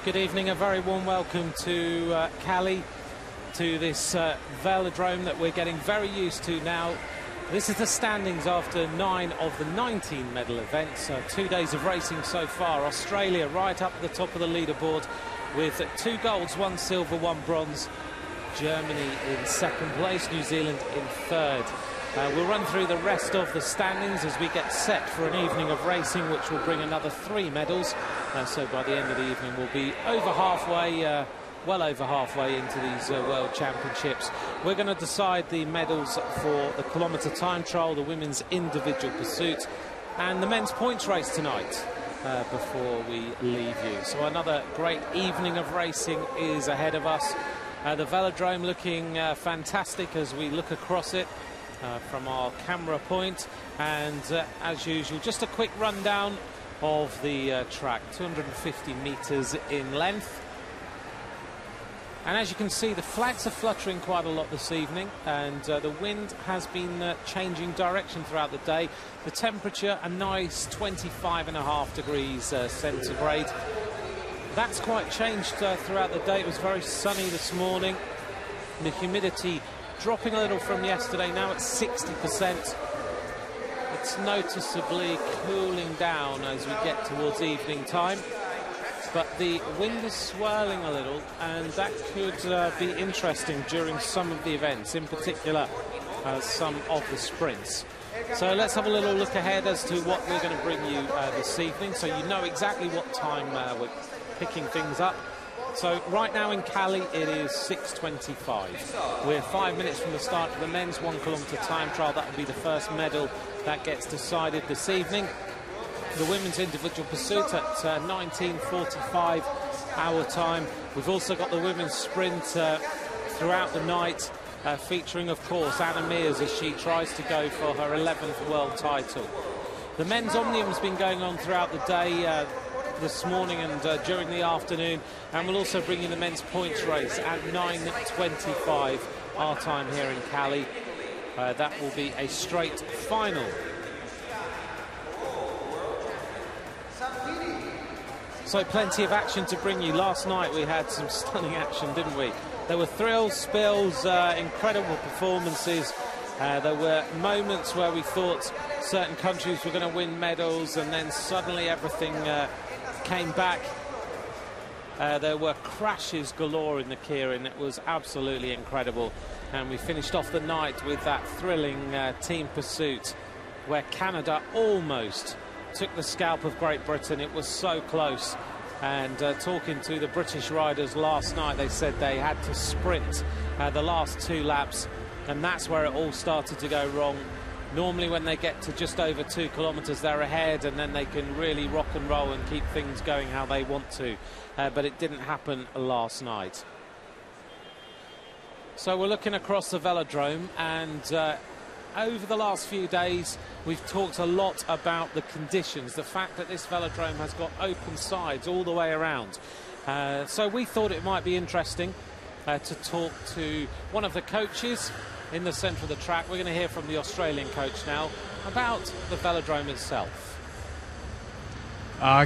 Good evening, a very warm welcome to Cali, to this velodrome that we're getting very used to now. This is the standings after 9 of the 19 medal events. 2 days of racing so far. Australia right up at the top of the leaderboard with 2 golds, 1 silver, 1 bronze. Germany in 2nd place, New Zealand in 3rd. We'll run through the rest of the standings as we get set for an evening of racing which will bring another 3 medals. So by the end of the evening we'll be over halfway, well over halfway into these World Championships. We're going to decide the medals for the kilometre time trial, the women's individual pursuit and the men's points race tonight before we leave you. So another great evening of racing is ahead of us. The velodrome looking fantastic as we look across it from our camera point, and as usual just a quick rundown of the track. 250 metres in length, and as you can see the flags are fluttering quite a lot this evening, and the wind has been changing direction throughout the day. The temperature a nice 25.5 degrees centigrade. That's quite changed throughout the day. It was very sunny this morning. The humidity dropping a little from yesterday, now at 60%. It's noticeably cooling down as we get towards evening time. But the wind is swirling a little, and that could be interesting during some of the events, in particular some of the sprints. So let's have a little look ahead as to what we're going to bring you this evening, so you know exactly what time we're picking things up. So right now in Cali it is 6:25. We're 5 minutes from the start of the men's 1 kilometre time trial. That will be the first medal that gets decided this evening. The women's individual pursuit at 19:45 our time. We've also got the women's sprint throughout the night, featuring of course Anna Mears as she tries to go for her 11th world title. The men's omnium's been going on throughout the day, this morning and during the afternoon, and we'll also bring you the men's points race at 9:25 our time here in Cali. That will be a straight final. So plenty of action to bring you. Last night we had some stunning action, didn't we? There were thrills, spills, incredible performances. There were moments where we thought certain countries were going to win medals, and then suddenly everything came back. There were crashes galore in the keirin. It was absolutely incredible, and we finished off the night with that thrilling team pursuit where Canada almost took the scalp of Great Britain. It was so close, and talking to the British riders last night, they said they had to sprint the last 2 laps, and that's where it all started to go wrong. Normally when they get to just over 2 kilometres they're ahead, and then they can really rock and roll and keep things going how they want to, but it didn't happen last night. So we're looking across the velodrome, and over the last few days we've talked a lot about the conditions, the fact that this velodrome has got open sides all the way around. So we thought it might be interesting to talk to one of the coaches in the centre of the track. We're going to hear from the Australian coach now about the velodrome itself.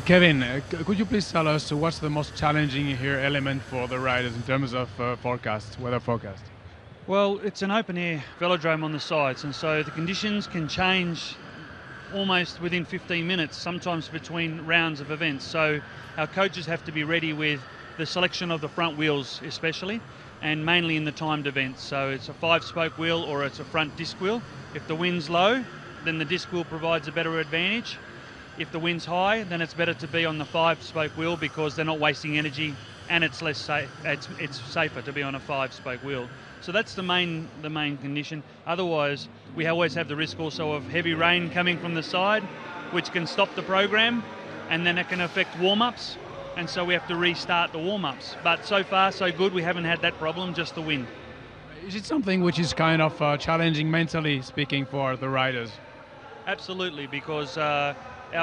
Kevin, could you please tell us what's the most challenging here element for the riders in terms of weather forecast? Well, it's an open-air velodrome on the sides, and so the conditions can change almost within 15 minutes, sometimes between rounds of events. So our coaches have to be ready with the selection of the front wheels especially, and mainly in the timed events. So it's a 5-spoke wheel or it's a front disc wheel. If the wind's low, then the disc wheel provides a better advantage. If the wind's high, then it's better to be on the 5-spoke wheel because they're not wasting energy, and it's less safe. It's safer to be on a 5-spoke wheel. So that's the main condition. Otherwise, we always have the risk also of heavy rain coming from the side, which can stop the program, and then it can affect warm-ups, and so we have to restart the warm-ups. But so far so good, we haven't had that problem, just the wind. Is it something which is kind of challenging mentally speaking for the riders? Absolutely, because our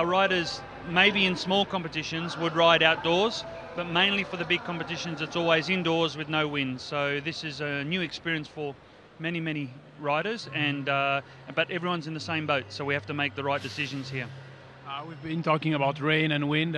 riders maybe in small competitions would ride outdoors, but mainly for the big competitions it's always indoors with no wind. So this is a new experience for many riders, and but everyone's in the same boat, so we have to make the right decisions here. We've been talking about rain and wind.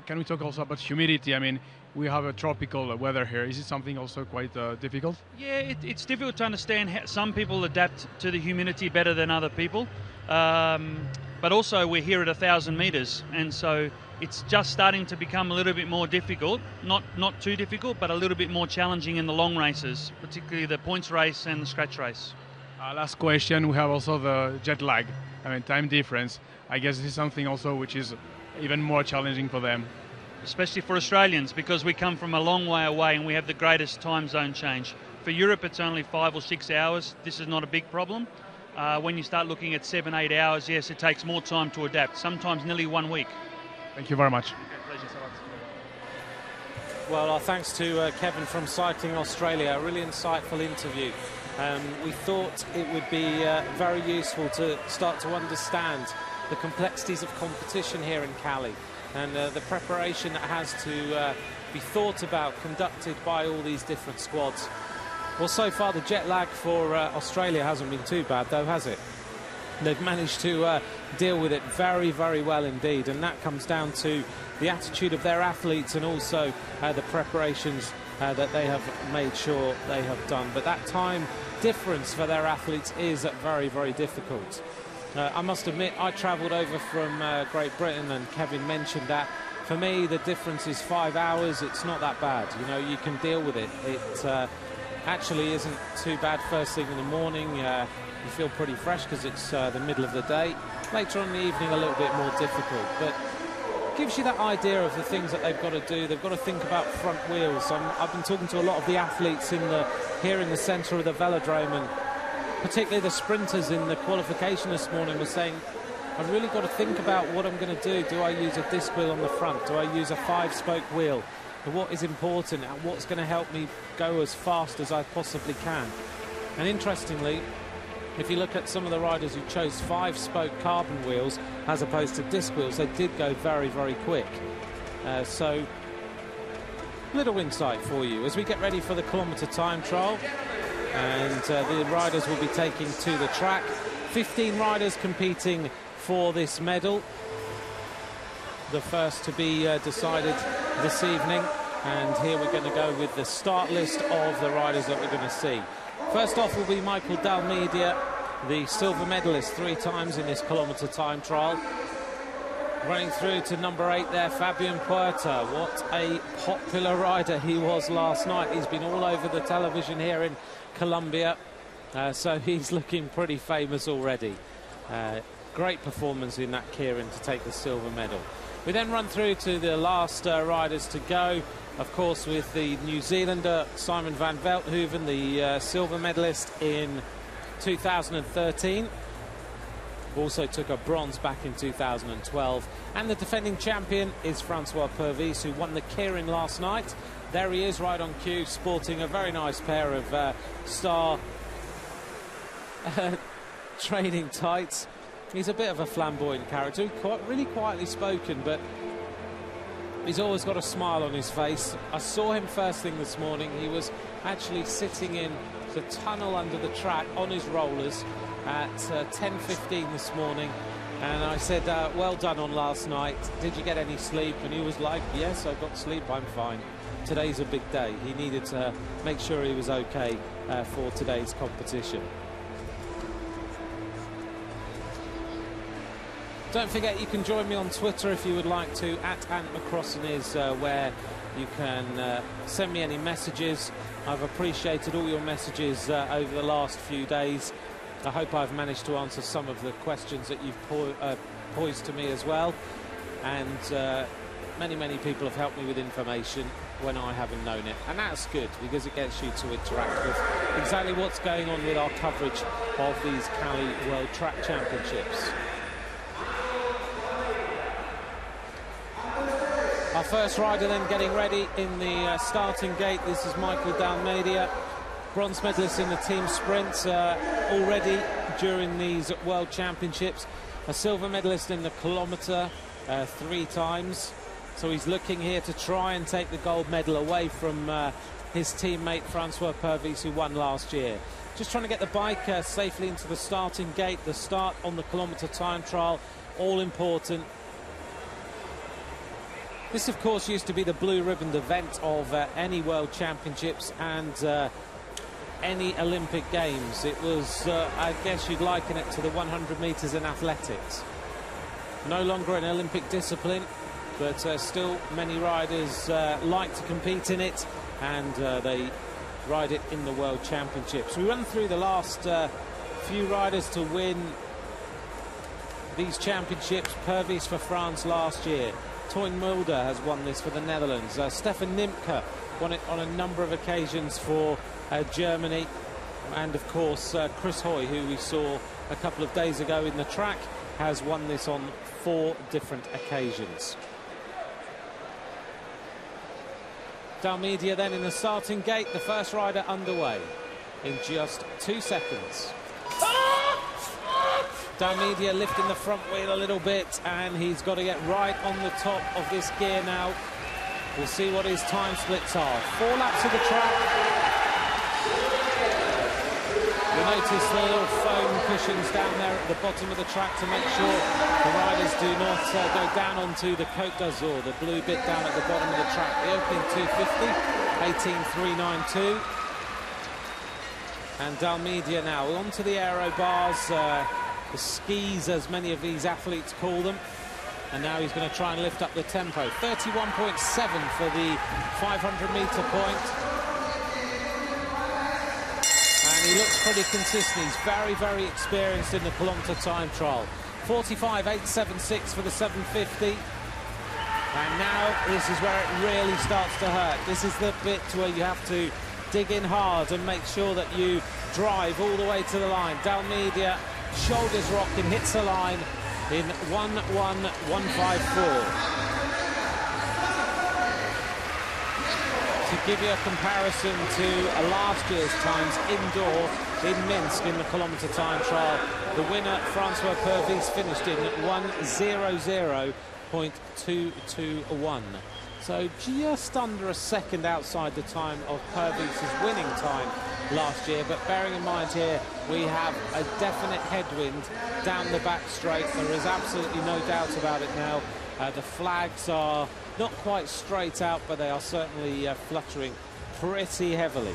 Can we talk also about humidity? I mean, we have a tropical weather here. Is it something also quite difficult? Yeah, it's difficult to understand how some people adapt to the humidity better than other people. But also we're here at 1,000 meters, and so it's just starting to become a little bit more difficult. Not too difficult, but a little bit more challenging in the long races, particularly the points race and the scratch race. Last question, we have also the jet lag. I mean, time difference. I guess this is something also which is even more challenging for them. Especially for Australians, because we come from a long way away and we have the greatest time zone change. For Europe, it's only 5 or 6 hours. This is not a big problem. When you start looking at 7, 8 hours, yes, it takes more time to adapt, sometimes nearly 1 week. Thank you very much. Pleasure. Well, our thanks to Kevin from Cycling Australia. A really insightful interview. We thought it would be very useful to start to understand the complexities of competition here in Cali and the preparation that has to be thought about, conducted by all these different squads. Well, so far the jet lag for Australia hasn't been too bad, though, has it? They've managed to deal with it very, very well indeed, and that comes down to the attitude of their athletes and also the preparations that they have made sure they have done. But that time difference for their athletes is very, very difficult. I must admit, I travelled over from Great Britain, and Kevin mentioned that. For me, the difference is 5 hours. It's not that bad. You know, you can deal with it. It actually isn't too bad first thing in the morning. You feel pretty fresh because it's the middle of the day. Later on in the evening, a little bit more difficult. But gives you that idea of the things that they've got to do. They've got to think about front wheels. I've been talking to a lot of the athletes here in the centre of the velodrome, and particularly the sprinters in the qualification this morning were saying, I've really got to think about what I'm going to do. Do I use a disc wheel on the front? Do I use a 5-spoke wheel? What is important and what's going to help me go as fast as I possibly can? And interestingly, if you look at some of the riders who chose 5-spoke carbon wheels as opposed to disc wheels, they did go very, very quick. So, little insight for you as we get ready for the kilometre time trial. And the riders will be taking to the track. 15 riders competing for this medal. The first to be decided this evening. And here we're going to go with the start list of the riders that we're going to see. First off will be Michael Dalmeida, the silver medalist 3 times in this kilometre time trial. Running through to number 8 there, Fabian Puerta. What a popular rider he was last night. He's been all over the television here in Colombia, so he's looking pretty famous already. Great performance in that keirin to take the silver medal. We then run through to the last riders to go, of course, with the New Zealander Simon van Velthooven, the silver medalist in 2013. Also took a bronze back in 2012. And the defending champion is Francois Pervis, who won the keirin last night. There he is, right on cue, sporting a very nice pair of Star training tights. He's a bit of a flamboyant character, really quietly spoken, but he's always got a smile on his face. I saw him first thing this morning. He was actually sitting in the tunnel under the track on his rollers at 10:15 this morning, and I said, well done on last night. Did you get any sleep? And he was like, yes, I got sleep, I'm fine. Today's a big day. He needed to make sure he was okay for today's competition. Don't forget, you can join me on Twitter if you would like to, @AntMcCrossan is where you can send me any messages. I've appreciated all your messages over the last few days. I hope I've managed to answer some of the questions that you've posed to me as well. And many people have helped me with information when I haven't known it. And that's good, because it gets you to interact with exactly what's going on with our coverage of these Cali World Track Championships. Our first rider then getting ready in the starting gate. This is Michael Dalmeida, bronze medalist in the team sprint already during these World Championships. A silver medalist in the kilometre 3 times. So he's looking here to try and take the gold medal away from his teammate Francois Pervis, who won last year. Just trying to get the bike safely into the starting gate. The start on the kilometre time trial, all important. This, of course, used to be the blue-ribboned event of any World Championships and any Olympic Games. It was, I guess you'd liken it to the 100 metres in athletics. No longer an Olympic discipline, but still many riders like to compete in it, and they ride it in the World Championships. We run through the last few riders to win these championships. Pervis for France last year. Toyn Mulder has won this for the Netherlands. Stefan Nimke won it on a number of occasions for Germany. And of course Chris Hoy, who we saw a couple of days ago in the track, has won this on 4 different occasions. Dalmedia then in the starting gate, the first rider underway in just 2 seconds. Dalmedia lifting the front wheel a little bit, and he's got to get right on the top of this gear now. We'll see what his time splits are. 4 laps of the track. You'll notice the little foam cushions down there at the bottom of the track to make sure the riders do not go down onto the Côte d'Azur, the blue bit down at the bottom of the track. The opening 250, 18.392. And Dalmedia now onto the aero bars, the skis, as many of these athletes call them. And now he's going to try and lift up the tempo. 31.7 for the 500-metre point. And he looks pretty consistent. He's very, very experienced in the kilometre time trial. 45.876 for the 750. And now this is where it really starts to hurt. This is the bit where you have to dig in hard and make sure that you drive all the way to the line. Dalmedia, shoulders rocking, hits the line in 1:1.154. To give you a comparison to last year's times indoor in Minsk in the kilometre time trial, the winner, Francois Pervis, finished in 1:00.221. So just under a second outside the time of Pervis's winning time last year. But bearing in mind here, we have a definite headwind down the back straight. There is absolutely no doubt about it now. The flags are not quite straight out, but they are certainly fluttering pretty heavily.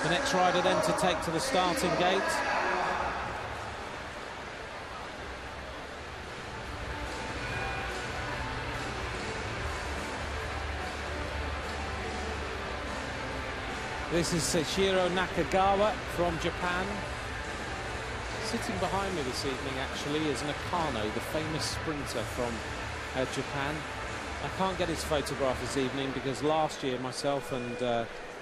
The next rider then to take to the starting gate. This is Seishiro Nakagawa from Japan. Sitting behind me this evening actually is Nakano, the famous sprinter from Japan. I can't get his photograph this evening because last year myself and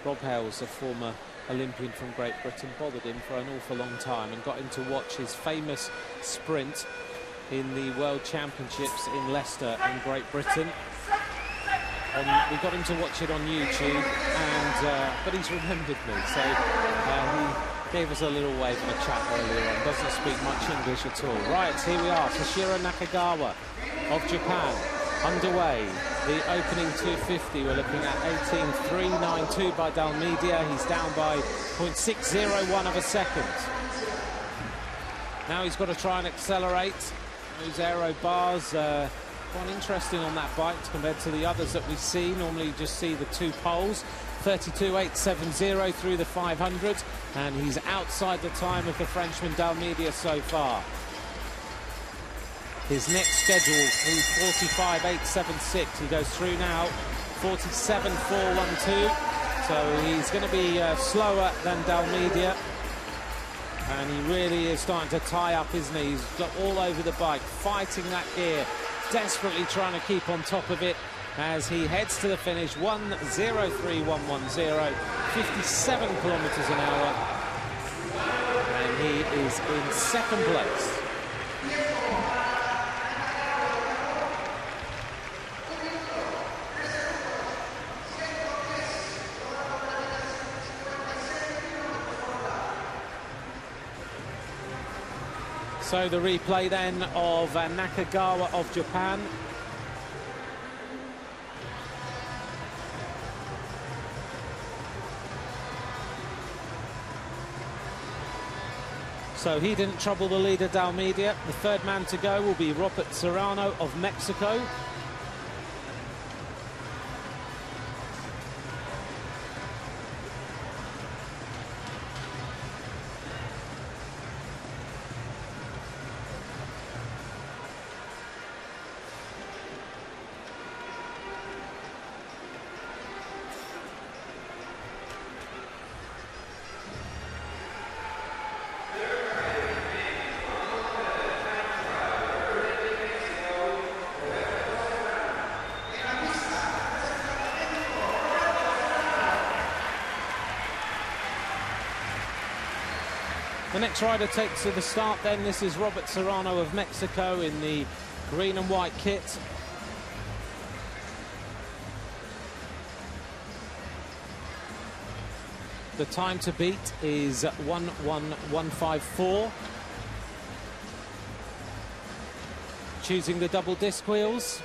Rob Hales, a former Olympian from Great Britain, bothered him for an awful long time and got him to watch his famous sprint in the World Championships in Leicester in Great Britain. We got him to watch it on YouTube, and but he's remembered me, so he gave us a little wave and a chat earlier on. Doesn't speak much English at all. Right, here we are, Seishiro Nakagawa of Japan, underway. The opening 250, we're looking at 18.392 by Dalmedia. He's down by 0.601 of a second. Now he's got to try and accelerate. Those aero bars, quite interesting on that bike compared to the others that we see. Normally you just see the 2 poles. 32.870 through the 500, and he's outside the time of the Frenchman Dalmedia so far. His next schedule is 45.876. He goes through now 47.412. So he's going to be slower than Dalmedia. And he really is starting to tie up, isn't he? He's got all over the bike, fighting that gear, desperately trying to keep on top of it as he heads to the finish. 1:03.110, 57 kilometers an hour. And he is in second place. So the replay then of Nakagawa of Japan. So he didn't trouble the leader, Dalmeida. The third man to go will be Robert Serrano of Mexico. The next rider takes to the start then. This is Robert Serrano of Mexico in the green and white kit. The time to beat is 1:11.54. Choosing the double disc wheels.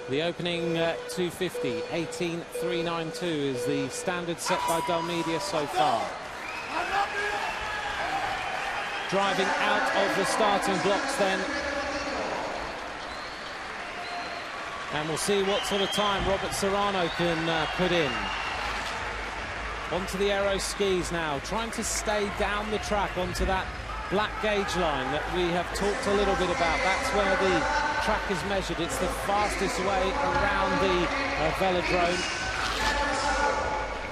The opening 250, 18.392 is the standard set by Dalmeida so far. Driving out of the starting blocks then. And we'll see what sort of time Robert Serrano can put in. Onto the aero skis now, trying to stay down the track onto that black gauge line that we have talked a little bit about. That's where the track is measured. It's the fastest way around the velodrome.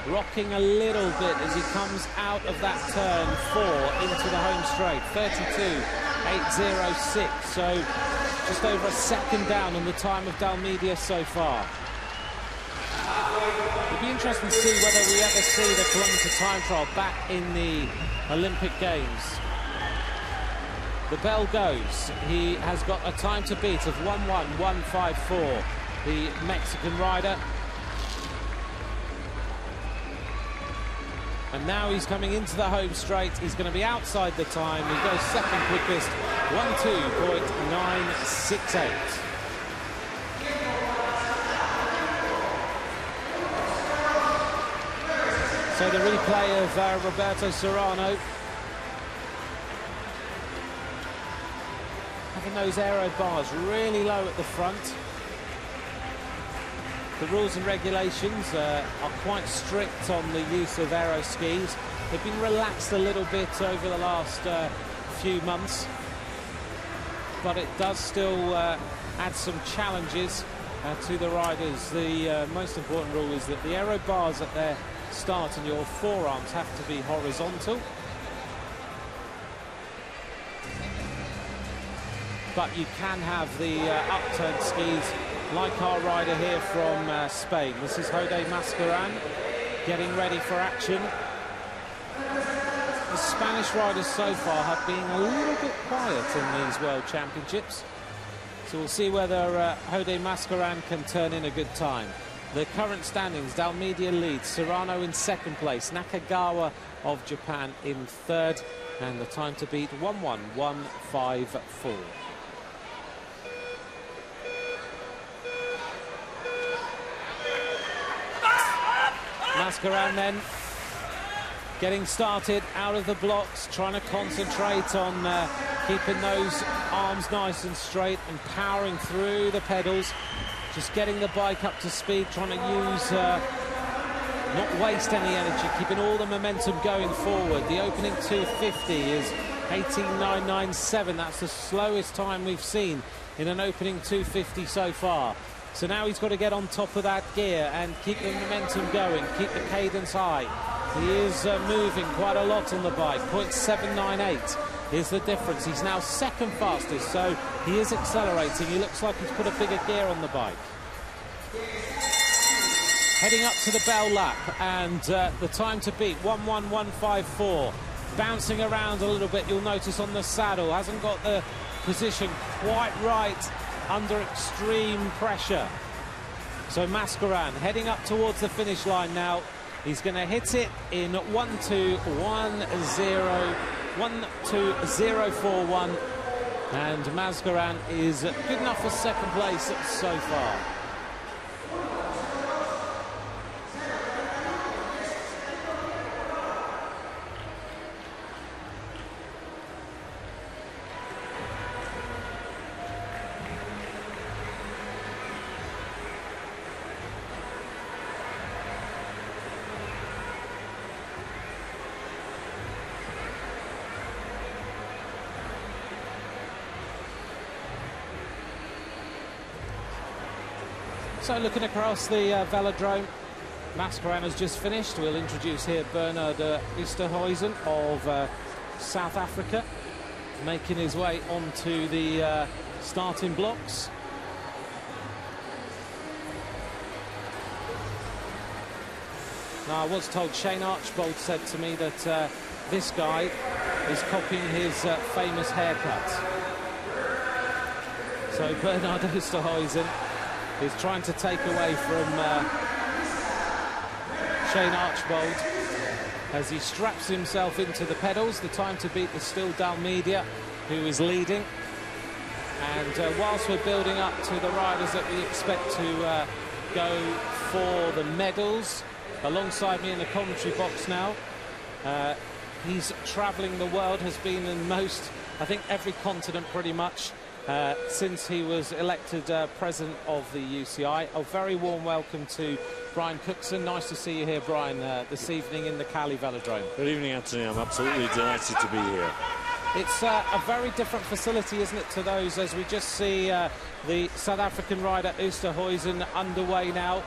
Rocking a little bit as he comes out of that turn 4 into the home straight. 32.806, so just over a second down on the time of Dalmeida so far. It'll be interesting to see whether we ever see the kilometre time trial back in the Olympic Games. The bell goes. He has got a time to beat of 1:11.54, the Mexican rider. And now he's coming into the home straight. He's going to be outside the time. He goes second quickest, 12.968. So the replay of Roberto Serrano. Having those aero bars really low at the front. The rules and regulations are quite strict on the use of aero skis. They've been relaxed a little bit over the last few months, but it does still add some challenges to the riders. The most important rule is that the aero bars at their start and your forearms have to be horizontal. But you can have the upturned skis like our rider here from Spain. This is Jode Mascaran getting ready for action. The Spanish riders so far have been a little bit quiet in these World Championships. So we'll see whether Jode Mascaran can turn in a good time. The current standings, Dalmeida leads, Serrano in second place, Nakagawa of Japan in third, and the time to beat 1:11.54. Mascaran then getting started out of the blocks, trying to concentrate on keeping those arms nice and straight and powering through the pedals, just getting the bike up to speed, trying to use, not waste any energy, keeping all the momentum going forward. The opening 250 is 18.997. That's the slowest time we've seen in an opening 250 so far. So now he's got to get on top of that gear and keep the momentum going, keep the cadence high. He is moving quite a lot on the bike. 0.798 is the difference. He's now second fastest, so he is accelerating. He looks like he's put a bigger gear on the bike. Heading up to the bell lap, and the time to beat, 1:11.54. Bouncing around a little bit, you'll notice on the saddle. Hasn't got the position quite right under extreme pressure. So Mascaran heading up towards the finish line now. He's going to hit it in 1:2.041, and Mascaran is good enough for second place so far. So looking across the velodrome, Mascaran has just finished. We'll introduce here Bernard Oosterhuizen of South Africa, making his way onto the starting blocks. Now, I was told, Shane Archbold said to me that this guy is copying his famous haircut. So Bernard Oosterhuizen is trying to take away from Shane Archbold as he straps himself into the pedals. The time to beat is still Dalmedia, who is leading. And whilst we're building up to the riders that we expect to go for the medals, alongside me in the commentary box now, he's travelling the world, has been in most, I think, every continent pretty much, since he was elected president of the UCI. A very warm welcome to Brian Cookson. Nice to see you here, Brian, this evening in the Cali Velodrome. Good evening, Anthony. I'm absolutely delighted to be here. It's a very different facility, isn't it, to those, as we just see the South African rider Oosterhuizen underway now.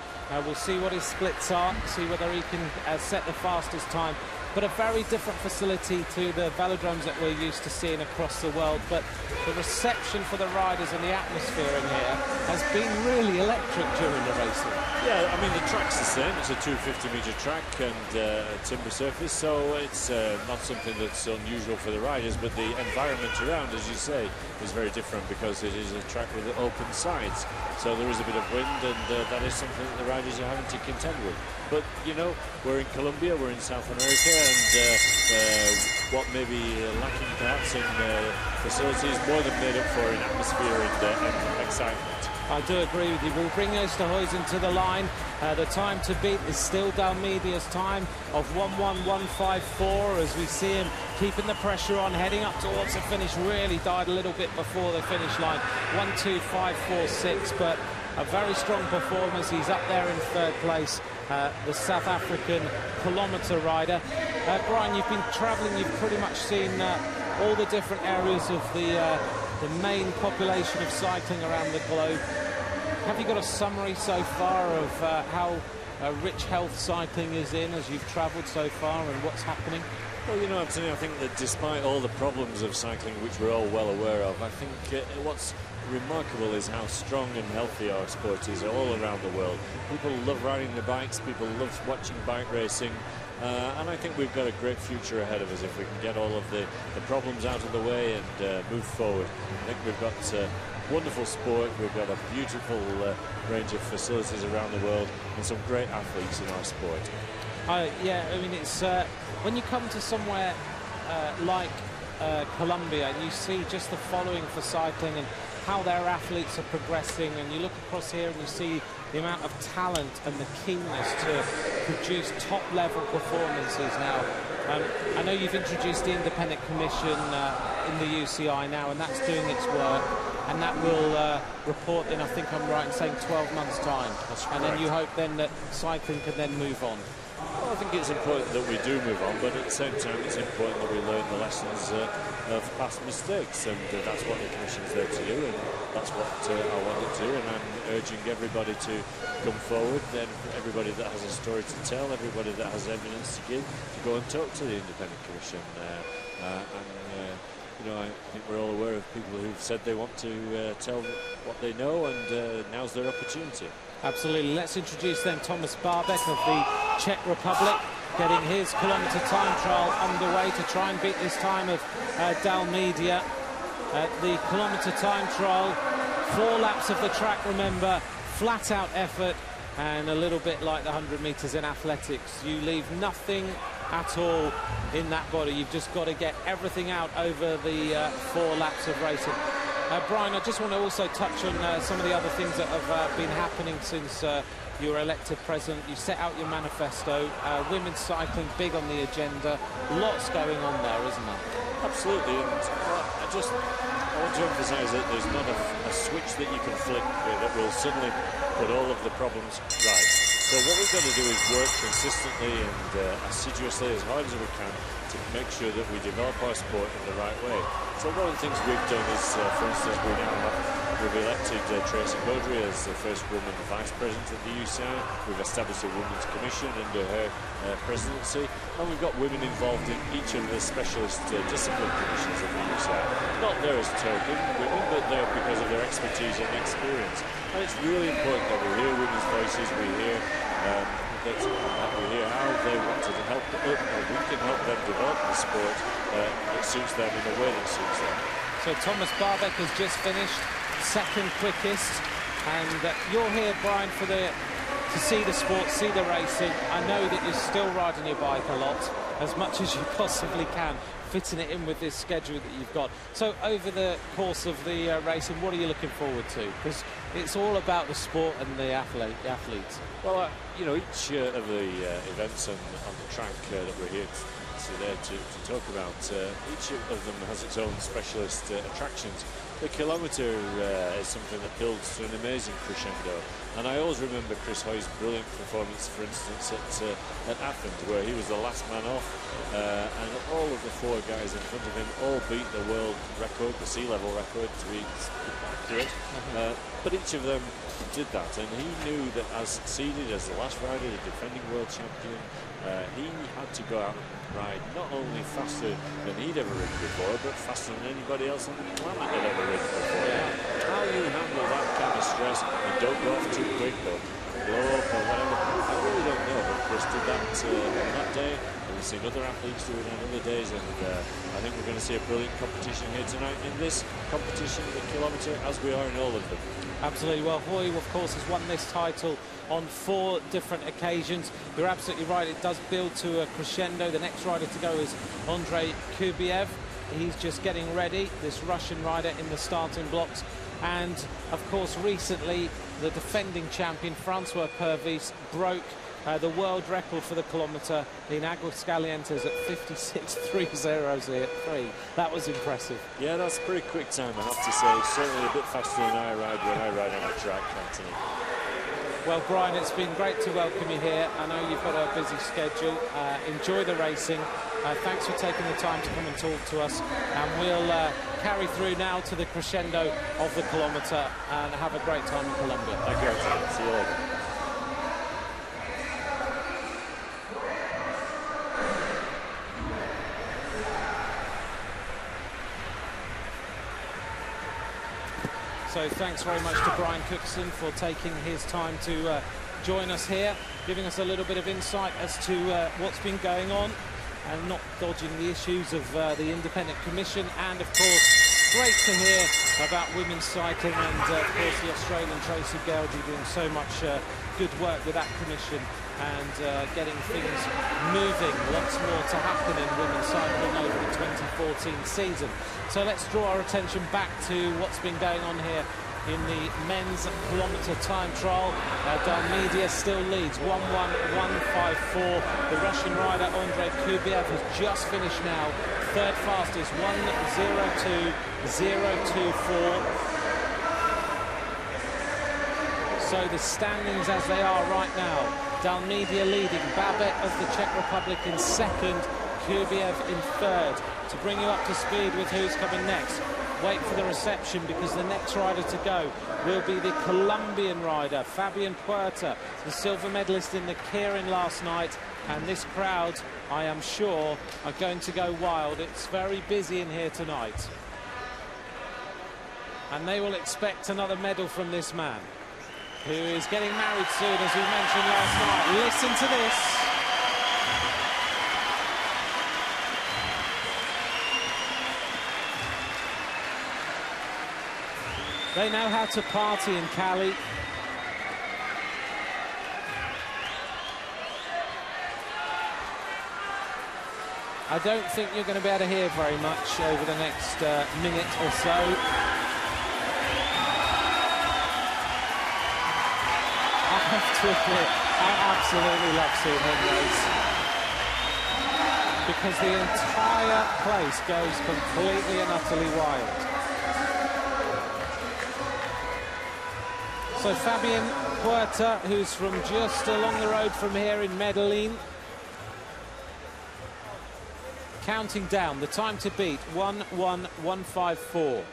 We'll see what his splits are, see whether he can set the fastest time. But a very different facility to the velodromes that we're used to seeing across the world. But the reception for the riders and the atmosphere in here has been really electric during the racing. Yeah, I mean, the track's the same. It's a 250-metre track and a timber surface, so it's not something that's unusual for the riders. But the environment around, as you say, is very different because it is a track with open sides. So there is a bit of wind, and that is something that the riders are having to contend with. But, you know, we're in Colombia, we're in South America, and what may be lacking perhaps in facilities more than made up for in atmosphere and excitement. I do agree with you. We'll bring Oosterhuizen to the line. The time to beat is still Dalmedia's time of 1:11.54 as we see him keeping the pressure on, heading up towards the finish. Really died a little bit before the finish line. 1:2.546, but a very strong performance. He's up there in third place, the South African Kilometre rider. Brian, you've been travelling, you've pretty much seen all the different areas of the main population of cycling around the globe. Have you got a summary so far of how rich health cycling is in as you've travelled so far and what's happening? Well, you know, Anthony, I think that despite all the problems of cycling, which we're all well aware of, I think what's remarkable is how strong and healthy our sport is all around the world. People love riding their bikes, people love watching bike racing, and I think we've got a great future ahead of us if we can get all of the problems out of the way and move forward. I think we've got wonderful sport, we've got a beautiful range of facilities around the world and some great athletes in our sport. Yeah, I mean, it's when you come to somewhere like Colombia and you see just the following for cycling and how their athletes are progressing, and you look across here and you see the amount of talent and the keenness to produce top-level performances now. I know you've introduced the Independent Commission in the UCI now, and that's doing its work, and that will report in, I think I'm right in saying, 12 months' time. That's and correct. then you hope then that cycling can then move on. Well, I think it's important that we do move on, but at the same time it's important that we learn the lessons of past mistakes, and that's what the Commission's there to do, and that's what I want to do, and I'm urging everybody to come forward, then everybody that has a story to tell, everybody that has evidence to give, to go and talk to the Independent Commission. You know, I think we're all aware of people who've said they want to tell what they know, and now's their opportunity. Absolutely. Let's introduce then Thomas Barbek of the Czech Republic, getting his kilometre time trial underway to try and beat this time of Dalmedia. The kilometre time trial, 4 laps of the track, remember, flat out effort, and a little bit like the 100 metres in athletics. You leave nothing at all in that body. You've just got to get everything out over the 4 laps of racing. Brian, I just want to also touch on some of the other things that have been happening since you were elected president. You set out your manifesto, women's cycling big on the agenda, lots going on there, isn't there? Absolutely, and I want to emphasise that there's not a switch that you can flick that will suddenly put all of the problems right. So what we've got to do is work consistently and assiduously, as hard as we can, to make sure that we develop our sport in the right way. So one of the things we've done is, for instance, we've We've elected Tracy Beaudry as the first woman vice president of the UCI. We've established a women's commission under her presidency, and we've got women involved in each of the specialist discipline commissions of the UCI. Not there as token women, but there because of their expertise and experience. And it's really important that we hear women's voices, we hear how they wanted to help or we can help them develop the sport that suits them in a way that suits them. So Thomas Barbeck has just finished second quickest, and you're here, Brian, to see the sport, see the racing. I know that you're still riding your bike a lot, as much as you possibly can, fitting it in with this schedule that you've got. So over the course of the racing, what are you looking forward to? Because it's all about the sport and the athletes. Well, you know, each of the events on the track that we're here today to talk about, each of them has its own specialist attractions. The Kilometre is something that builds to an amazing crescendo, and I always remember Chris Hoy's brilliant performance, for instance, at Athens, where he was the last man off, and all of the four guys in front of him all beat the world record, the sea level record, to be accurate. But each of them did that, and he knew that as seeded as the last rider, the defending world champion, he had to go out and ride not only faster than he'd ever ridden before, but faster than anybody else on the planet had ever ridden before. How you handle that kind of stress and don't go off too quick or blow up or whatever, I really don't know. But Chris did that on that day, and we've seen other athletes do it on other days, and I think we're going to see a brilliant competition here tonight in this competition, the Kilometre, as we are in all of them. Absolutely. Well, Hoy, of course, has won this title on 4 different occasions. You're absolutely right, it does build to a crescendo. The next rider to go is Andrei Kubiev. He's just getting ready, this Russian rider in the starting blocks. And, of course, recently, the defending champion, Francois Pervis, broke the world record for the Kilometre in Aguascalientes at 56.303. That was impressive. Yeah, that's a pretty quick time, I have to say. Certainly a bit faster than I ride when I ride on the track, Anthony. Well, Brian, it's been great to welcome you here. I know you've got a busy schedule. Enjoy the racing. Thanks for taking the time to come and talk to us. And we'll carry through now to the crescendo of the Kilometre and have a great time in Colombia. Thank you, Anthony. See you later. So thanks very much to Brian Cookson for taking his time to join us here, giving us a little bit of insight as to what's been going on and not dodging the issues of the independent commission. And of course, great to hear about women's cycling, and of course the Australian Tracy Beaudry doing so much good work with that commission and getting things moving. Lots more to happen in women's cycling over the 2014 season. So let's draw our attention back to what's been going on here in the men's Kilometre time trial. Dalmedia still leads 1:11.54. The Russian rider Andrei Kubiev has just finished now, third fastest, 1:02.024. So the standings as they are right now: Dalmedia leading, Babek of the Czech Republic in second, Kubiev in third. To bring you up to speed with who's coming next, wait for the reception, because the next rider to go will be the Colombian rider, Fabian Puerta, the silver medalist in the keirin last night. And this crowd, I am sure, are going to go wild. It's very busy in here tonight. And they will expect another medal from this man, who is getting married soon, as we mentioned last night. Listen to this. They know how to party in Cali. I don't think you're going to be able to hear very much over the next minute or so. I have to admit, I absolutely love seeing him race, because the entire place goes completely and utterly wild. So Fabian Puerta, who's from just along the road from here in Medellin, counting down the time to beat, 1:11.154.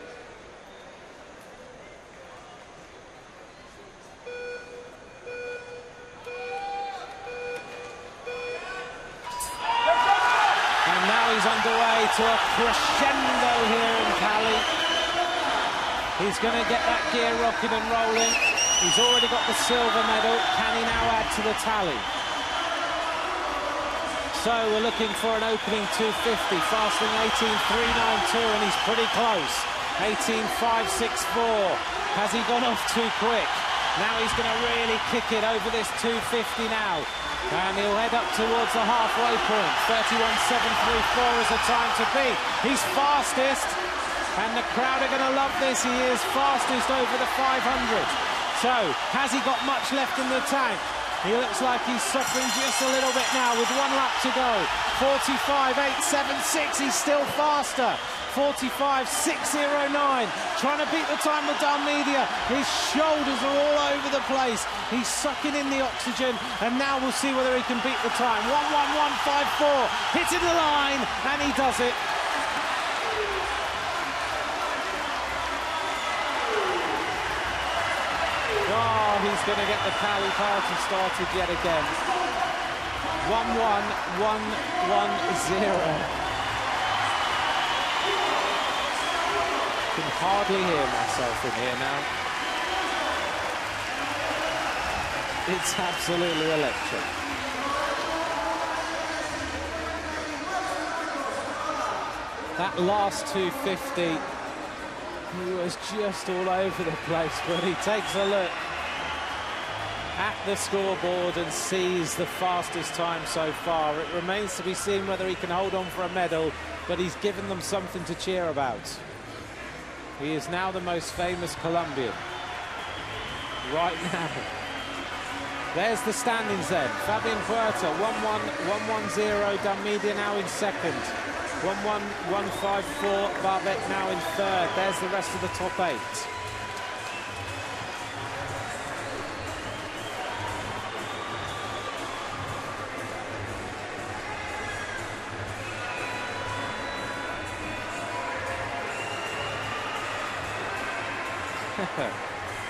to a crescendo here in Cali. He's going to get that gear rocking and rolling. He's already got the silver medal. Can he now add to the tally? So we're looking for an opening 250, fasting 18.392, and he's pretty close. 18.564. Has he gone off too quick? Now he's going to really kick it over this 250 now. And he'll head up towards the halfway point. 31.734 is the time to beat. He's fastest, and the crowd are going to love this. He is fastest over the 500. So, has he got much left in the tank? He looks like he's suffering just a little bit now with 1 lap to go. 45.876, he's still faster. 45.609, trying to beat the time with Dalmedia. His shoulders are all over the place. He's sucking in the oxygen, and now we'll see whether he can beat the time. 1:11.54, hitting the line, and he does it. Oh, he's going to get the Cali party started yet again. 1:11.10. Can hardly hear myself in here now. It's absolutely electric. That last 250, he was just all over the place, but he takes a look at the scoreboard and sees the fastest time so far. It remains to be seen whether he can hold on for a medal, but he's given them something to cheer about. He is now the most famous Colombian. Right now. There's the standings then. Fabian Puerta, 1:11.10. Dalmedia now in second. 1:11.54. Barbet now in third. There's the rest of the top 8.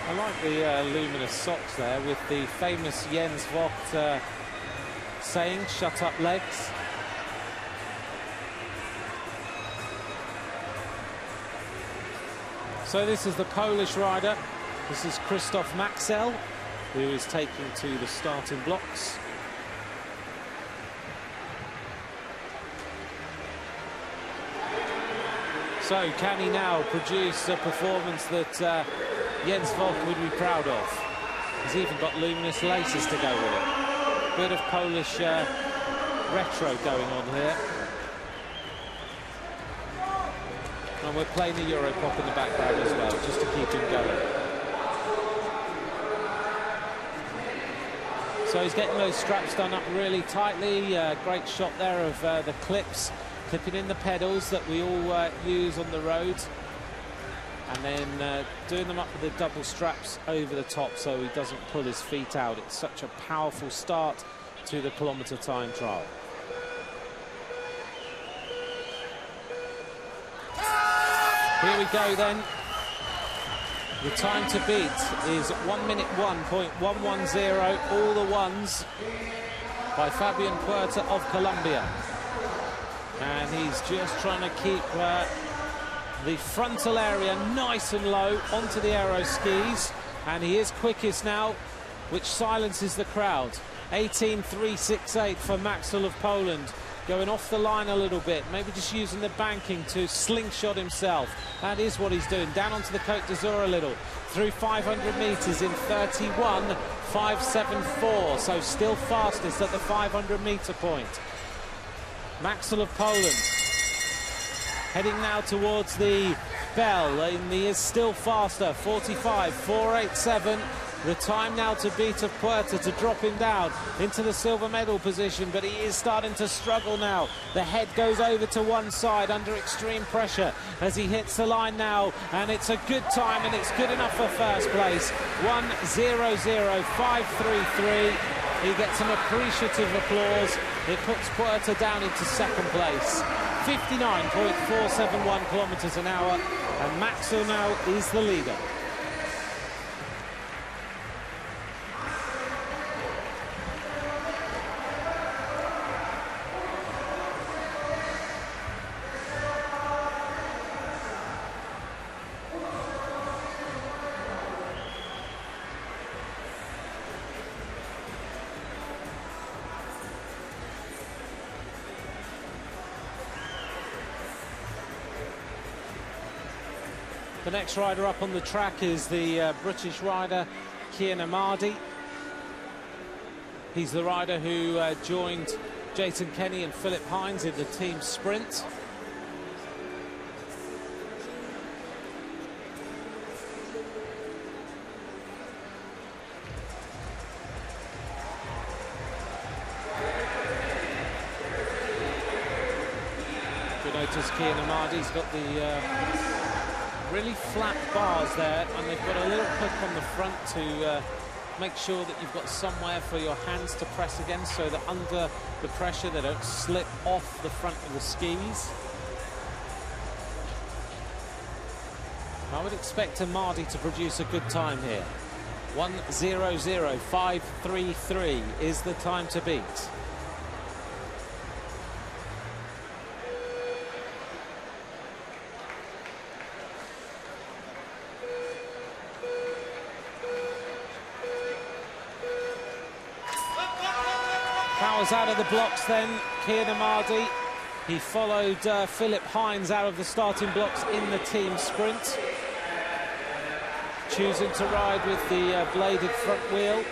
I like the luminous socks there with the famous Jens Vogt saying, "Shut up, legs." So this is the Polish rider. This is Krzysztof Maxel, who is taking to the starting blocks. So can he now produce a performance that Jens Vogt would be proud of? He's even got luminous laces to go with it. Bit of Polish retro going on here. And we're playing the Europop in the background as well, just to keep him going. So he's getting those straps done up really tightly. Great shot there of the clips, clipping in the pedals that we all use on the road. And then doing them up with the double straps over the top so he doesn't pull his feet out. It's such a powerful start to the kilometre time trial. Here we go then. The time to beat is 1:01.110, all the ones by Fabian Puerta of Colombia. And he's just trying to keep the frontal area nice and low onto the aero skis. And he is quickest now, which silences the crowd. 18.368 for Maxel of Poland. Going off the line a little bit, maybe just using the banking to slingshot himself. That is what he's doing. Down onto the Côte d'Azur a little. Through 500 metres in 31.574. So still fastest at the 500-metre point. Maxel of Poland. Heading now towards the bell. And he is still faster. 45.487. The time now to beat of Puerta, to drop him down into the silver medal position, but he is starting to struggle now. The head goes over to one side under extreme pressure as he hits the line now, and it's a good time, and it's good enough for first place. 1:00.533. He gets some appreciative applause. It puts Puerta down into second place. 59.471 kilometres an hour, and Maxel now is the leader. The next rider up on the track is the British rider Keirin. He's the rider who joined Jason Kenny and Philip Hines in the team sprint. Good notice Keirin, got the really flat bars there, and they've got a little hook on the front to make sure that you've got somewhere for your hands to press against, so that under the pressure they don't slip off the front of the skis. I would expect Amadi to produce a good time here. 1:00.533 is the time to beat. Powers out of the blocks then, Keirin. He followed Philip Hines out of the starting blocks in the team sprint. Choosing to ride with the bladed front wheel.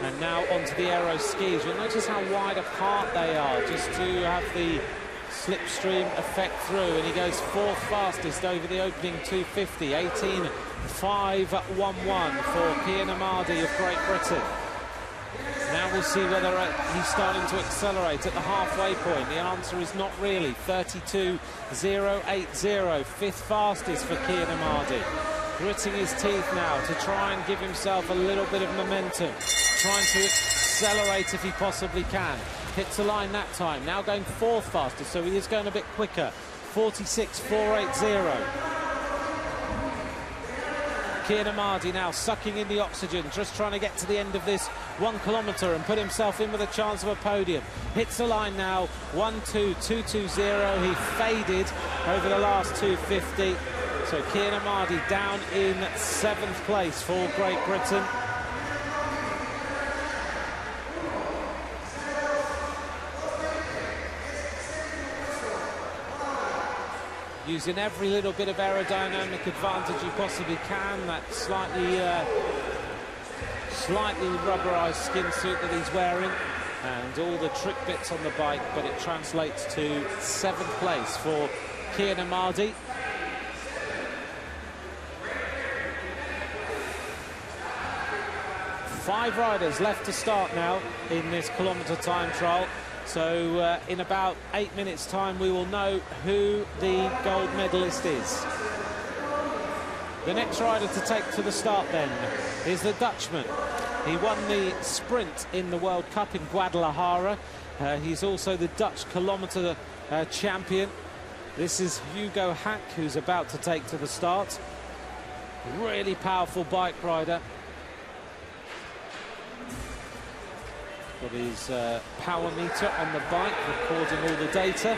And now onto the aero skis. You'll notice how wide apart they are, just to have the slipstream effect through. And he goes fourth fastest over the opening 250, 18.511 for Keirin of Great Britain. Now we'll see whether he's starting to accelerate at the halfway point. The answer is not really. 32.080, fifth fastest for Keirin. Gritting his teeth now to try and give himself a little bit of momentum. Trying to accelerate if he possibly can. Hits the line that time. Now going fourth fastest, so he is going a bit quicker. 46.480. Keirin now sucking in the oxygen, just trying to get to the end of this 1 kilometre and put himself in with a chance of a podium. Hits the line now, 1:2.220. He faded over the last 250. So Keirin down in 7th place for Great Britain. Using every little bit of aerodynamic advantage you possibly can. That slightly rubberized skin suit that he's wearing, and all the trick bits on the bike, but it translates to 7th place for Keirin. Five riders left to start now in this kilometre time trial. So in about 8 minutes' time, we will know who the gold medalist is. The next rider to take to the start then is the Dutchman. He won the sprint in the World Cup in Guadalajara. He's also the Dutch kilometre champion. This is Hugo Hack, who's about to take to the start. Really powerful bike rider. Got his power meter on the bike, recording all the data.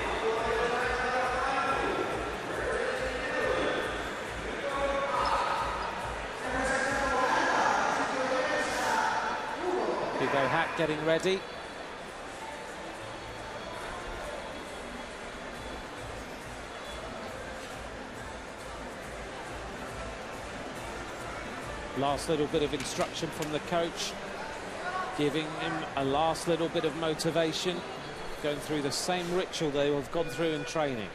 Hugo Hack getting ready. Last little bit of instruction from the coach, giving him a last little bit of motivation, going through the same ritual they have gone through in training.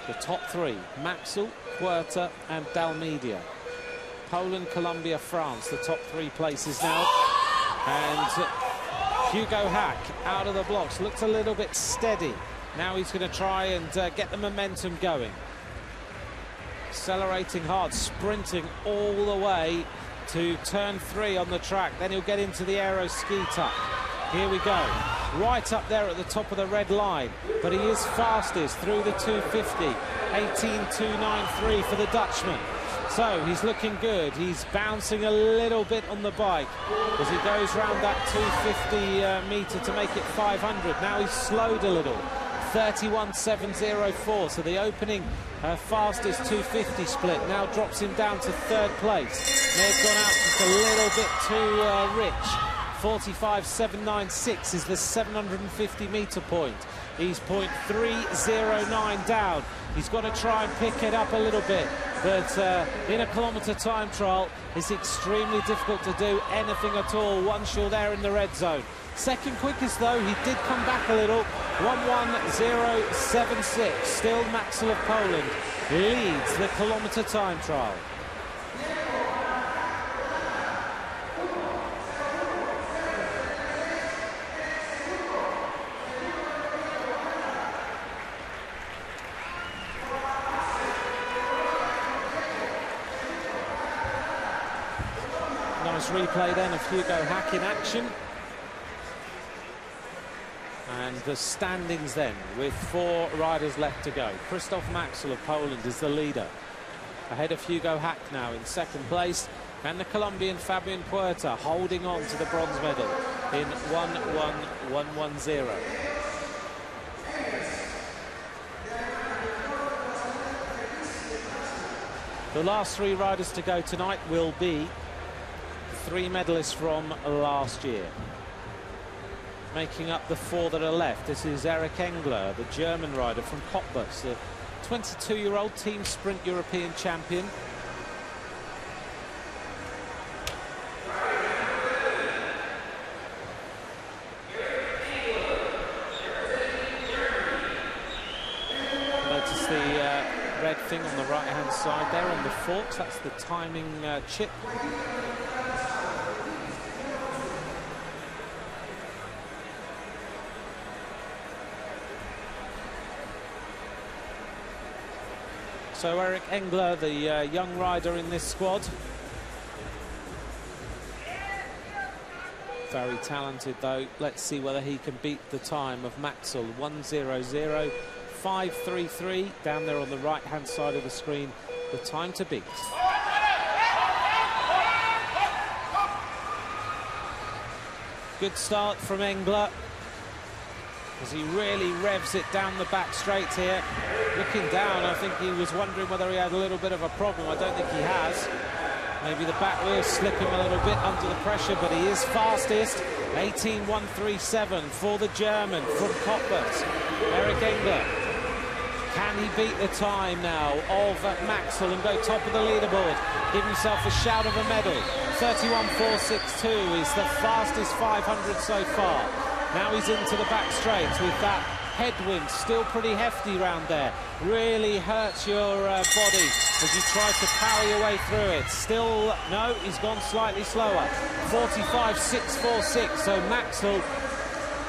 The top three, Maxel, Huerta and Dalmeida. Poland, Colombia, France, the top 3 places now. And Hugo Hack out of the blocks, looks a little bit steady. Now he's going to try and get the momentum going. Accelerating hard, sprinting all the way to turn 3 on the track. Then he'll get into the aero ski tuck. Here we go, right up there at the top of the red line, but he is fastest through the 250. 18.293 for the Dutchman. So he's looking good. He's bouncing a little bit on the bike as he goes round that 250 metre to make it 500. Now he's slowed a little. 31.704, so the opening fastest 250 split now drops him down to 3rd place. May have gone out just a little bit too rich. 45.796 is the 750 metre point. He's 0.309 down. He's got to try and pick it up a little bit, but in a kilometre time trial, it's extremely difficult to do anything at all once you're there in the red zone. Second quickest, though, he did come back a little, 1:10.76. Still Maxel of Poland leads the kilometre time trial. Nice replay then of Hugo Hack in action. And the standings then, with 4 riders left to go. Krzysztof Maxel of Poland is the leader, ahead of Hugo Hack now in second place, and the Colombian Fabian Puerta holding on to the bronze medal in 1:11.10. The last 3 riders to go tonight will be 3 medalists from last year. Making up the 4 that are left, this is Erik Engler, the German rider from Cottbus, the 22-year-old team sprint European champion. Notice the red thing on the right-hand side there on the forks, that's the timing chip. So Erik Engler, the young rider in this squad. Very talented, though. Let's see whether he can beat the time of Maxel. 1:00.533 down there on the right-hand side of the screen. The time to beat. Good start from Engler, as he really revs it down the back straight here. Looking down, I think he was wondering whether he had a little bit of a problem. I don't think he has. Maybe the back wheels slip him a little bit under the pressure, but he is fastest. 18:137 for the German from Cottbus, Erik Engler. Can he beat the time now of Maxel and go top of the leaderboard? Give himself a shout of a medal. 31.462 is the fastest 500 so far. Now he's into the back straight with that headwind, still pretty hefty round there. Really hurts your body as you try to power your way through it. Still, no, he's gone slightly slower. 45.646, so Maxel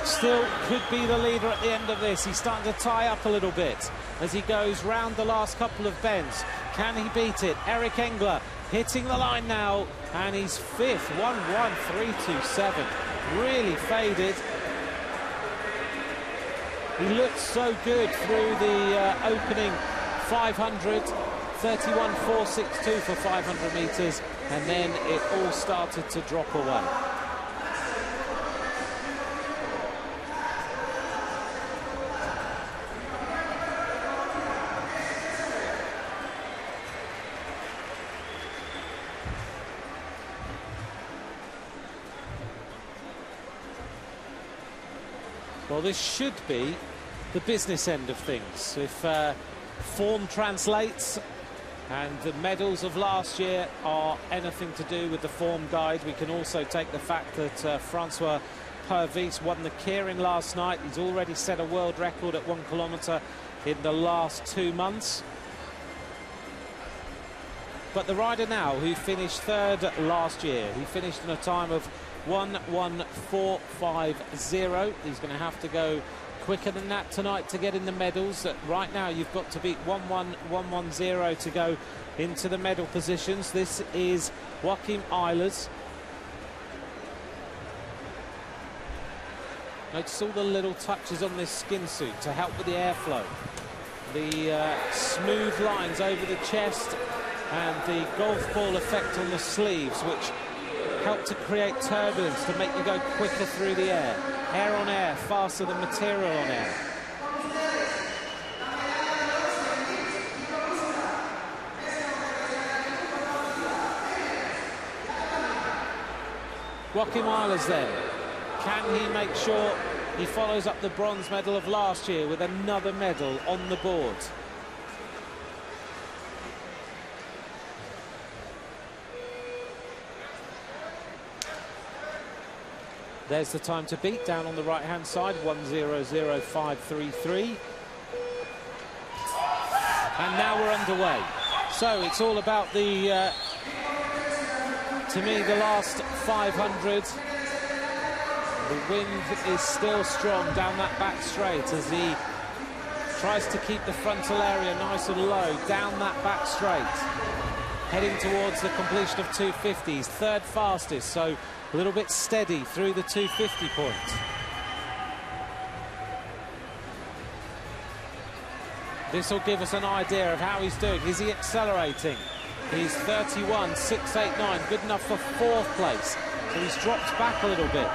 still could be the leader at the end of this. He's starting to tie up a little bit as he goes round the last couple of bends. Can he beat it? Erik Engler hitting the line now, and he's fifth, 1:13.27. Really faded. He looked so good through the opening 500, 31.462 for 500 metres, and then it all started to drop away. Well, this should be the business end of things. If form translates and the medals of last year are anything to do with the form guide, we can also take the fact that Francois Pervis won the keirin last night. He's already set a world record at 1 kilometre in the last 2 months. But the rider now who finished third last year, he finished in a time of 1:14.50. He's going to have to go quicker than that tonight to get in the medals. Right now you've got to beat 1:11.10 to go into the medal positions. This is Joachim Eilers. Notice all the little touches on this skin suit to help with the airflow. The smooth lines over the chest and the golf ball effect on the sleeves, which help to create turbulence to make you go quicker through the air. Air on air, faster than material on air. Joachim Eilers then. Can he make sure He follows up the bronze medal of last year with another medal on the board. There's the time to beat down on the right-hand side, 1:00.533. And now we're underway. So it's all about the, to me, the last 500. The wind is still strong down that back straight as he tries to keep the frontal area nice and low down that back straight. Heading towards the completion of 250s, third fastest, so a little bit steady through the 250 point. This will give us an idea of how he's doing. Is he accelerating? He's 31.689, good enough for fourth place. So he's dropped back a little bit.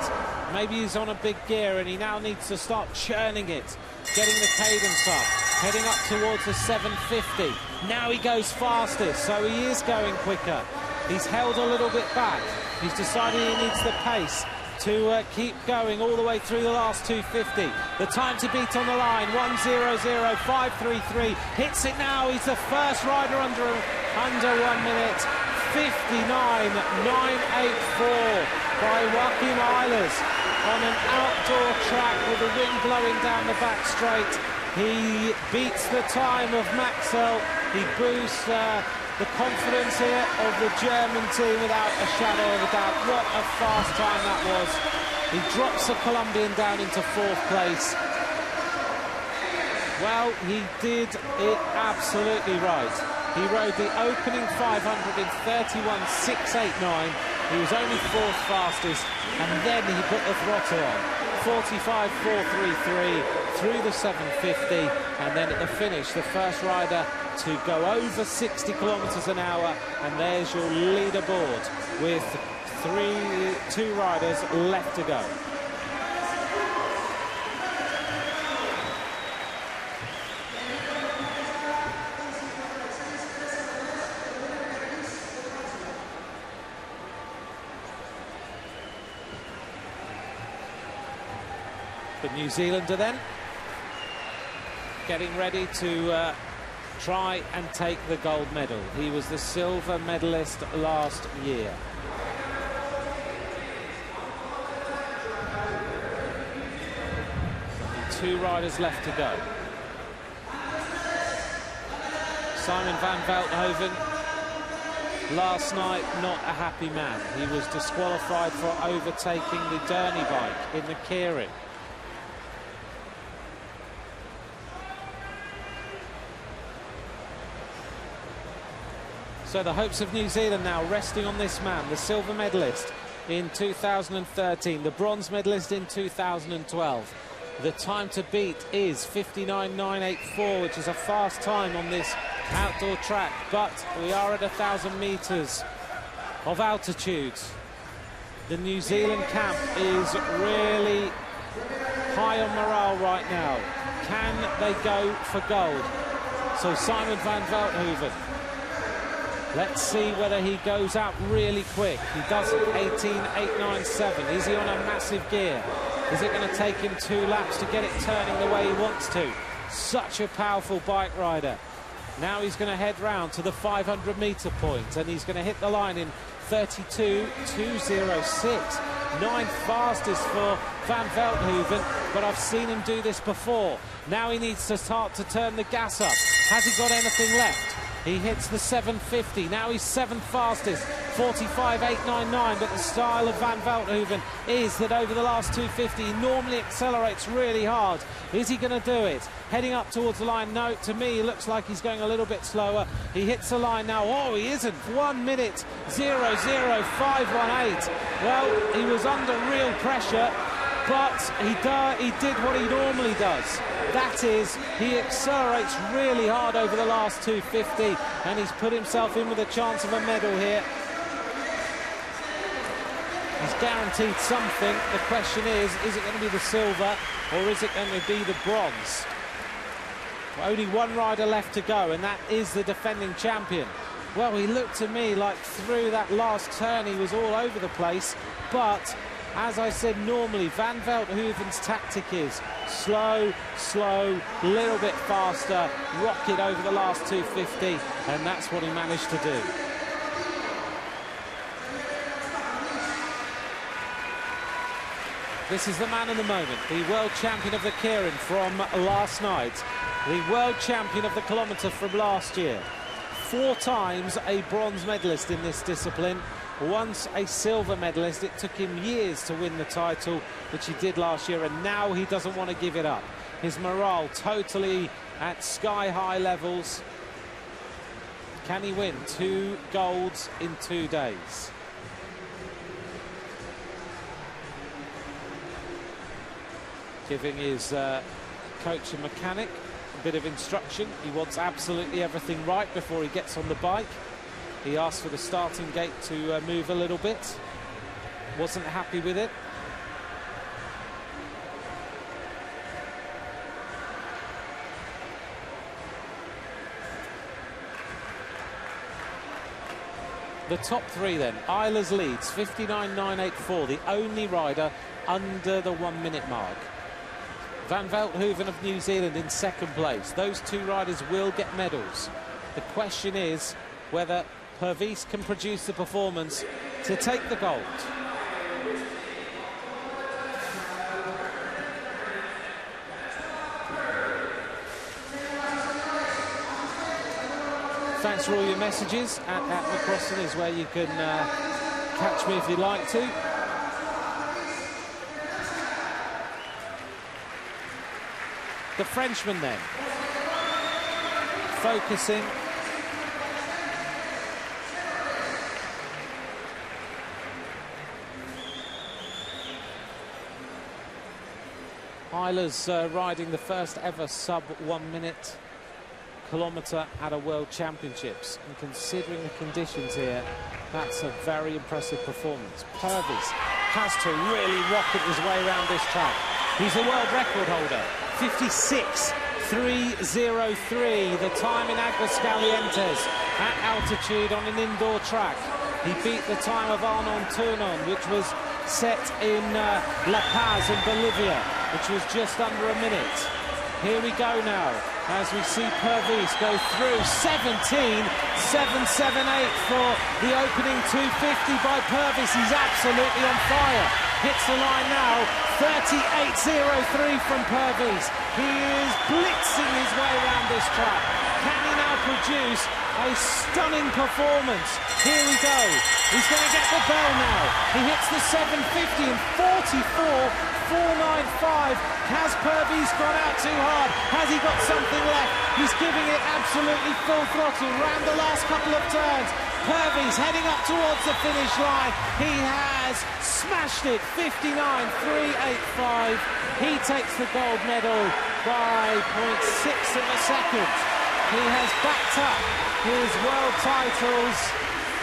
Maybe he's on a big gear and he now needs to start churning it, getting the cadence up, heading up towards the 750. Now he goes fastest, so he is going quicker. He's held a little bit back. He's decided he needs the pace to keep going all the way through the last 250. The time to beat on the line, 1:00.533. Hits it now. He's the first rider under 1 minute. 59.984 by Joachim Eilers on an outdoor track with the wind blowing down the back straight. He beats the time of Maxwell. He boosts the confidence here of the German team without a shadow of a doubt. What a fast time that was. He drops the Colombian down into fourth place. Well, he did it absolutely right. He rode the opening 500 in 31.689. He was only fourth fastest, and then he put the throttle on. 45.433 through the 750, and then at the finish, the first rider to go over 60 kilometers an hour, and there's your leaderboard with two riders left to go. The New Zealander then getting ready to try and take the gold medal. He was the silver medalist last year. Only two riders left to go. Simon van Velthooven, last night not a happy man. He was disqualified for overtaking the Derny bike in the keirin. So the hopes of New Zealand now resting on this man, the silver medalist in 2013, the bronze medalist in 2012. The time to beat is 59.984, which is a fast time on this outdoor track, but we are at 1,000 meters of altitude. The New Zealand camp is really high on morale right now. Can they go for gold? So Simon van Velthooven, let's see whether he goes out really quick. He doesn't. 18.897. Is he on a massive gear? Is it going to take him 2 laps to get it turning the way he wants to? Such a powerful bike rider. Now he's going to head round to the 500-meter point, and he's going to hit the line in 32.206. 9th fastest for van Velthooven, but I've seen him do this before. Now he needs to start to turn the gas up. Has he got anything left? He hits the 750. Now he's 7th fastest, 45.899. But the style of van Velthooven is that over the last 250, he normally accelerates really hard. Is he going to do it? Heading up towards the line. No, to me, he looks like he's going a little bit slower. He hits the line now. Oh, he isn't. 1:00.518. Well, he was under real pressure, but he did what he normally does. That is, he accelerates really hard over the last 250, and he's put himself in with a chance of a medal here. He's guaranteed something. The question is it going to be the silver, or is it going to be the bronze? Well, only one rider left to go, and that is the defending champion. Well, he looked to me like through that last turn he was all over the place, but As I said, normally Van Velthooven's tactic is slow, slow, little bit faster, rocket over the last 250, and that's what he managed to do. This is the man of the moment, the world champion of the keirin from last night, the world champion of the kilometre from last year. 4 times a bronze medalist in this discipline, once a silver medalist. It took him years to win the title, which he did last year, and now he doesn't want to give it up. His morale totally at sky-high levels. Can he win 2 golds in 2 days? Giving his coach and mechanic a bit of instruction. He wants absolutely everything right before he gets on the bike. He asked for the starting gate to move a little bit. Wasn't happy with it. The top 3 then. Eilers leads, 59.984, the only rider under the 1 minute mark. Van Velthooven of New Zealand in 2nd place. Those 2 riders will get medals. The question is whether Pervis can produce the performance to take the gold. Thanks for all your messages. At McCrossan is where you can catch me if you'd like to. The Frenchman then, focusing. Eilers riding the first ever sub 1 minute kilometre at a World Championships. And considering the conditions here, that's a very impressive performance. Pervis has to really rocket his way around this track. He's a world record holder. 56.303, the time in Aguascalientes at altitude on an indoor track. He beat the time of Arnon Tournon, which was set in La Paz in Bolivia, which was just under a minute. Here we go now, as we see Pervis go through. 17.778 for the opening 250 by Pervis. He's absolutely on fire. Hits the line now. 38.03 from Pervis. He is blitzing his way around this track. Can he now produce a stunning performance? Here we go. He's going to get the bell now. He hits the 750 in 44.495. Has Pervis gone out too hard? Has he got something left? He's giving it absolutely full throttle round the last couple of turns. Pervis heading up towards the finish line. He has smashed it, 59.385. He takes the gold medal by 0.6 of a second. He has backed up his world titles.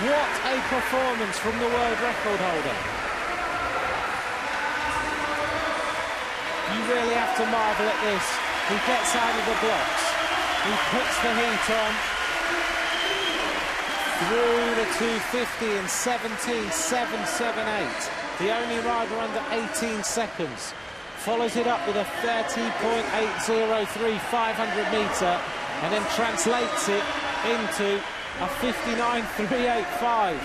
What a performance from the world record holder. You really have to marvel at this. He gets out of the blocks. He puts the heat on. Through the 250 in 17.778. The only rider under 18 seconds. Follows it up with a 30.803 500 metre and then translates it into a 59.385.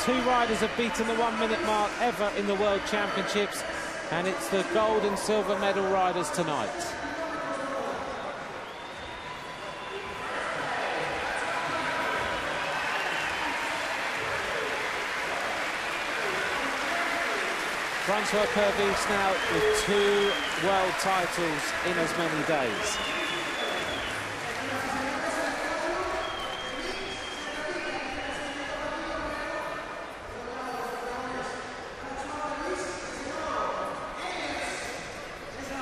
2 riders have beaten the 1 minute mark ever in the World Championships, and it's the gold and silver medal riders tonight. Francois Pervis now with 2 world titles in as many days.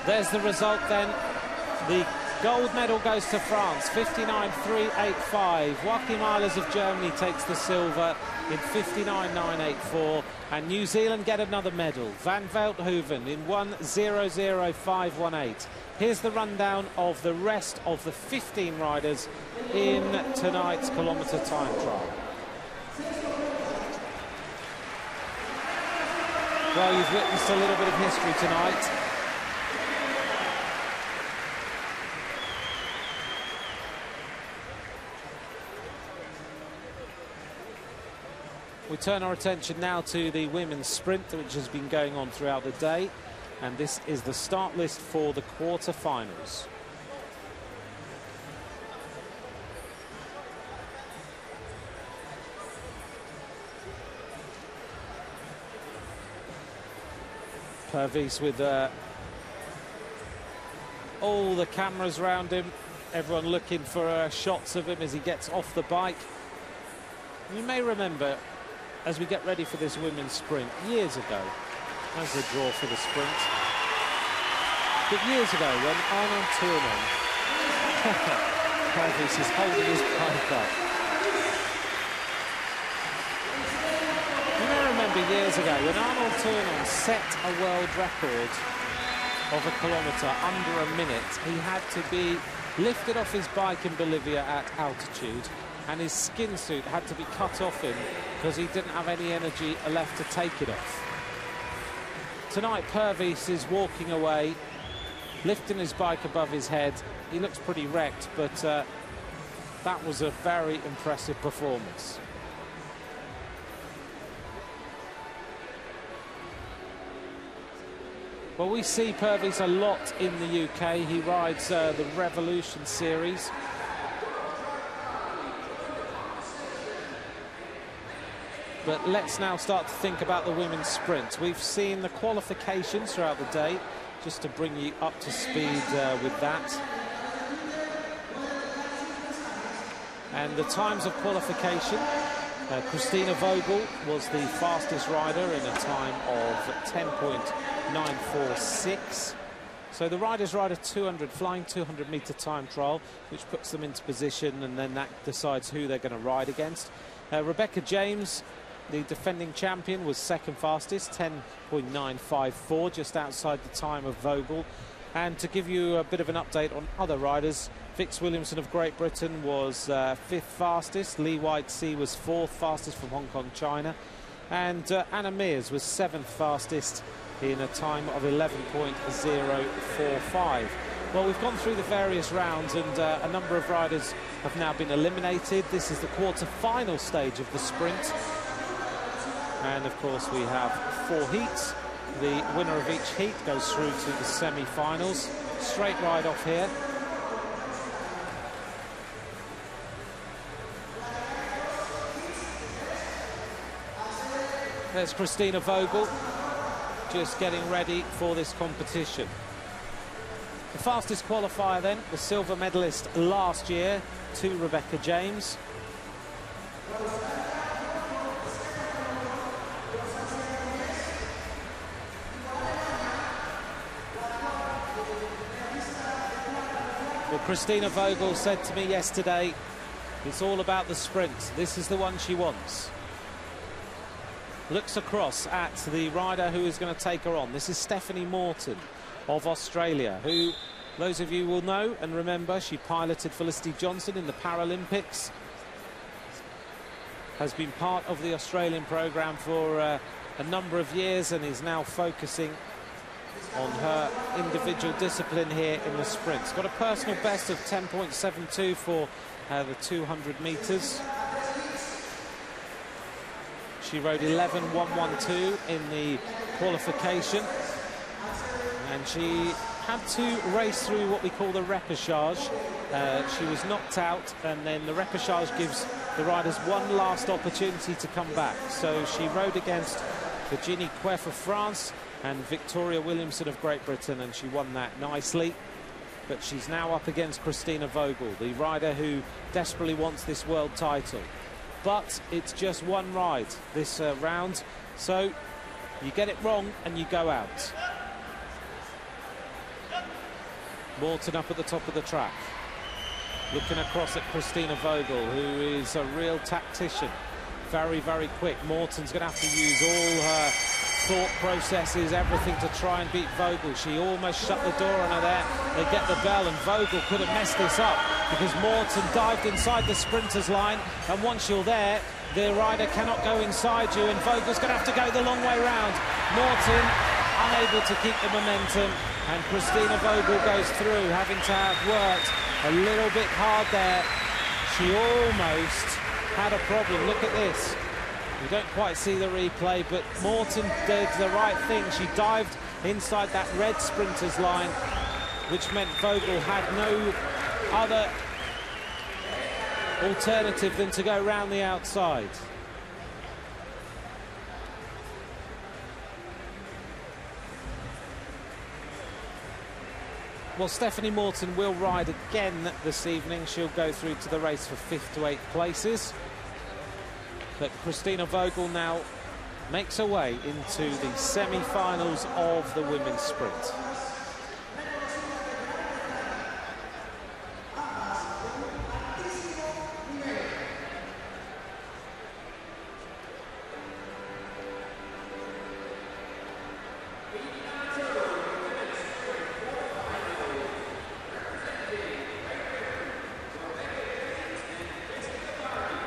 There's the result then. The gold medal goes to France, 59.385. Joachim Eilers of Germany takes the silver in 59.984. And New Zealand get another medal. Van Velthooven in 1.00518. Here's the rundown of the rest of the 15 riders in tonight's kilometre time trial. Well, you've witnessed a little bit of history tonight. We turn our attention now to the women's sprint, which has been going on throughout the day. And this is the start list for the quarter-finals. Pervis with all the cameras around him, everyone looking for shots of him as he gets off the bike. You may remember, as we get ready for this women's sprint, years ago, as the draw for the sprint, but years ago when Arnold Tournon, Pervis is holding his bike up. Years ago, when Arnold Tournon set a world record of a kilometre under a minute, he had to be lifted off his bike in Bolivia at altitude, and his skin suit had to be cut off him because he didn't have any energy left to take it off. Tonight, Pervis is walking away, lifting his bike above his head. He looks pretty wrecked, but that was a very impressive performance. Well, we see Pervis a lot in the UK. He rides the Revolution Series. But let's now start to think about the women's sprint. We've seen the qualifications throughout the day, just to bring you up to speed with that. And the times of qualification. Christina Vogel was the fastest rider in a time of 10.946. So the riders ride a 200 flying 200-meter time trial, which puts them into position, and then that decides who they're going to ride against. Rebecca James, the defending champion, was second fastest, 10.954, just outside the time of Vogel. And to give you a bit of an update on other riders, Vix Williamson of Great Britain was fifth fastest. Lee White-Sea was fourth fastest from Hong Kong, China. And Anna Mears was seventh fastest in a time of 11.045. Well, we've gone through the various rounds, and a number of riders have now been eliminated. This is the quarter-final stage of the sprint. And, of course, we have 4 heats. The winner of each heat goes through to the semi-finals. Straight ride off here. There's Christina Vogel, just getting ready for this competition. The fastest qualifier then, the silver medalist last year, to Rebecca James. Well, Christina Vogel said to me yesterday, it's all about the sprint. This is the one she wants. Looks across at the rider who is going to take her on. This is Stephanie Morton of Australia, who those of you will know and remember, she piloted Felicity Johnson in the Paralympics. Has been part of the Australian programme for a number of years and is now focusing on her individual discipline here in the sprints. Got a personal best of 10.72 for the 200 metres. She rode 11.112 in the qualification, and she had to race through what we call the repechage. She was knocked out, and then the repechage gives the riders one last opportunity to come back. So she rode against Virginie Queff of France and Victoria Williamson of Great Britain, and she won that nicely. But she's now up against Christina Vogel, the rider who desperately wants this world title. But it's just one ride this round, so you get it wrong and you go out. Morton up at the top of the track, looking across at Christina Vogel, who is a real tactician, very, very quick. Morton's going to have to use all her thought processes, everything to try and beat Vogel. She almost shut the door on her there. They get the bell, and Vogel could have messed this up because Morton dived inside the sprinters line, and once you're there, the rider cannot go inside you, and Vogel's going to have to go the long way round. Morton unable to keep the momentum, and Christina Vogel goes through, having to have worked a little bit hard there. She almost had a problem. Look at this. You don't quite see the replay, but Morton did the right thing. She dived inside that red sprinters line, which meant Vogel had no other alternative than to go round the outside. Well, Stephanie Morton will ride again this evening. She'll go through to the race for 5th to 8th places. But Christina Vogel now makes her way into the semi-finals of the women's sprint.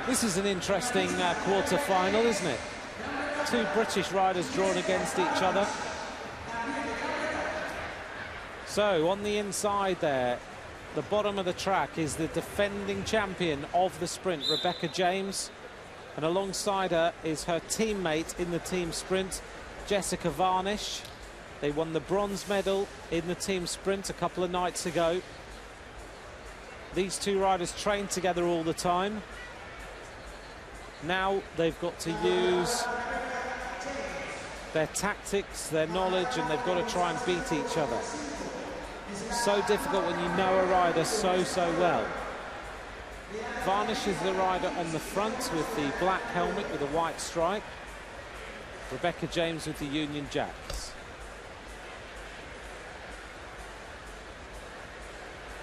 This is an interesting quarter-final, isn't it? Two British riders drawn against each other. So, on the inside there, the bottom of the track is the defending champion of the sprint, Rebecca James. And alongside her is her teammate in the team sprint, Jessica Varnish. They won the bronze medal in the team sprint a couple of nights ago. These two riders train together all the time. Now they've got to use their tactics, their knowledge, and they've got to try and beat each other. So difficult when you know a rider so well. Varnish is the rider on the front with the black helmet with a white stripe. Rebecca James with the Union Jacks.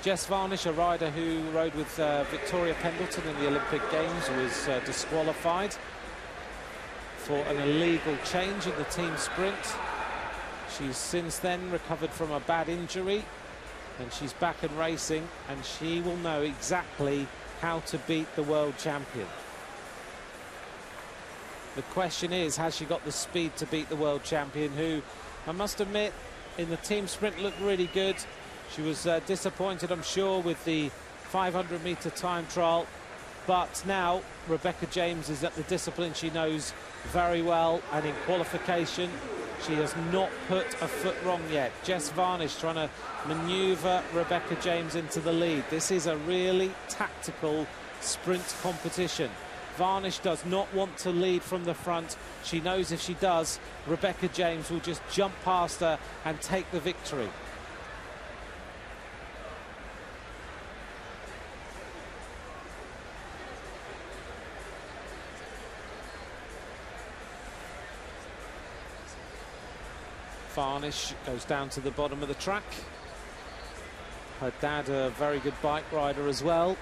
Jess Varnish, a rider who rode with Victoria Pendleton in the Olympic Games, was disqualified for an illegal change in the team sprint. She's since then recovered from a bad injury, and she's back and racing, and she will know exactly how to beat the world champion. The question is, has she got the speed to beat the world champion, who, I must admit, in the team sprint looked really good. She was disappointed, I'm sure, with the 500-metre time trial. But now Rebecca James is at the discipline she knows very well, and in qualification she has not put a foot wrong yet. Jess Varnish trying to manoeuvre Rebecca James into the lead. This is a really tactical sprint competition. Varnish does not want to lead from the front. She knows if she does, Rebecca James will just jump past her and take the victory. Varnish goes down to the bottom of the track. Her dad, a very good bike rider as well.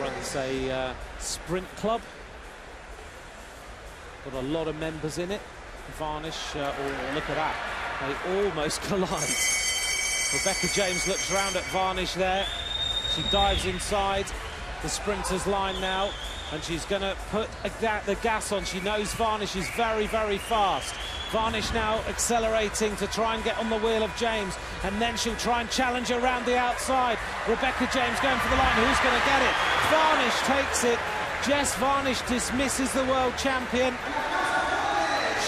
Runs a sprint club. Got a lot of members in it. Varnish, oh, look at that. They almost collide. Rebecca James looks round at Varnish there. She dives inside the sprinter's line now, and she's going to put the gas on. She knows Varnish is very fast. Varnish now accelerating to try and get on the wheel of James, and then she'll try and challenge her around the outside. Rebecca James going for the line. Who's going to get it? Varnish takes it. Jess Varnish dismisses the world champion.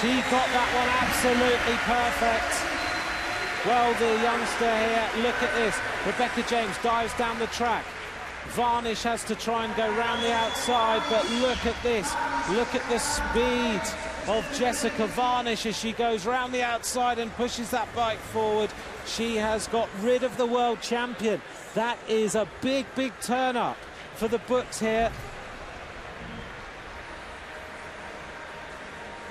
She got that one absolutely perfect. Well, the youngster here, look at this. Rebecca James dives down the track. Varnish has to try and go round the outside, but look at this. Look at the speed of Jessica Varnish as she goes round the outside and pushes that bike forward. She has got rid of the world champion. That is a big turn up for the books here.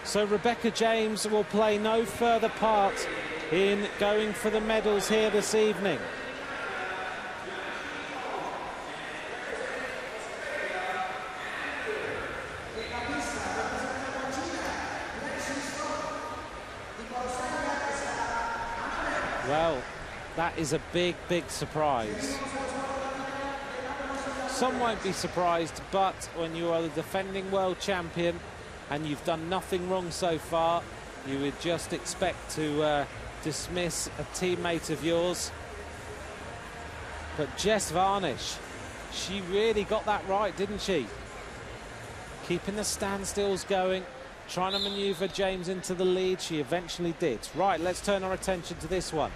So Rebecca James will play no further part in going for the medals here this evening. Well, that is a big surprise. some won't be surprised, but when you are the defending world champion and you've done nothing wrong so far, you would just expect to dismiss a teammate of yours. But Jess Varnish, she really got that right, didn't she? Keeping the standstills going, trying to manoeuvre James into the lead. She eventually did. Right, let's turn our attention to this one.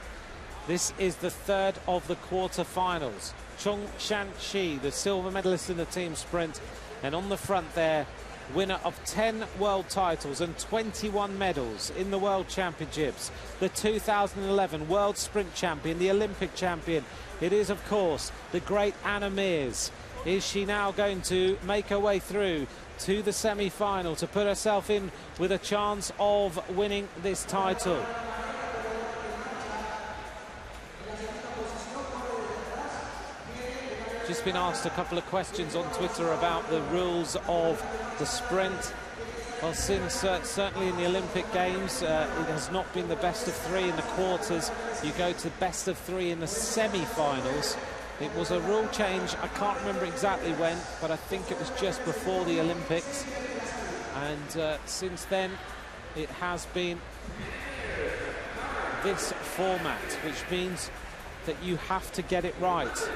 This is the third of the quarter-finals. Chung Shan-Shi, the silver medalist in the team sprint, and on the front there, winner of 10 world titles and 21 medals in the World Championships, the 2011 World Sprint Champion, the Olympic champion. It is, of course, the great Anna Mears. Is she now going to make her way through to the semi-final to put herself in with a chance of winning this title? Just been asked a couple of questions on Twitter about the rules of the sprint. Well, since certainly in the Olympic Games, it has not been the best of three in the quarters. You go to best of three in the semi-finals. It was a rule change, I can't remember exactly when, but I think it was just before the Olympics. And since then, it has been this format, which means that you have to get it right.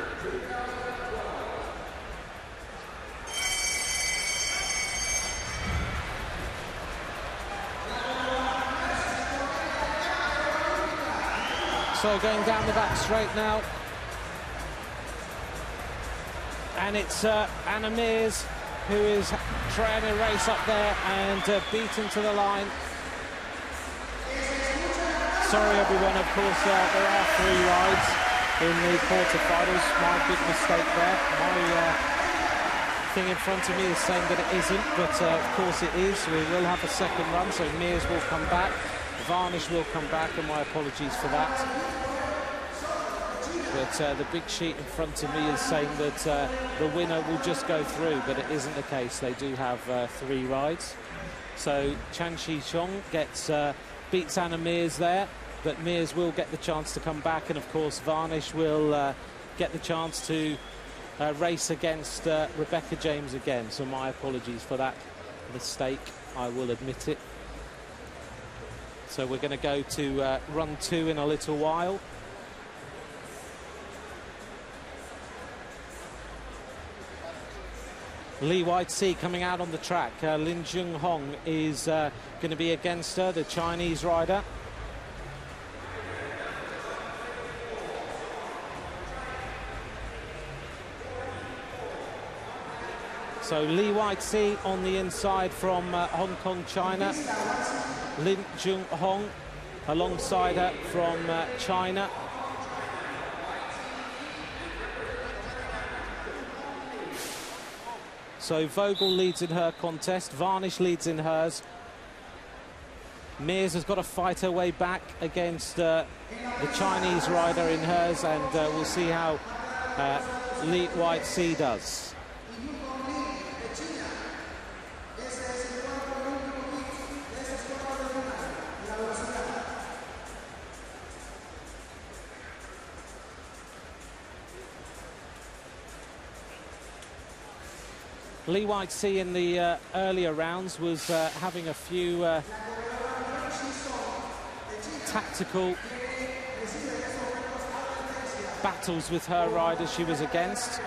So going down the back straight now. And it's Anna Mears who is trying to race up there and beaten to the line. Sorry everyone, of course there are 3 rides in the quarterfinals. My big mistake there. My thing in front of me is saying that it isn't, but of course it is. We will have a second run, so Mears will come back. Varnish will come back, and my apologies for that. But the big sheet in front of me is saying that the winner will just go through, but it isn't the case. They do have 3 rides. So Chan Shi-chong beats Anna Mears there, but Mears will get the chance to come back, and of course Varnish will get the chance to race against Rebecca James again. So my apologies for that mistake, I will admit it. So we're going to go to run 2 in a little while. Lee White-Sea coming out on the track. Lin Jung-hong is going to be against her, the Chinese rider. So Lee White-Sea on the inside from Hong Kong, China. Lin Jung-hong alongside her from China. So Vogel leads in her contest, Varnish leads in hers. Mears has got to fight her way back against the Chinese rider in hers, and we'll see how Lee White-Sea does. Lee White-Sea in the earlier rounds was having a few tactical battles with her riders she was against.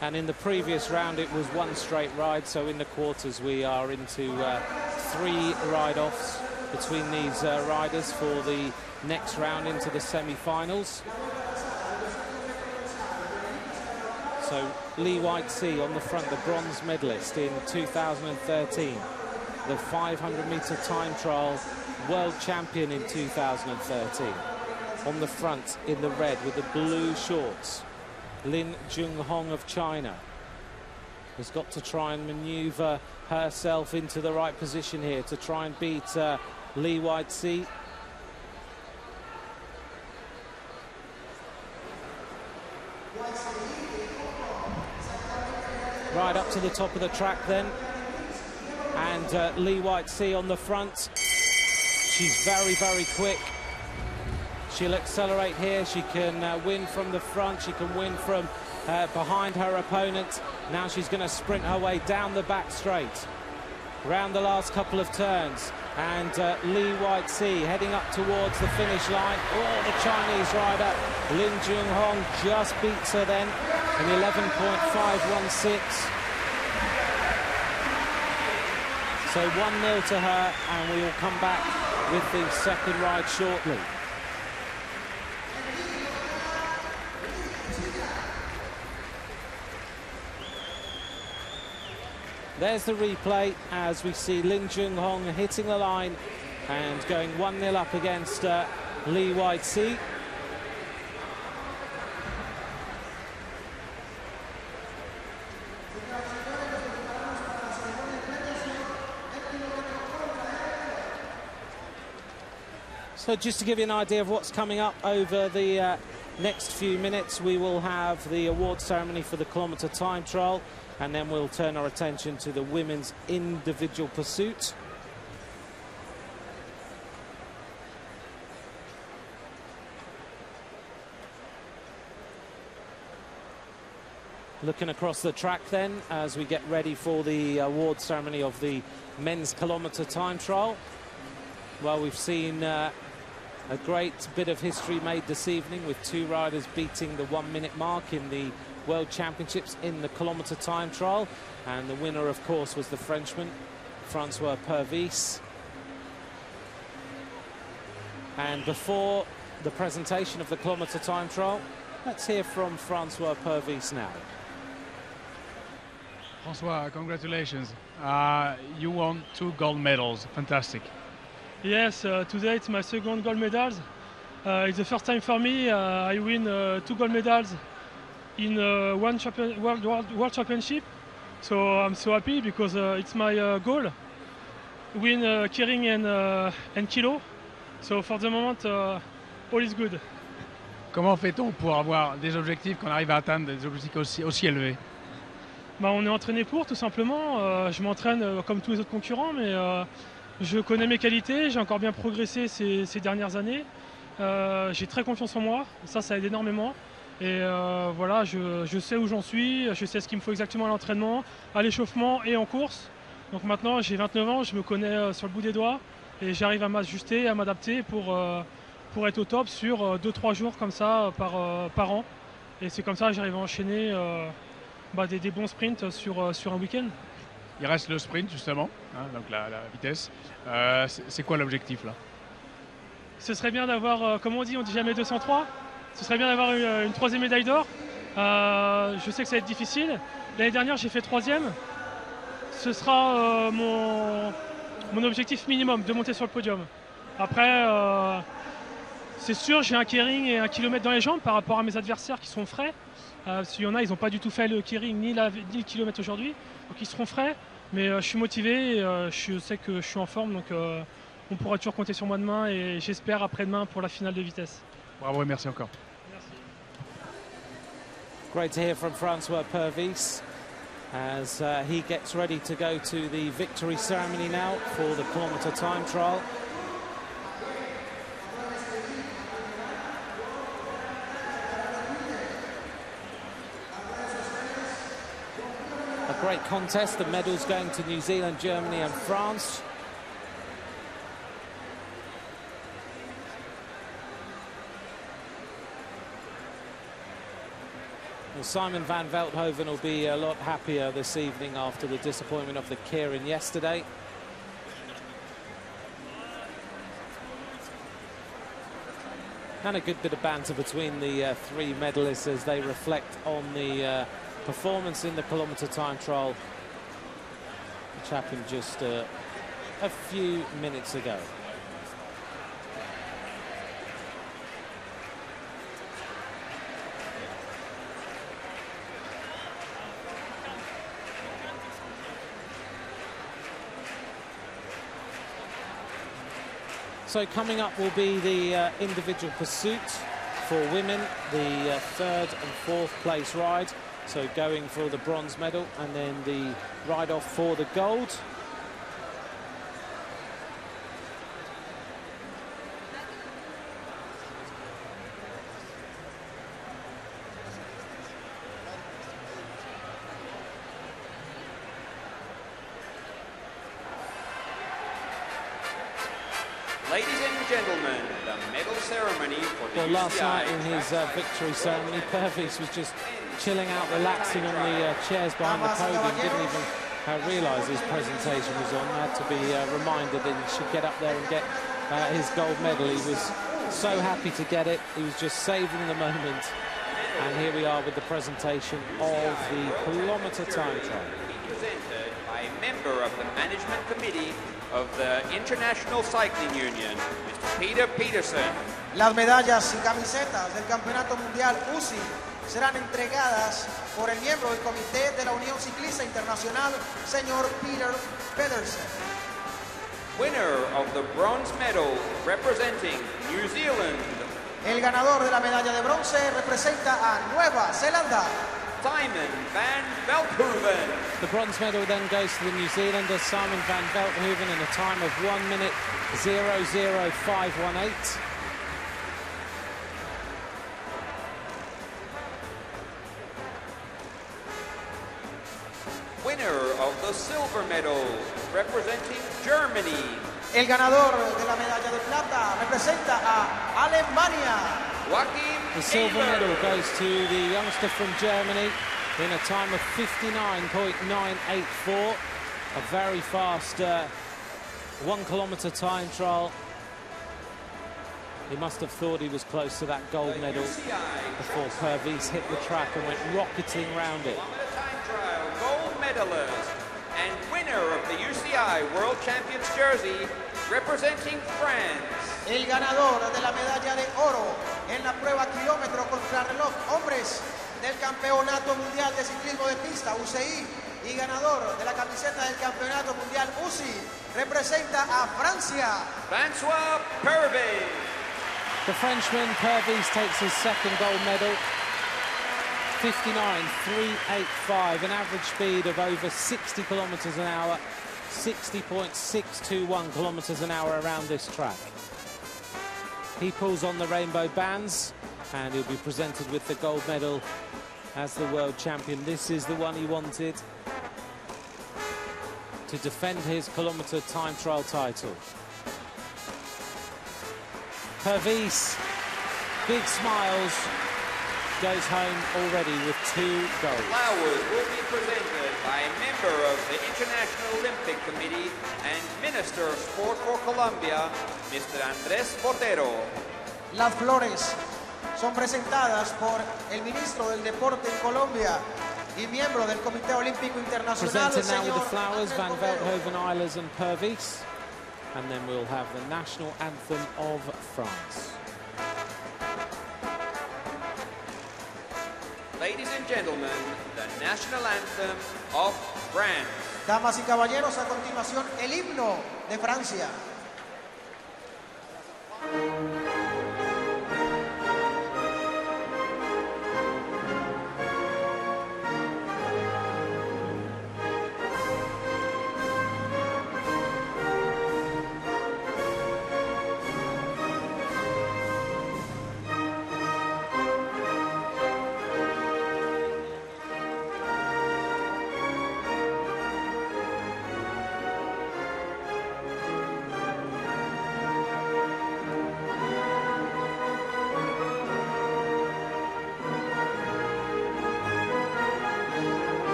And in the previous round it was 1 straight ride, so in the quarters we are into 3 ride-offs between these riders for the next round into the semi-finals. So Lee White-Sea on the front, the bronze medalist in 2013, the 500-meter time trial world champion in 2013. On the front in the red with the blue shorts, Lin Jung-hong of China has got to try and maneuver herself into the right position here to try and beat Lee White-Sea. Right up to the top of the track then, and Lee White-Sea on the front. She's very, very quick. She'll accelerate here. She can win from the front. She can win from behind her opponent. Now she's going to sprint her way down the back straight, round the last couple of turns. And Li Weixi heading up towards the finish line. Oh, the Chinese rider Lin Junhong just beats her then in 11.516. So 1-0 to her, and we will come back with the second ride shortly. There's the replay as we see Lin Junhong hitting the line and going 1-0 up against Li Weixi. So just to give you an idea of what's coming up over the next few minutes, we will have the award ceremony for the kilometre time trial, and then we'll turn our attention to the women's individual pursuit. Looking across the track then as we get ready for the award ceremony of the men's kilometre time trial. Well, we've seen a great bit of history made this evening with two riders beating the 1-minute mark in the World Championships in the kilometre time trial, and the winner of course was the Frenchman Francois Pervis. And before the presentation of the kilometre time trial, let's hear from Francois Pervis now. Francois, congratulations. You won 2 gold medals. Fantastic. Yes, today it's my second gold medals. It's the first time for me. I win 2 gold medals in World Championship. So I'm so happy because it's my goal. Win keirin and kilo. So for the moment, all is good. Comment fait-on pour avoir des objectifs, qu'on arrive à atteindre des objectifs aussi élevés? Bah, on est entraîné pour, tout simplement. Je m'entraîne comme tous les autres concurrents, mais je connais mes qualités, j'ai encore bien progressé ces dernières années. J'ai très confiance en moi, ça aide énormément. Et voilà, je sais où j'en suis, je sais ce qu'il me faut exactement à l'entraînement, à l'échauffement et en course. Donc maintenant, j'ai 29 ans, je me connais sur le bout des doigts et j'arrive à m'ajuster, à m'adapter pour être au top sur 2-3 jours comme ça par an. Et c'est comme ça que j'arrive à enchaîner des bons sprints sur un week-end. Il reste le sprint justement, hein, donc la vitesse. C'est quoi l'objectif là? Ce serait bien d'avoir, comme on dit jamais 203. Ce serait bien d'avoir une 3e médaille d'or. Je sais que ça va être difficile. L'année dernière, j'ai fait 3e. Ce sera mon objectif minimum, de monter sur le podium. Après, c'est sûr, j'ai un keirin et un kilomètre dans les jambes par rapport à mes adversaires qui sont frais. S'il y en a, ils n'ont pas du tout fait le keirin ni le kilomètre aujourd'hui. Donc ils seront frais. Mais je suis motivé, je sais que je suis en forme. Donc on pourra toujours compter sur moi demain et j'espère après-demain pour la finale de vitesse. Bravo et merci encore. Merci. Great to hear from Francois Pervis as he gets ready to go to the victory ceremony now for the kilometre time trial. A great contest, the medals going to New Zealand, Germany and France. Well, Simon van Velthooven will be a lot happier this evening after the disappointment of the keirin yesterday. And a good bit of banter between the 3 medalists as they reflect on the performance in the kilometre time trial, which happened just a few minutes ago. So coming up will be the individual pursuit for women, the 3rd and 4th place ride. So going for the bronze medal and then the ride off for the gold. gentlemen, the medal ceremony for the Well, last UCI night in his victory ceremony, Pervis was just chilling out, relaxing on the chairs behind the podium, didn't even realise his presentation was on. Had to be reminded that he should get up there and get his gold medal. He was so happy to get it. He was just savouring the moment. And here we are with the presentation of the kilometre time trial. Presented by a member of the management committee of the International Cycling Union, Mr. Peter Peterson. Las medallas y camisetas del Campeonato Mundial UCI serán entregadas por el miembro del Comité de la Unión Ciclista Internacional, señor Peter Peterson. Winner of the bronze medal representing New Zealand. El ganador de la medalla de bronce representa a Nueva Zelanda. Simon van Velthooven. The bronze medal then goes to the New Zealander Simon van Velthooven in a time of 1 minute 0:0518. Winner of the silver medal representing Germany. El ganador de la medalla de plata representa a Alemania. Joachim. The silver Eilers. medal goes to the youngster from Germany in a time of 59.984. A very fast 1 kilometre time trial. He must have thought he was close to that gold medal before Pervis hit the track and went rocketing round it. Time trial gold medalist and winner of the UCI World Champions jersey representing France. El ganador de la medalla de oro en la prueba kilómetro contrarreloj hombres del Campeonato Mundial de Ciclismo de Pista UCI y ganador de la camiseta del Campeonato Mundial UCI representa a Francia. Francois Pervis. The Frenchman Pervis takes his second gold medal. 59.385, an average speed of over 60 kilometres an hour, 60.621 kilometres an hour around this track. He pulls on the rainbow bands and he'll be presented with the gold medal as the world champion. This is the one he wanted to defend his kilometre time trial title. Pervis, big smiles, goes home already with 2 goals. Flowers will be presented by a member of the International Olympic Committee and Minister of Sport for Colombia, Mr. Andrés Botero. Las flores son presentadas por el ministro del Deporte en Colombia y miembro del Comité Olímpico Internacional, Presented now with the señor flowers, Van Andrés Botero. Velthooven, Eilers and Pervis. And then we'll have the national anthem of France. Ladies and gentlemen, the national anthem of France. Damas y caballeros, a continuación el himno de Francia.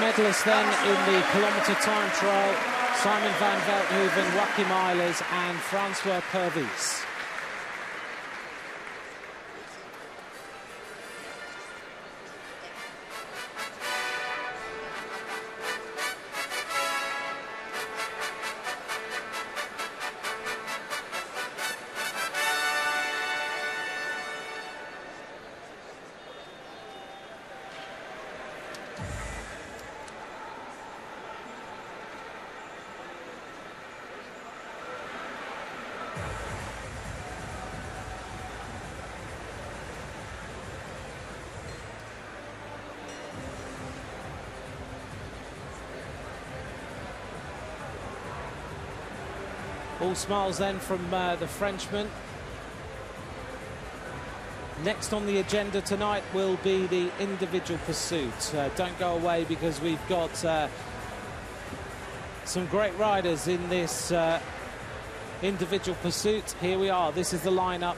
Medalists then in the kilometre time trial, Simon van Velthooven, Joachim Eilers and Francois Pervis. All smiles then from the Frenchman. Next on the agenda tonight will be the individual pursuit. Don't go away, because we've got some great riders in this individual pursuit. Here we are. This is the lineup.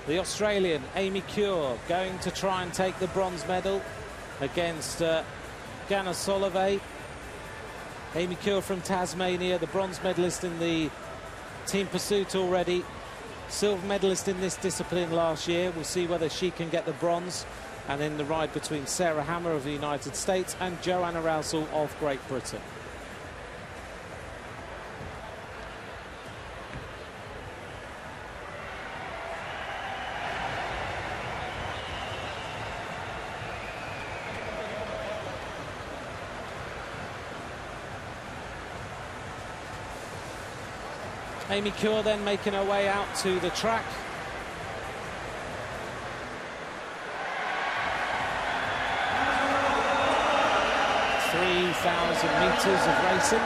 The Australian Amy Cure going to try and take the bronze medal against Ganna Solovey. Amy Cure from Tasmania, the bronze medalist in the team pursuit already. Silver medalist in this discipline last year. We'll see whether she can get the bronze. And then the ride between Sarah Hammer of the United States and Joanna Rousel of Great Britain. Amy Cure then making her way out to the track. ...3,000 metres of racing.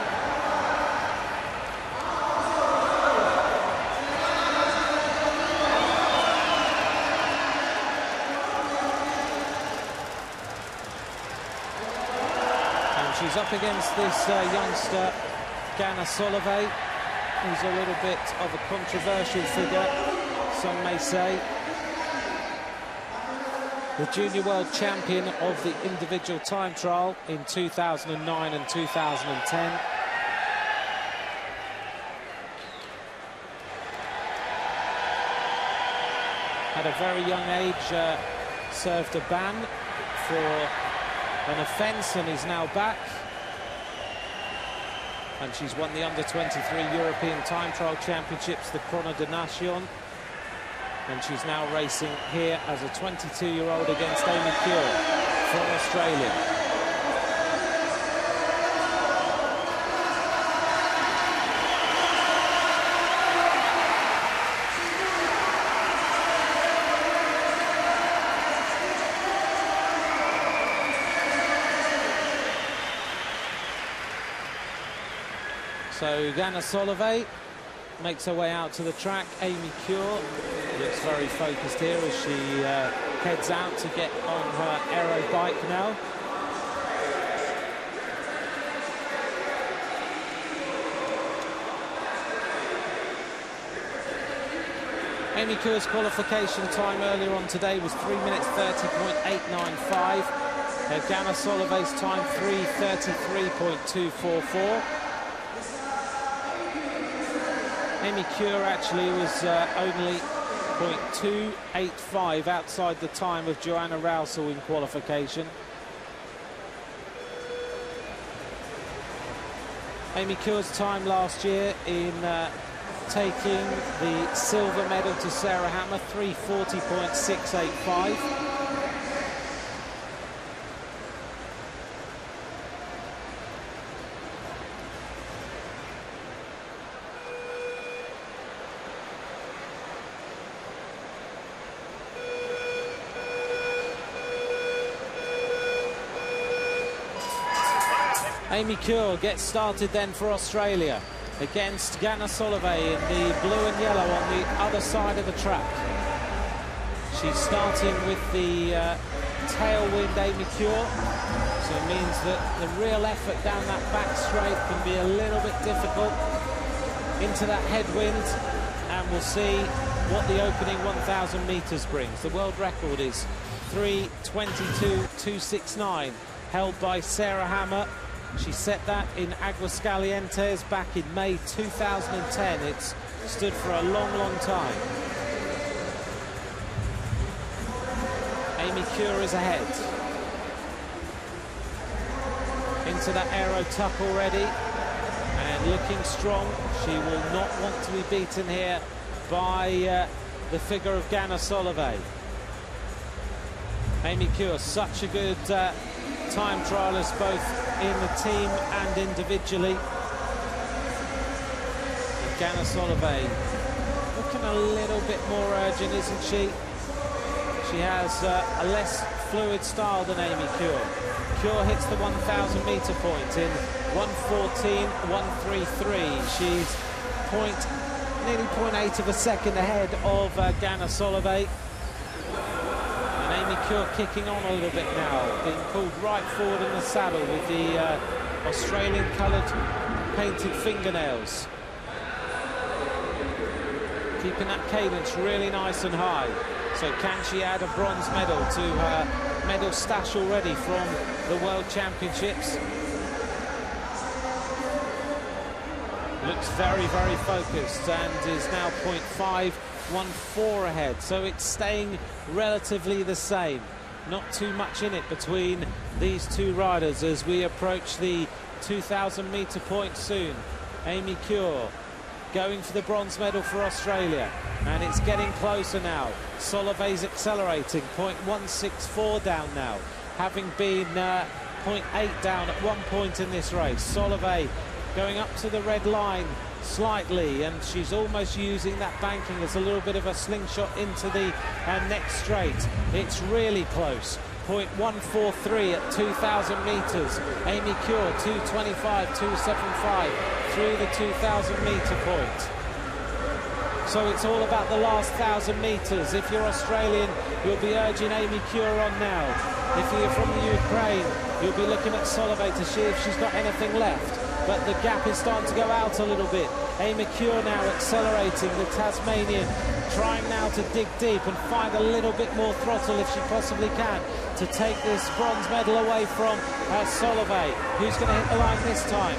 And she's up against this youngster, Ganna Solovey, who's a little bit of a controversial figure, some may say. The junior world champion of the individual time trial in 2009 and 2010. At a very young age, served a ban for an offence and is now back. And she's won the under-23 European Time Trial Championships, the Chrono de Nation. And she's now racing here as a 22-year-old against Amy Cure from Australia. So Ganna Solovey makes her way out to the track. Amy Cure looks very focused here as she heads out to get on her aero bike now. Amy Cure's qualification time earlier on today was 3 minutes 30.895. Ganna Solovey's time 3:33.244. Amy Cure actually was only 0.285 outside the time of Joanna Rousel in qualification. Amy Cure's time last year in taking the silver medal to Sarah Hammer, 3:40.685. Amy Cure gets started then for Australia against Ganna Solovey in the blue and yellow on the other side of the track. She's starting with the tailwind Amy Cure, so it means that the real effort down that back straight can be a little bit difficult. Into that headwind, and we'll see what the opening 1,000 metres brings. The world record is 3:22.269, held by Sarah Hammer. She set that in Aguascalientes back in May 2010. It's stood for a long, long time. Amy Cure is ahead. Into that aero tuck already. And looking strong. She will not want to be beaten here by the figure of Ganna Solovey. Amy Cure, such a good time trialist, both in the team and individually. And Ganna Solovey looking a little bit more urgent, isn't she? She has a less fluid style than Amy Cure. Cure hits the 1,000 metre point in 1:14.133. She's nearly 0.8 of a second ahead of Ganna Solovey. And Amy Cure kicking on a little bit now, being pulled right forward in the saddle with the Australian coloured painted fingernails. Keeping that cadence really nice and high. So can she add a bronze medal to her medal stash already from the World Championships? Looks very, very focused and is now 0.514 ahead. So it's staying relatively the same. Not too much in it between these two riders as we approach the 2,000 metre point soon. Amy Cure going for the bronze medal for Australia, and it's getting closer now. Solovey's accelerating, 0.164 down now, having been 0.8 down at one point in this race. Solovey going up to the red line slightly, and she's almost using that banking as a little bit of a slingshot into the next straight. It's really close. 0.143 at 2,000 metres. Amy Cure 2:25, 2:75 through the 2,000 metre point. So it's all about the last 1,000 metres. If you're Australian, you'll be urging Amy Cure on now. If you're from the Ukraine, you'll be looking at Solovey to see if she's got anything left. But the gap is starting to go out a little bit. Amy Cure now accelerating, the Tasmanian trying now to dig deep and find a little bit more throttle if she possibly can to take this bronze medal away from Solovey, who's going to hit the line this time.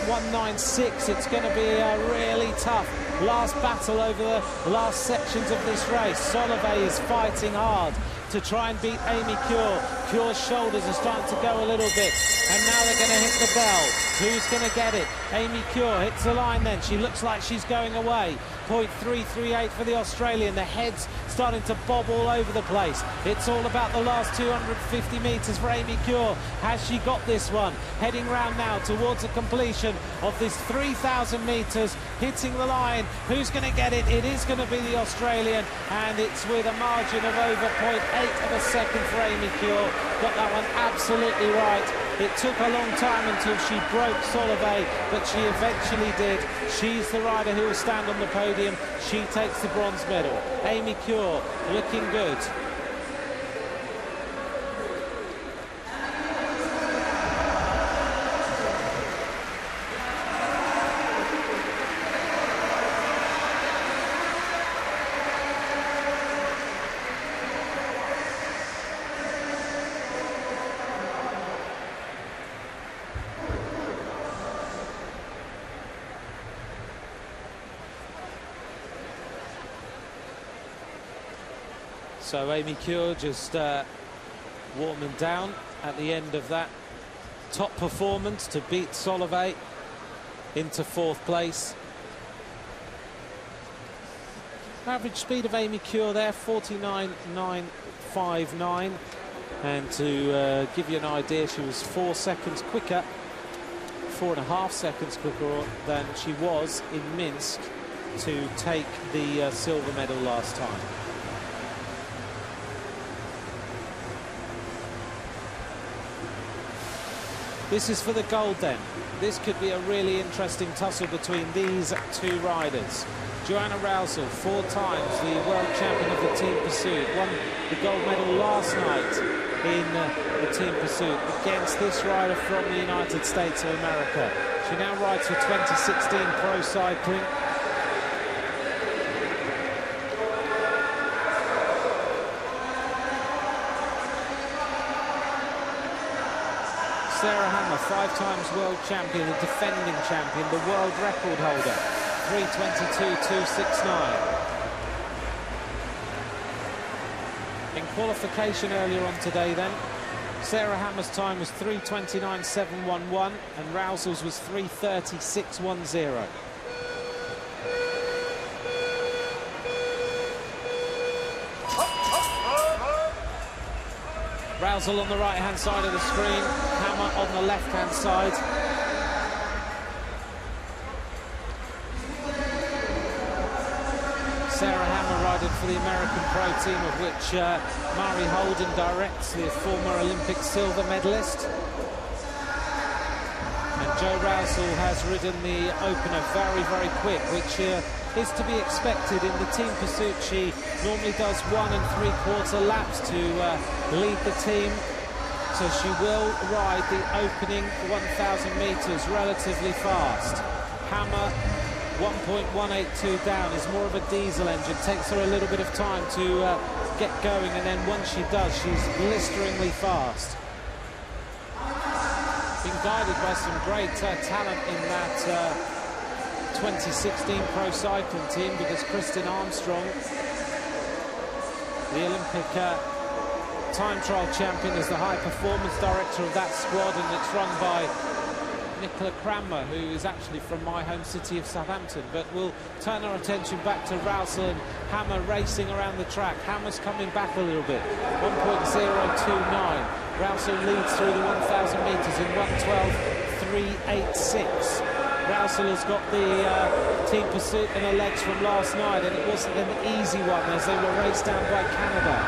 0.196. It's going to be a really tough last battle over the last sections of this race. Solovey is fighting hard to try and beat Amy Cure. Cure's shoulders are starting to go a little bit, and now they're going to hit the bell. Who's going to get it? Amy Cure hits the line then. She looks like she's going away. 0.338 for the Australian. The head's starting to bob all over the place. It's all about the last 250 metres for Amy Cure. Has she got this one? Heading round now towards the completion of this 3,000 metres, hitting the line. Who's going to get it? It is going to be the Australian, and it's with a margin of over 0.8 of a second for Amy Cure. Got that one absolutely right. It took a long time until she broke Solovey, but she eventually did. She's the rider who will stand on the podium. She takes the bronze medal. Amy Cure looking good. So Amy Cure just warming down at the end of that top performance to beat Solovey into fourth place. Average speed of Amy Cure there, 49.959. And to give you an idea, she was 4 seconds quicker, 4.5 seconds quicker than she was in Minsk to take the silver medal last time. This is for the gold then. This could be a really interesting tussle between these two riders. Joanna Rousel, 4 times the world champion of the team pursuit, won the gold medal last night in the team pursuit against this rider from the United States of America. She now rides for 2016 Pro Cycling. Sarah Hammer, 5 times world champion, the defending champion, the world record holder, 3:22.269. In qualification earlier on today then, Sarah Hammer's time was 3:29.711 and Rousel's was 3:30.610. Rousel on the right-hand side of the screen, Hammer on the left-hand side. Sarah Hammer riding for the American Pro team, of which Mari Holden directs, the former Olympic silver medalist. And Joe Rousel has ridden the opener very, very quick, which is to be expected in the team pursuit. She normally does 1 3/4 laps to lead the team, so she will ride the opening 1,000 metres relatively fast. Hammer 1.182 down, is more of a diesel engine, takes her a little bit of time to get going, and then once she does, she's blisteringly fast. Been guided by some great talent in that 2016 Pro Cycling team, because Kristen Armstrong, the Olympic time trial champion, is the high performance director of that squad, and it's run by Nicola Cranmer, who is actually from my home city of Southampton. But we'll turn our attention back to Rousel and Hammer racing around the track. Hammer's coming back a little bit, 1.029. Rousel leads through the 1,000 metres in 1:12.386. Rousel has got the team pursuit in her legs from last night, and it wasn't an easy one as they were raced down by Canada.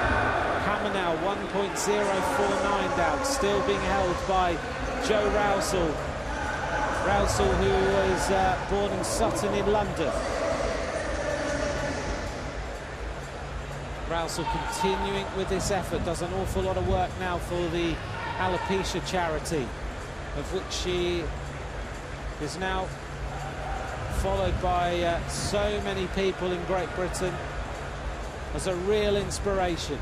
Hammer now 1.049 down, still being held by Joe Rousel. Rousel, who was born in Sutton in London. Rousel continuing with this effort, does an awful lot of work now for the alopecia charity, of which she is now followed by so many people in Great Britain as a real inspiration.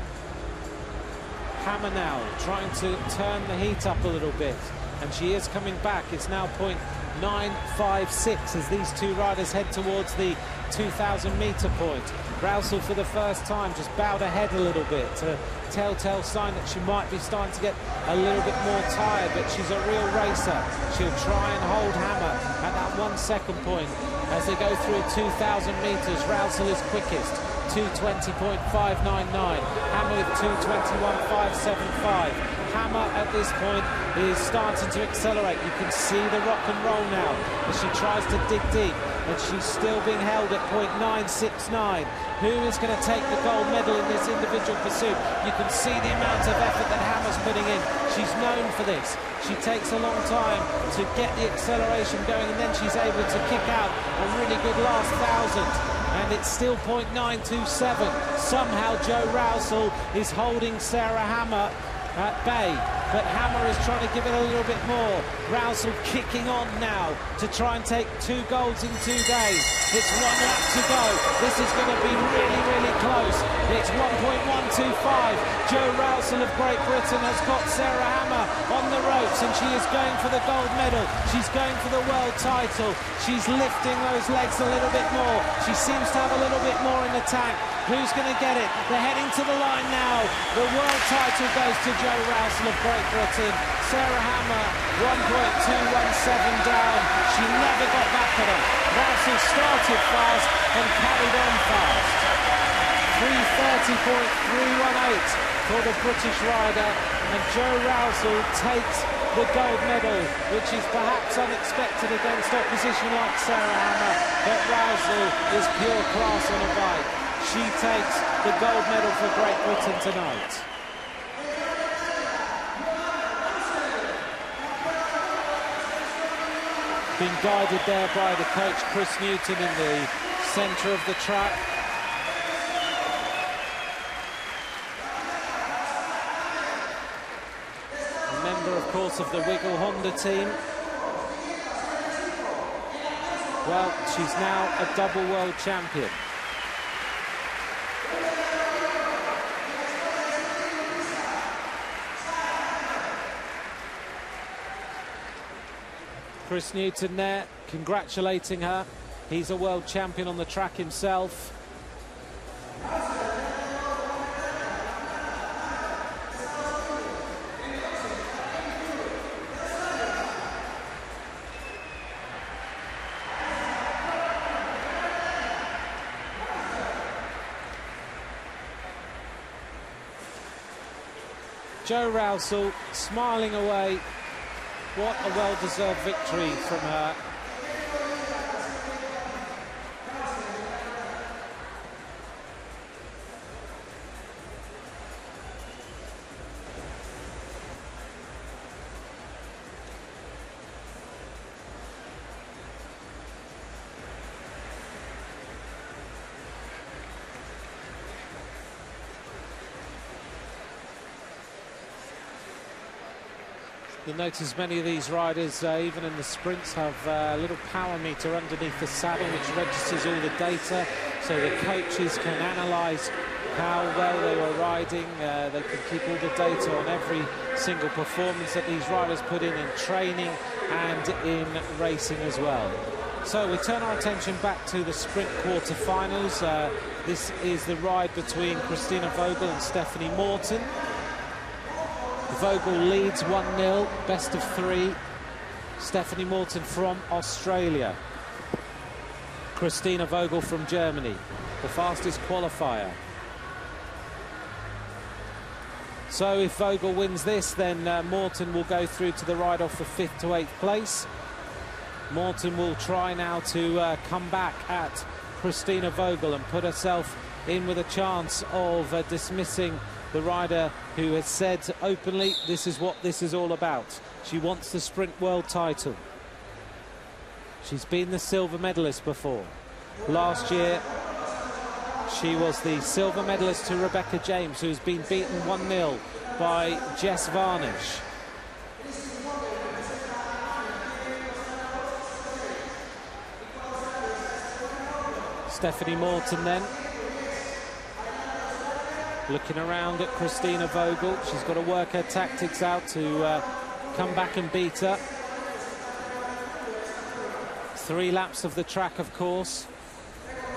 Hammer now trying to turn the heat up a little bit, and she is coming back. It's now 0.956 as these two riders head towards the 2,000 metre point. Rousel for the first time just bowed her head a little bit, a telltale sign that she might be starting to get a little bit more tired, but she's a real racer. She'll try and hold Hammer at that 1 second point as they go through 2,000 metres. Rousel is quickest, 2:20.599. Hammer with 2:21.575. Hammer at this point is starting to accelerate. You can see the rock and roll now as she tries to dig deep, and she's still being held at 0.969. Who is going to take the gold medal in this individual pursuit? You can see the amount of effort that Hammer's putting in. She's known for this. She takes a long time to get the acceleration going, and then she's able to kick out a really good last 1,000. And it's still 0.927. Somehow Joe Rousel is holding Sarah Hammer at bay, but Hammer is trying to give it a little bit more. Rousel kicking on now to try and take 2 golds in 2 days. It's 1 lap to go. This is going to be really, really close. It's 1.125. Joe Rousel of Great Britain has got Sarah Hammer on the ropes, and she is going for the gold medal. She's going for the world title. She's lifting those legs a little bit more. She seems to have a little bit more in the tank. Who's going to get it? They're heading to the line now. The world title goes to Joe Rousel of Great Britain. Sarah Hammer 1.217 down. She never got back at her. Rousel started fast and carried on fast. 3:30.318 for the British rider, and Joe Rousel takes the gold medal, which is perhaps unexpected against opposition like Sarah Hammer, but Rousel is pure class on a bike. She takes the gold medal for Great Britain tonight. Being guided there by the coach Chris Newton in the centre of the track. A member, of course, of the Wiggle Honda team. Well, she's now a double world champion. Chris Newton there, congratulating her. He's a world champion on the track himself. Joe Rousel smiling away. What a well-deserved victory from her. You'll notice many of these riders, even in the sprints, have a little power meter underneath the saddle which registers all the data, so the coaches can analyse how well they were riding. They can keep all the data on every single performance that these riders put in training and in racing as well. So we turn our attention back to the sprint quarterfinals. This is the ride between Christina Vogel and Stephanie Morton. Vogel leads 1-0, best of 3. Stephanie Morton from Australia. Christina Vogel from Germany, the fastest qualifier. So if Vogel wins this, then Morton will go through to the ride-off for 5th to 8th place. Morton will try now to come back at Christina Vogel and put herself in with a chance of dismissing the rider who has said openly this is what this is all about. She wants the sprint world title. She's been the silver medalist before. Last year she was the silver medalist to Rebecca James, who's been beaten 1-0 by Jess Varnish. Stephanie Morton then, looking around at Christina Vogel. She's got to work her tactics out to come back and beat her. 3 laps of the track, of course.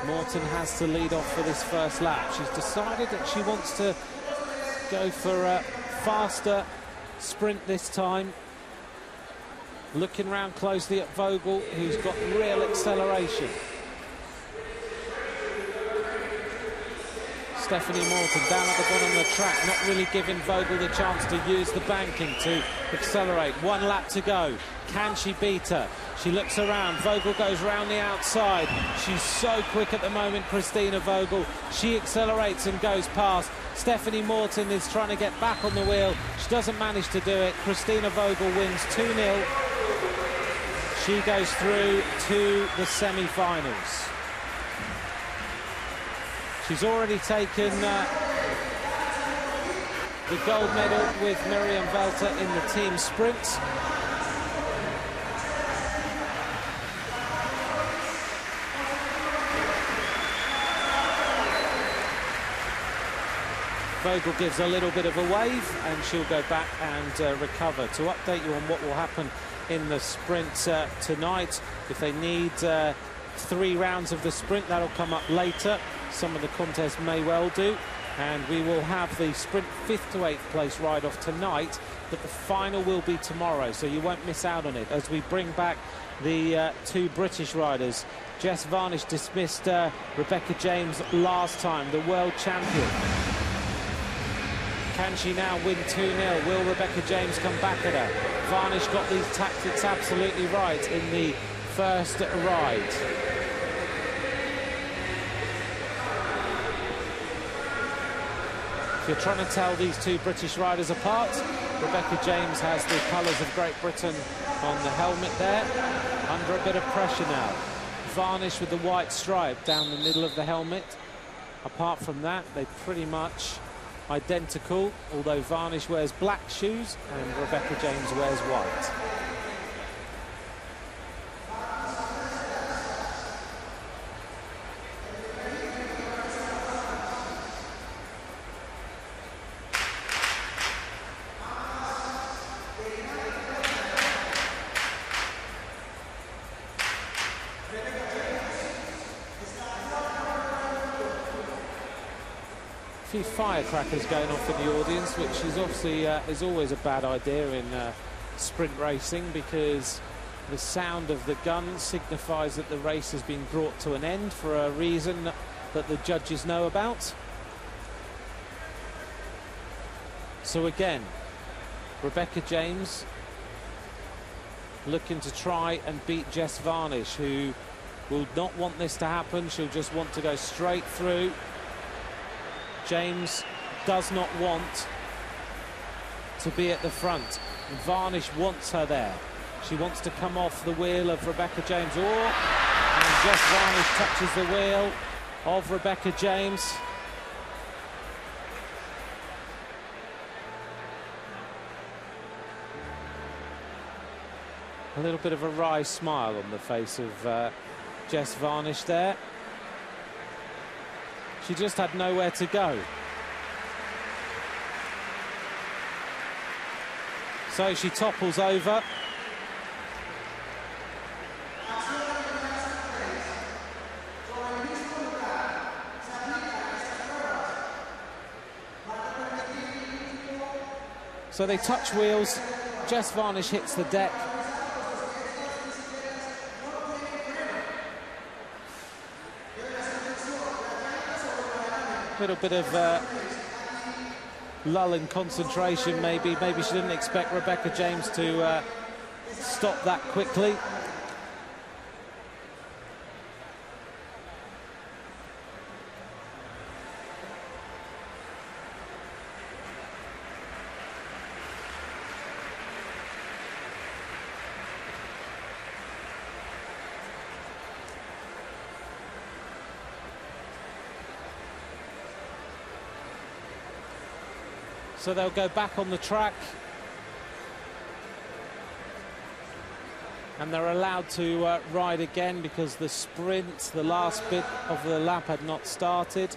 Morton has to lead off for this first lap. She's decided that she wants to go for a faster sprint this time. Looking around closely at Vogel, who's got real acceleration. Stephanie Morton down at the bottom of the track, not really giving Vogel the chance to use the banking to accelerate. 1 lap to go. Can she beat her? She looks around. Vogel goes round the outside. She's so quick at the moment, Christina Vogel. She accelerates and goes past. Stephanie Morton is trying to get back on the wheel. She doesn't manage to do it. Christina Vogel wins 2-0. She goes through to the semi-finals. She's already taken the gold medal with Miriam Velter in the team sprint. Vogel gives a little bit of a wave and she'll go back and recover. To update you on what will happen in the sprint tonight, if they need 3 rounds of the sprint, that'll come up later. Some of the contests may well do, and we will have the sprint 5th to 8th place ride-off tonight, but the final will be tomorrow, so you won't miss out on it as we bring back the 2 British riders. Jess Varnish dismissed Rebecca James last time, the world champion. Can she now win 2-0? Will Rebecca James come back at her? Varnish got these tactics absolutely right in the first ride. If you're trying to tell these 2 British riders apart, Rebecca James has the colours of Great Britain on the helmet there, under a bit of pressure now. Varnish with the white stripe down the middle of the helmet. Apart from that, they're pretty much identical, although Varnish wears black shoes and Rebecca James wears white. Few firecrackers going off in the audience, which is obviously is always a bad idea in sprint racing, because the sound of the gun signifies that the race has been brought to an end for a reason that the judges know about. So again, Rebecca James looking to try and beat Jess Varnish, who will not want this to happen. She'll just want to go straight through. James does not want to be at the front. Varnish wants her there. She wants to come off the wheel of Rebecca James. Oh, and Jess Varnish touches the wheel of Rebecca James. A little bit of a wry smile on the face of Jess Varnish there. She just had nowhere to go. So she topples over. So they touch wheels. Jess Varnish hits the deck. A little bit of lull in concentration, maybe. Maybe she didn't expect Rebecca James to stop that quickly. So they'll go back on the track. And they're allowed to ride again because the sprint, the last bit of the lap, had not started.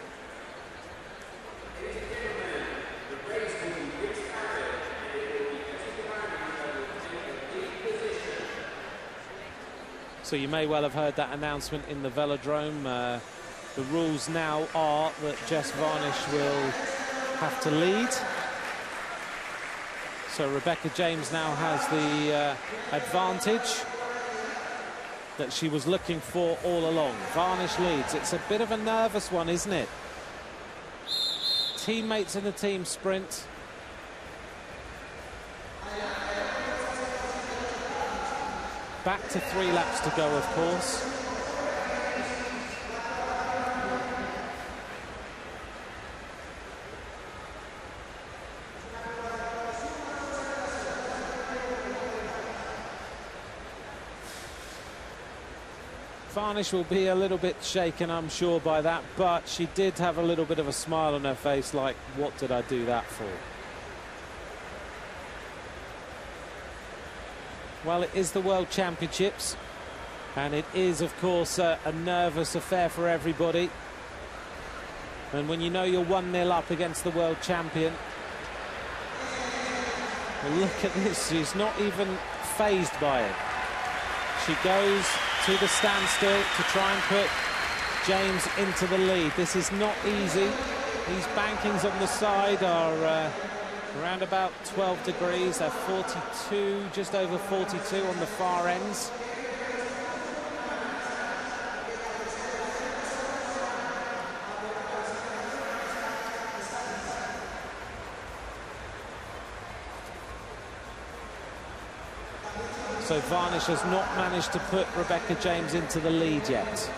So you may well have heard that announcement in the velodrome. The rules now are that Jess Varnish will have to lead. So Rebecca James now has the advantage that she was looking for all along. Varnish leads. It's a bit of a nervous one, isn't it? Teammates in the team sprint. Back to 3 laps to go, of course. Varnish will be a little bit shaken, I'm sure, by that, but she did have a little bit of a smile on her face, like, what did I do that for? Well, it is the World Championships, and it is, of course, a nervous affair for everybody. And when you know you're 1-0 up against the world champion, well, look at this, she's not even fazed by it. She goes to the standstill to try and put James into the lead. This is not easy. These bankings on the side are around about 12 degrees. They're 42, just over 42 on the far ends. So Varnish has not managed to put Rebecca James into the lead yet.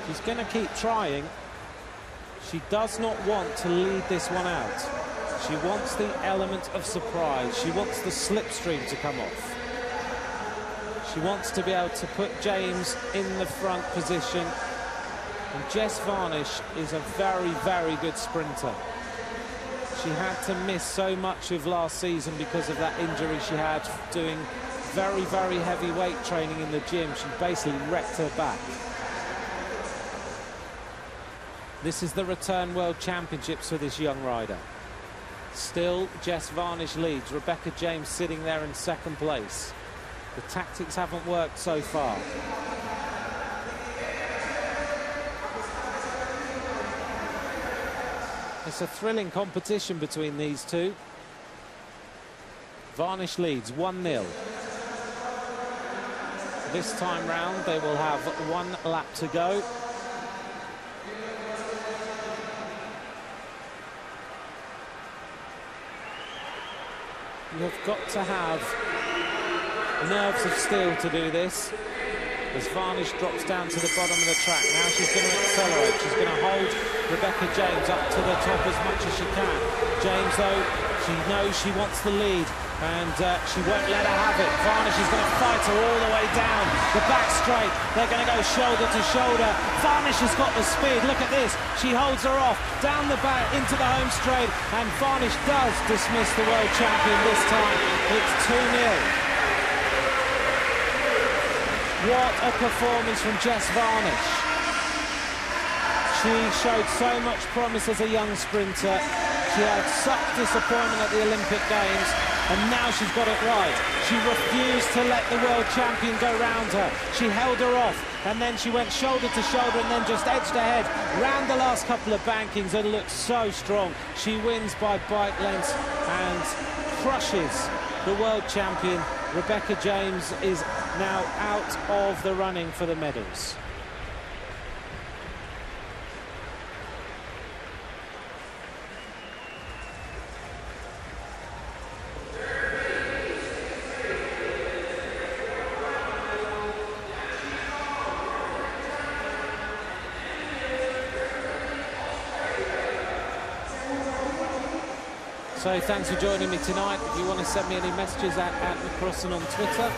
She's going to keep trying. She does not want to lead this one out. She wants the element of surprise. She wants the slipstream to come off. She wants to be able to put James in the front position. And Jess Varnish is a very, very good sprinter. She had to miss so much of last season because of that injury she had doing very, very heavy weight training in the gym. She basically wrecked her back. This is the return World Championships for this young rider. Still, Jess Varnish leads. Rebecca James sitting there in second place. The tactics haven't worked so far. It's a thrilling competition between these two. Varnish leads 1-0. This time round, they will have 1 lap to go. You've got to have nerves of steel to do this. As Varnish drops down to the bottom of the track. Now she's going to accelerate. She's going to hold Rebecca James up to the top as much as she can. James, though, she knows she wants the lead, and she won't let her have it. Varnish is going to fight her all the way down the back straight. They're going to go shoulder to shoulder. Varnish has got the speed. Look at this. She holds her off down the back into the home straight, and Varnish does dismiss the world champion this time. It's 2-0. What a performance from Jess Varnish. She showed so much promise as a young sprinter. She had such disappointment at the Olympic Games, and now she's got it right. She refused to let the world champion go round her. She held her off, and then she went shoulder to shoulder and then just edged ahead, round the last couple of bankings, and looked so strong. She wins by bike lengths and crushes the world champion. Rebecca James is now out of the running for the medals. So thanks for joining me tonight. If you want to send me any messages at @McCrossan on Twitter,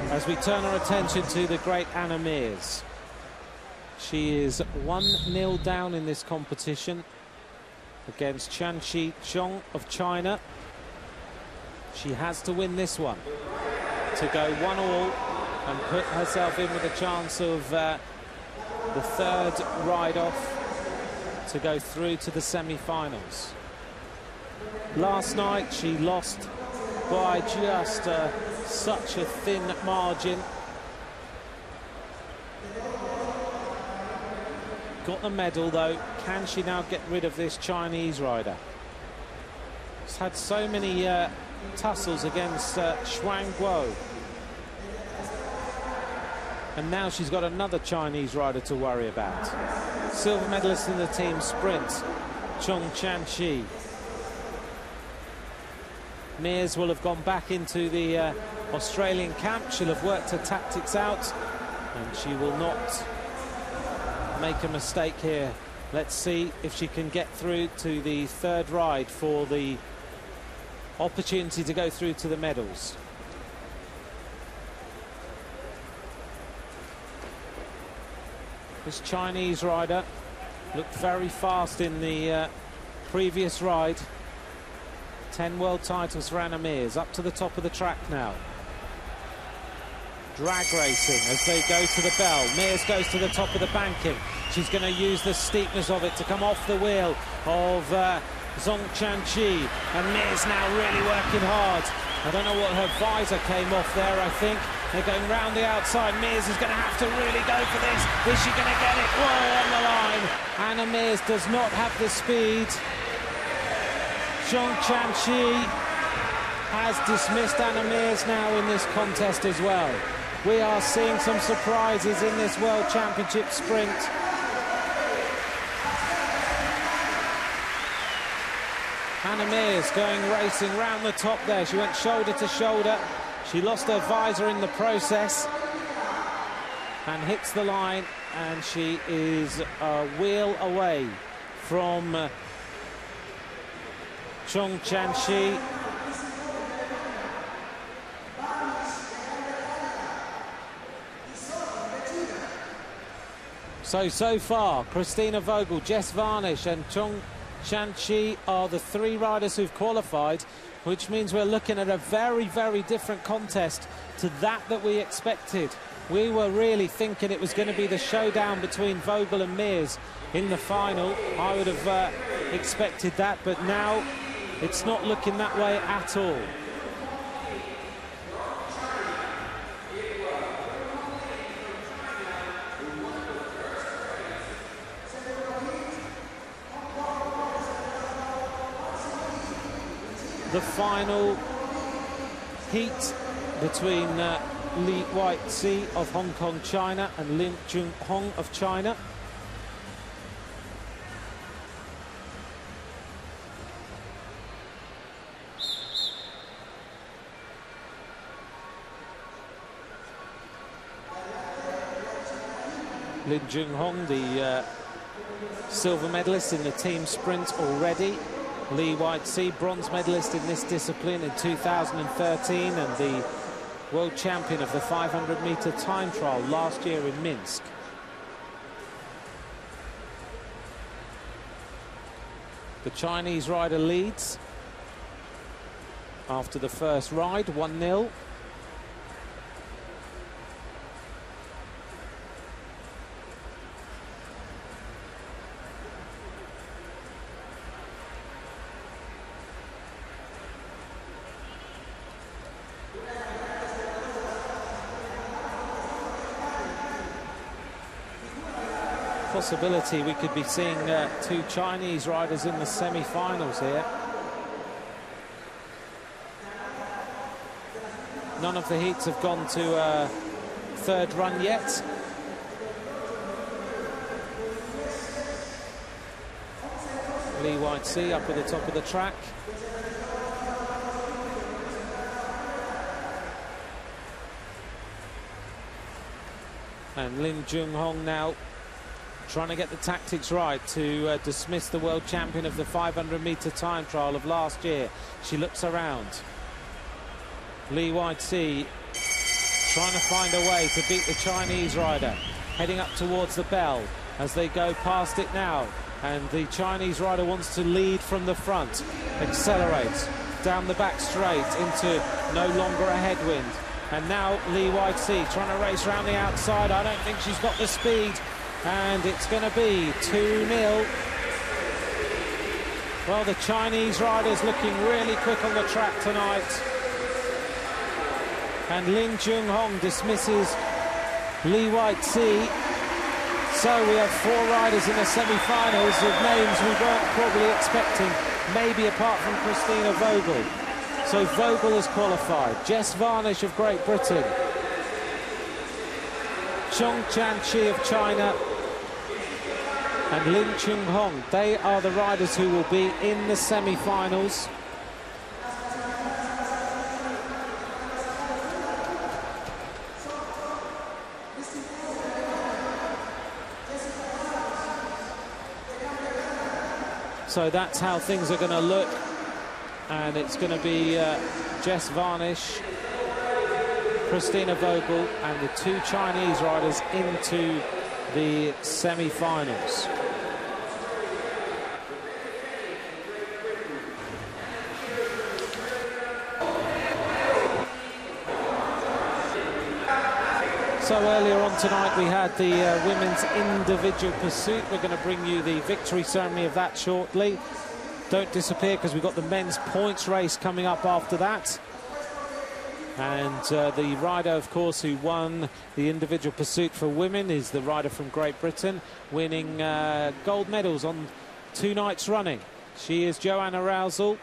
as we turn our attention to the great Anna Mears. She is 1-0 down in this competition against Qianqi Zhong of China. She has to win this one to go 1-1 and put herself in with a chance of the third ride off to go through to the semi-finals. Last night she lost by just such a thin margin. Got the medal though. Can she now get rid of this Chinese rider? She's had so many tussles against Xuan Guo. And now she's got another Chinese rider to worry about. Silver medalist in the team sprint, Chong Qianqi. Mears will have gone back into the Australian camp. She'll have worked her tactics out, and she will not make a mistake here. Let's see if she can get through to the third ride for the opportunity to go through to the medals. This Chinese rider looked very fast in the previous ride. 10 world titles for Anna Mears. Up to the top of the track now. Drag racing as they go to the bell. Mears goes to the top of the banking. She's going to use the steepness of it to come off the wheel of Zhong Qianqi. And Mears now really working hard. I don't know what her visor came off there, I think. They're going round the outside. Mears is going to have to really go for this. Is she going to get it? Whoa, on the line. Anna Mears does not have the speed. Zhong Qianqi has dismissed Anna Mears now in this contest as well. We are seeing some surprises in this World Championship sprint. Anna Mears going racing round the top there. She went shoulder to shoulder. She lost her visor in the process and hits the line, and she is a wheel away from Zhong Qianqi. So far, Christina Vogel, Jess Varnish and Zhong Qianqi are the three riders who've qualified, which means we're looking at a very, very different contest to that we expected. We were really thinking it was going to be the showdown between Vogel and Mears in the final. I would have expected that, but now it's not looking that way at all. The final heat between Li Weixi of Hong Kong, China, and Lin Junhong of China. Lin Junhong, the silver medalist in the team sprint already. Li Weixi, bronze medalist in this discipline in 2013 and the world champion of the 500-meter time trial last year in Minsk. The Chinese rider leads after the first ride, 1-0. possibility we could be seeing two Chinese riders in the semi-finals here. None of the heats have gone to a third run yet. Lee Whitesea up at the top of the track. And Lin Junghong now trying to get the tactics right to dismiss the world champion of the 500-meter time trial of last year. She looks around. Lee Whitesea trying to find a way to beat the Chinese rider, heading up towards the bell as they go past it now. And the Chinese rider wants to lead from the front, accelerates down the back straight into no longer a headwind. And now Lee Whitesea trying to race around the outside. I don't think she's got the speed. And it's going to be 2-0. Well, the Chinese rider's looking really quick on the track tonight. And Lin Junghong dismisses Lee Whitesea. So we have 4 riders in the semi-finals with names we weren't probably expecting, maybe apart from Christina Vogel. So Vogel is qualified. Jess Varnish of Great Britain. Chong Chan-chi of China. And Lin Junghong. They are the riders who will be in the semi-finals. So that's how things are going to look. And it's going to be Jess Varnish, Christina Vogel, and the 2 Chinese riders into the semi-finals. So earlier on tonight we had the women's individual pursuit. We're going to bring you the victory ceremony of that shortly. Don't disappear, because we've got the men's points race coming up after that. And the rider, of course, who won the individual pursuit for women is the rider from Great Britain, winning gold medals on 2 nights running. She is Joanna Rousel,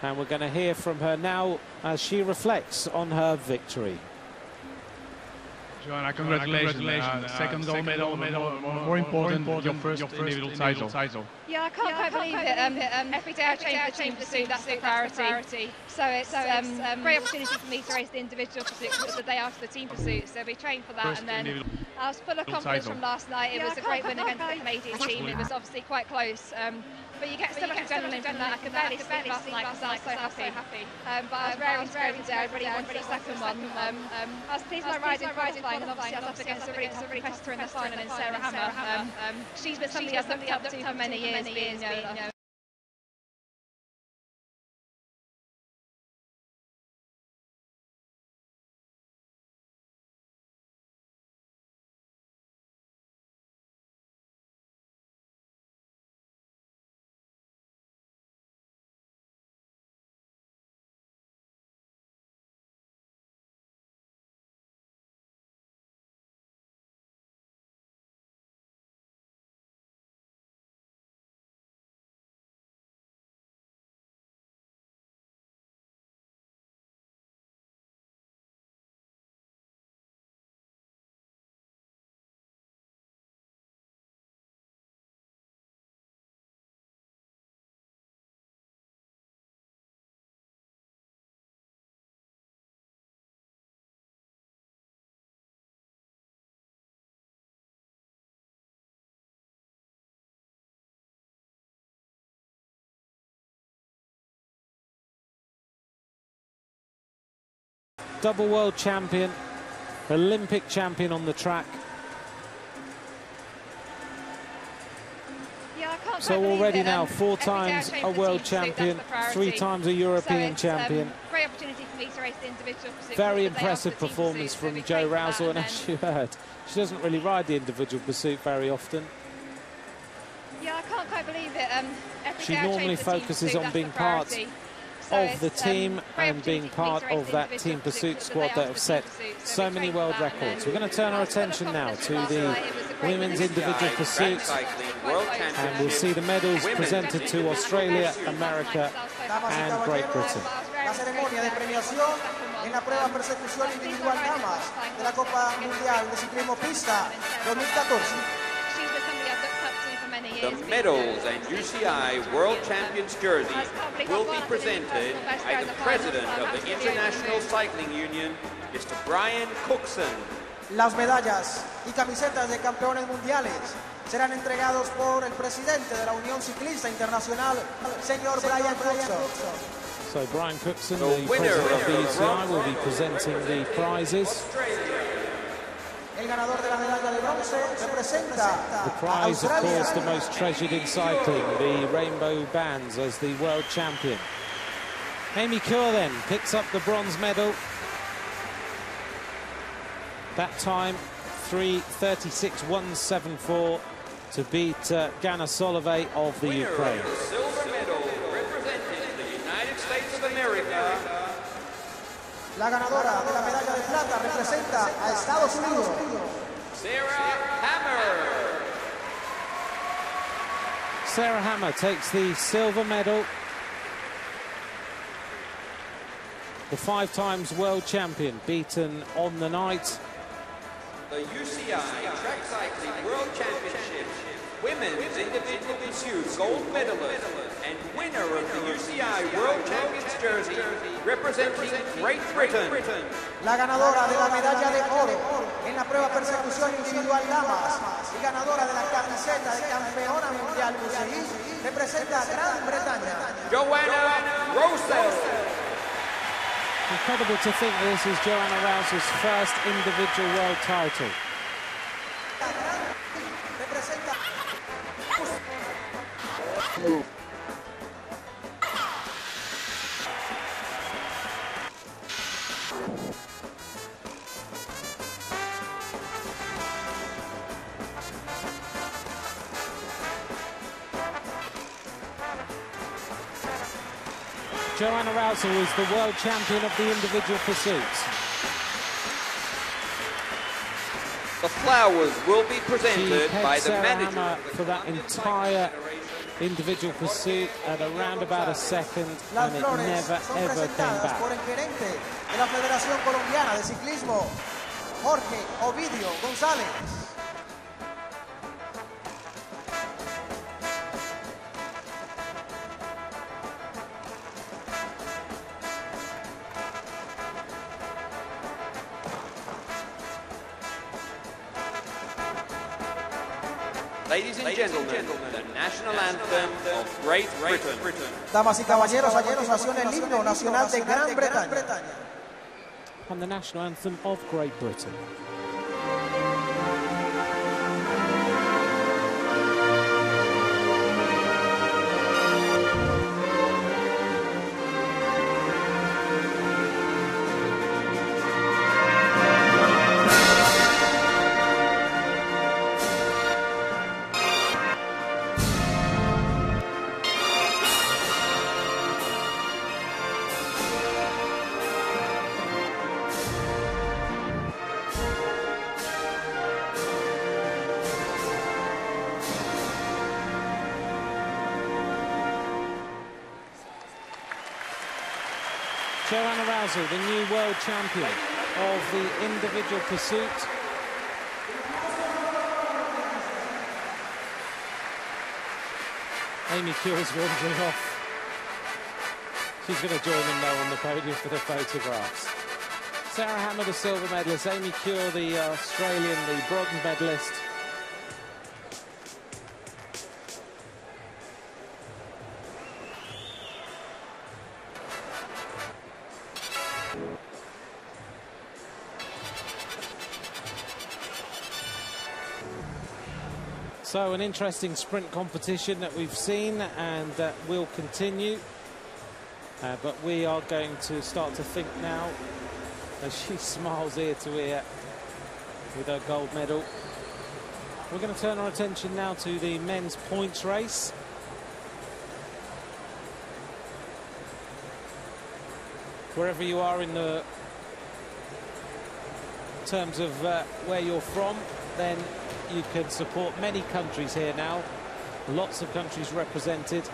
and we're going to hear from her now as she reflects on her victory. Joanna, congratulations. Second gold medal, more important, your first individual title. Yeah, I can't quite believe it. Every day I train for the team pursuit, that's the priority. So it's a great opportunity for me to race the individual pursuit, which was the day after the team pursuit. So we trained for that, and then I was full of confidence from last night. It was a great win against the Canadian team. It was obviously quite close. But you get so much adrenaline from that. I could barely sleep last night because I was so happy. But I was raring to go today. I really wanted the second one. I was pleased with my riding qualifying, and obviously I was up against a really tough competitor in the final in Sarah Hammer. She's been somebody I've looked up to for many years, being double world champion, Olympic champion on the track. So already now 4 times a world champion, 3 times a European champion. Great opportunity for me to race the individual pursuit. Very impressive performance from Jo Rousel, and as you heard, she doesn't really ride the individual pursuit very often. Yeah, I can't quite believe it. She normally focuses on being part of the team and being part of that team pursuit squad that have set so many world records. We're going to turn our attention now to the women's individual pursuit, and we'll see the medals presented to Australia, America and Great Britain. La ceremonia de premiación en la prueba persecución individual damas de la Copa Mundial de Ciclismo Pista 2014. The medals and UCI World Champions jerseys will be presented by the President of the International Cycling Union, Mr. Brian Cookson. Las medallas y camisetas de campeones mundiales serán entregados por el presidente de la Unión Ciclista Internacional, señor Brian Cookson. So Brian Cookson, the president of the UCI, will be presenting the prizes. El ganador de la medalla de bronce representa the prize, of course, the most treasured in cycling, the rainbow bands, as the world champion. Amy Kerr then picks up the bronze medal. That time 3:36.174 to beat Gana Solovey of the Ukraine. Silver medal representing the United States of America. La ganadora de la medalla de plata representa a Estados Unidos. Sarah Hammer. Sarah Hammer takes the silver medal. The 5 times world champion, beaten on the night. The UCI Track Cycling World Championships Women's Individual Pursuit Gold Medalist and winner of the UCI World Champions jersey representing Great Britain. La ganadora de la medalla de oro en la prueba persecución individual damas y ganadora de la camiseta de campeona mundial UCI representa a Gran Bretaña. Joanna Rousseau. Incredible to think this is Joanna Rousseau's first individual world title. Joanna Rousseau is the world champion of the individual pursuits. The flowers will be presented by the manager for that entire individual pursuit at around about a second, and it never ever came back. Por el gerente de la Federación Colombiana de Ciclismo, Jorge Ovidio González. Ladies and gentlemen, the national anthem of Great Britain. Damas y caballeros, a continuación el himno nacional de Gran Bretaña. And the national anthem of Great Britain. Joanna Rousseau, the new world champion of the individual pursuit. Amy Kerr's wandering off. She's going to join them now on the podium for the photographs. Sarah Hammer, the silver medalist. Amy Kerr, the Australian, the bronze medalist. So an interesting sprint competition that we've seen and that will continue. But we are going to start to think now, as she smiles ear to ear with her gold medal. We're going to turn our attention now to the men's points race. wherever you are in the terms of where you're from, then you can support many countries here now. Lots of countries represented.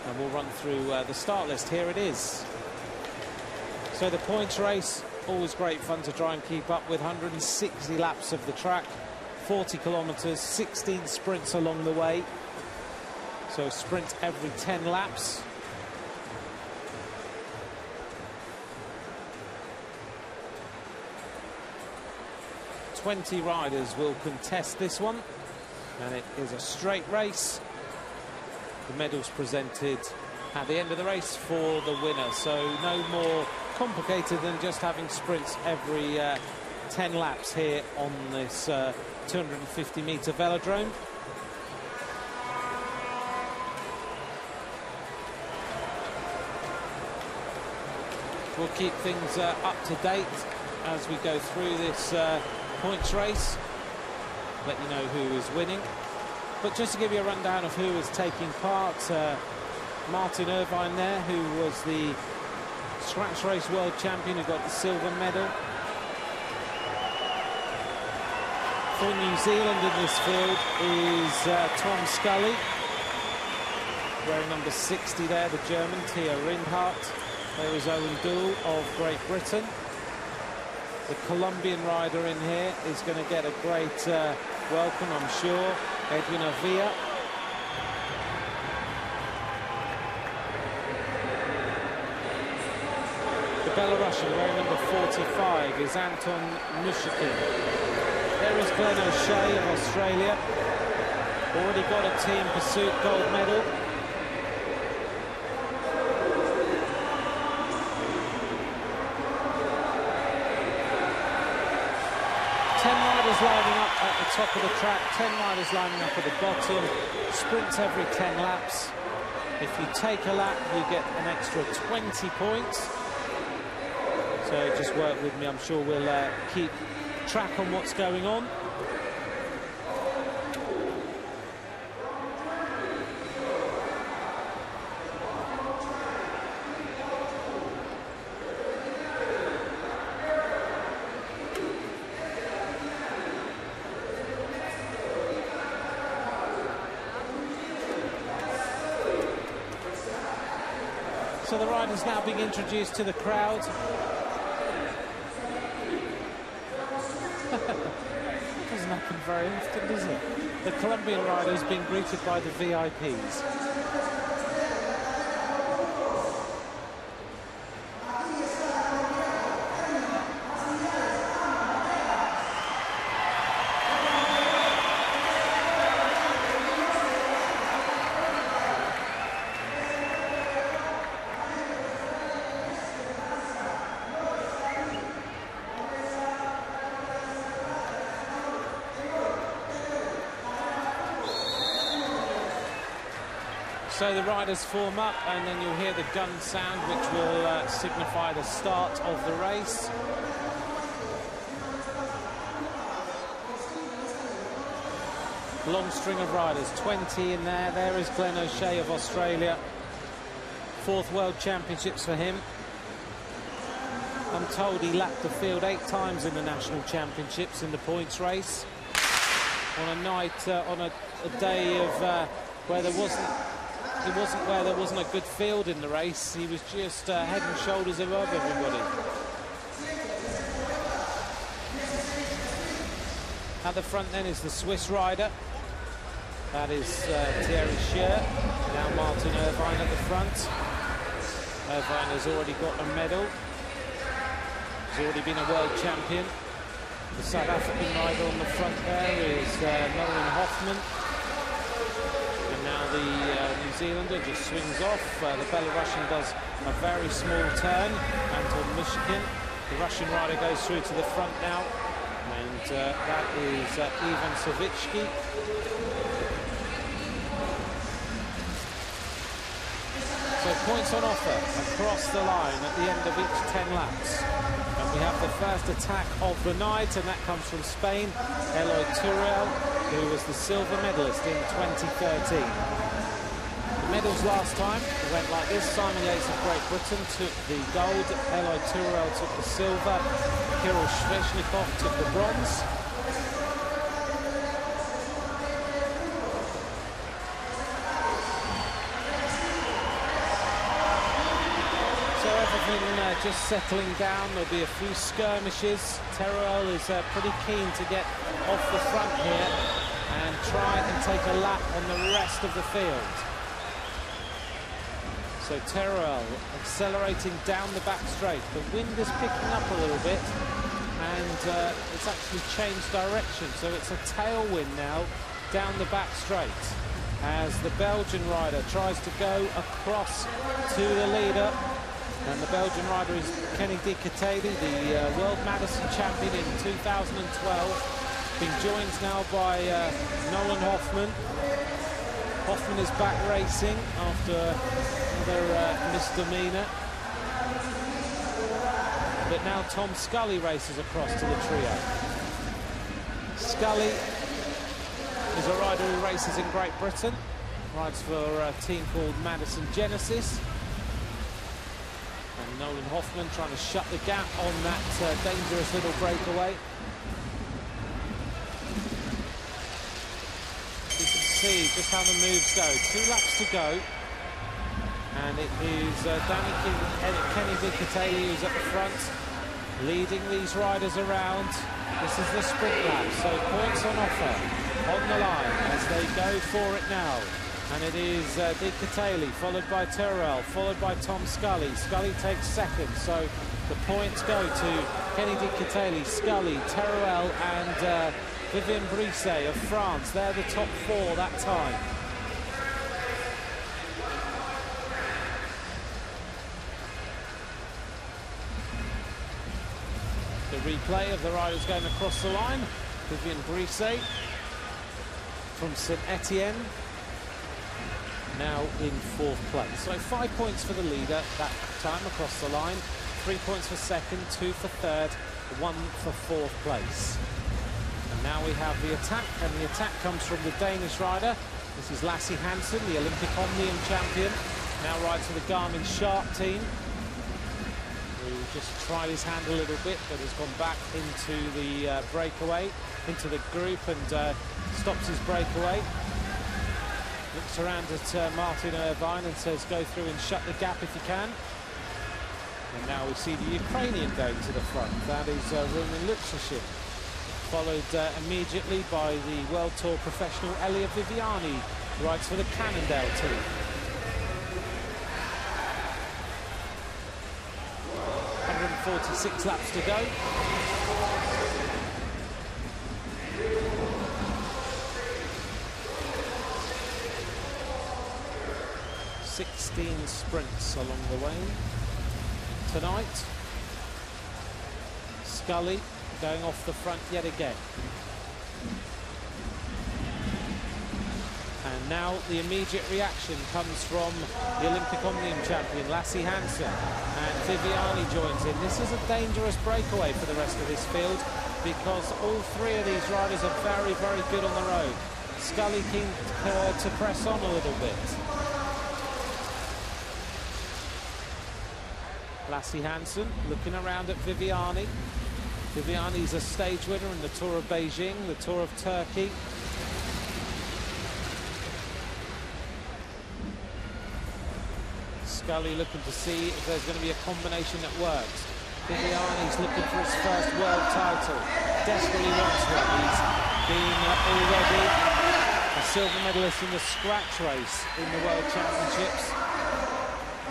And we'll run through the start list. Here it is. So the points race, always great fun to try and keep up with. 160 laps of the track, 40 kilometres, 16 sprints along the way. So sprint every 10 laps. $20 riders will contest this one, and it is a straight race. The medals presented at the end of the race for the winner, so no more complicated than just having sprints every 10 laps here on this 250-metre velodrome. We'll keep things up to date as we go through this points race, let you know who is winning. But just to give you a rundown of who is taking part, Martin Irvine there, who was the scratch race world champion, who got the silver medal. For New Zealand in this field is Tom Scully, wearing number 60 there, the German, Theo Reinhardt. There is Owen Doull of Great Britain. The Colombian rider in here is going to get a great welcome, I'm sure, Edwin Avila. The Belarusian wearing number 45 is Anton Mushikin. There is Glenn O'Shea of Australia, already got a team pursuit gold medal. Lining up at the top of the track, 10 riders lining up at the bottom, sprints every 10 laps. If you take a lap, you get an extra 20 points. So just work with me, I'm sure we'll keep track on what's going on. So the rider's now being introduced to the crowd. Doesn't happen very often, does it? The Colombian rider is being greeted by the VIPs. So the riders form up, and then you'll hear the gun sound, which will signify the start of the race. Long string of riders, 20 in there. There is Glenn O'Shea of Australia. 4th World Championships for him. I'm told he lapped the field 8 times in the National Championships in the points race. On a night, on a day of where there wasn't a good field in the race. He was just head and shoulders above everybody. At the front then is the Swiss rider. That is Thierry Scher. Now Martin Irvine at the front. Irvine has already got a medal. He's already been a world champion. The South African rider on the front there is Nolan Hoffman. And now the New Zealander just swings off. The Belarusian does a very small turn. Anton Mushikin. The Russian rider goes through to the front now. And that is Ivan Savitsky. So points on offer across the line at the end of each 10 laps. And we have the first attack of the night, and that comes from Spain, Eloy Turel, who was the silver medalist in 2013. The medals last time. It went like this. Simon Yates of Great Britain took the gold. Eilers Turel took the silver. Kirill Sveshnikov took the bronze. Everything just settling down. There'll be a few skirmishes. Teruel is pretty keen to get off the front here and try and take a lap on the rest of the field. So Teruel accelerating down the back straight. The wind is picking up a little bit and it's actually changed direction. So it's a tailwind now down the back straight as the Belgian rider tries to go across to the leader. And the Belgian rider is Kenny Di Catali, the World Madison champion in 2012. Being joined now by Nolan Hoffman. Hoffman is back racing after another misdemeanor. But now Tom Scully races across to the trio. Scully is a rider who races in Great Britain. Rides for a team called Madison Genesis. Nolan Hoffman trying to shut the gap on that dangerous little breakaway. You can see just how the moves go. 2 laps to go. And it is Kenny Di Catali who's at the front, leading these riders around. This is the sprint lap, so points on offer on the line as they go for it now. And it is Di Catali, followed by Teruel, followed by Tom Scully. Scully takes second, so the points go to Kenny Di Catali, Scully, Teruel, and Vivian Brisset of France. They're the top 4 that time. The replay of the riders going across the line. Vivian Brisset from St Etienne, now in 4th place. So 5 points for the leader that time across the line, 3 points for second, 2 for third, 1 for 4th place. And now we have the attack, and the attack comes from the Danish rider. This is Lasse Hansen, the Olympic Omnium champion, now rides for the Garmin Sharp team, who just tried his hand a little bit but has gone back into the breakaway, into the group, and stops his breakaway. Looks around at Martin Irvine and says, go through and shut the gap if you can. And now we see the Ukrainian going to the front. That is Roman Luksashyn, followed immediately by the World Tour professional Elia Viviani, who rides for the Cannondale team. .146 laps to go. .16 sprints along the way tonight. Scully going off the front yet again. And now the immediate reaction comes from the Olympic Omnium champion Lasse Hansen, and Viviani joins in. This is a dangerous breakaway for the rest of this field because all 3 of these riders are very, very good on the road. Scully keen to press on a little bit. Lasse Hansen looking around at Viviani. Viviani's a stage winner in the Tour of Beijing, the Tour of Turkey. Scully looking to see if there's going to be a combination that works. Viviani's looking for his first world title. Desperately wants one. He's been already a silver medalist in the scratch race in the World Championships.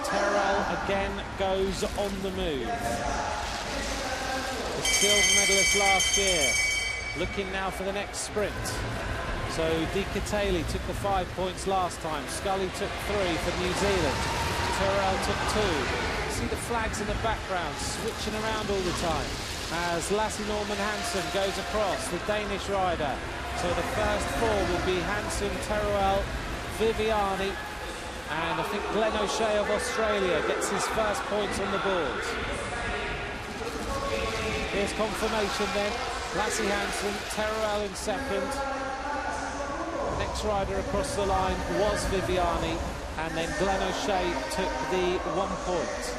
Teruel again goes on the move. The silver medalist last year, looking now for the next sprint. So Di Catali took the 5 points last time. Scully took 3 for New Zealand. Teruel took 2. See the flags in the background switching around all the time as Lasse Norman Hansen goes across, the Danish rider. So the first 4 will be Hansen, Teruel, Viviani, and I think Glenn O'Shea of Australia gets his first points on the board. Here's confirmation then. Lasse Hansen, Teruel in second. The next rider across the line was Viviani. and then Glenn O'Shea took the 1 point.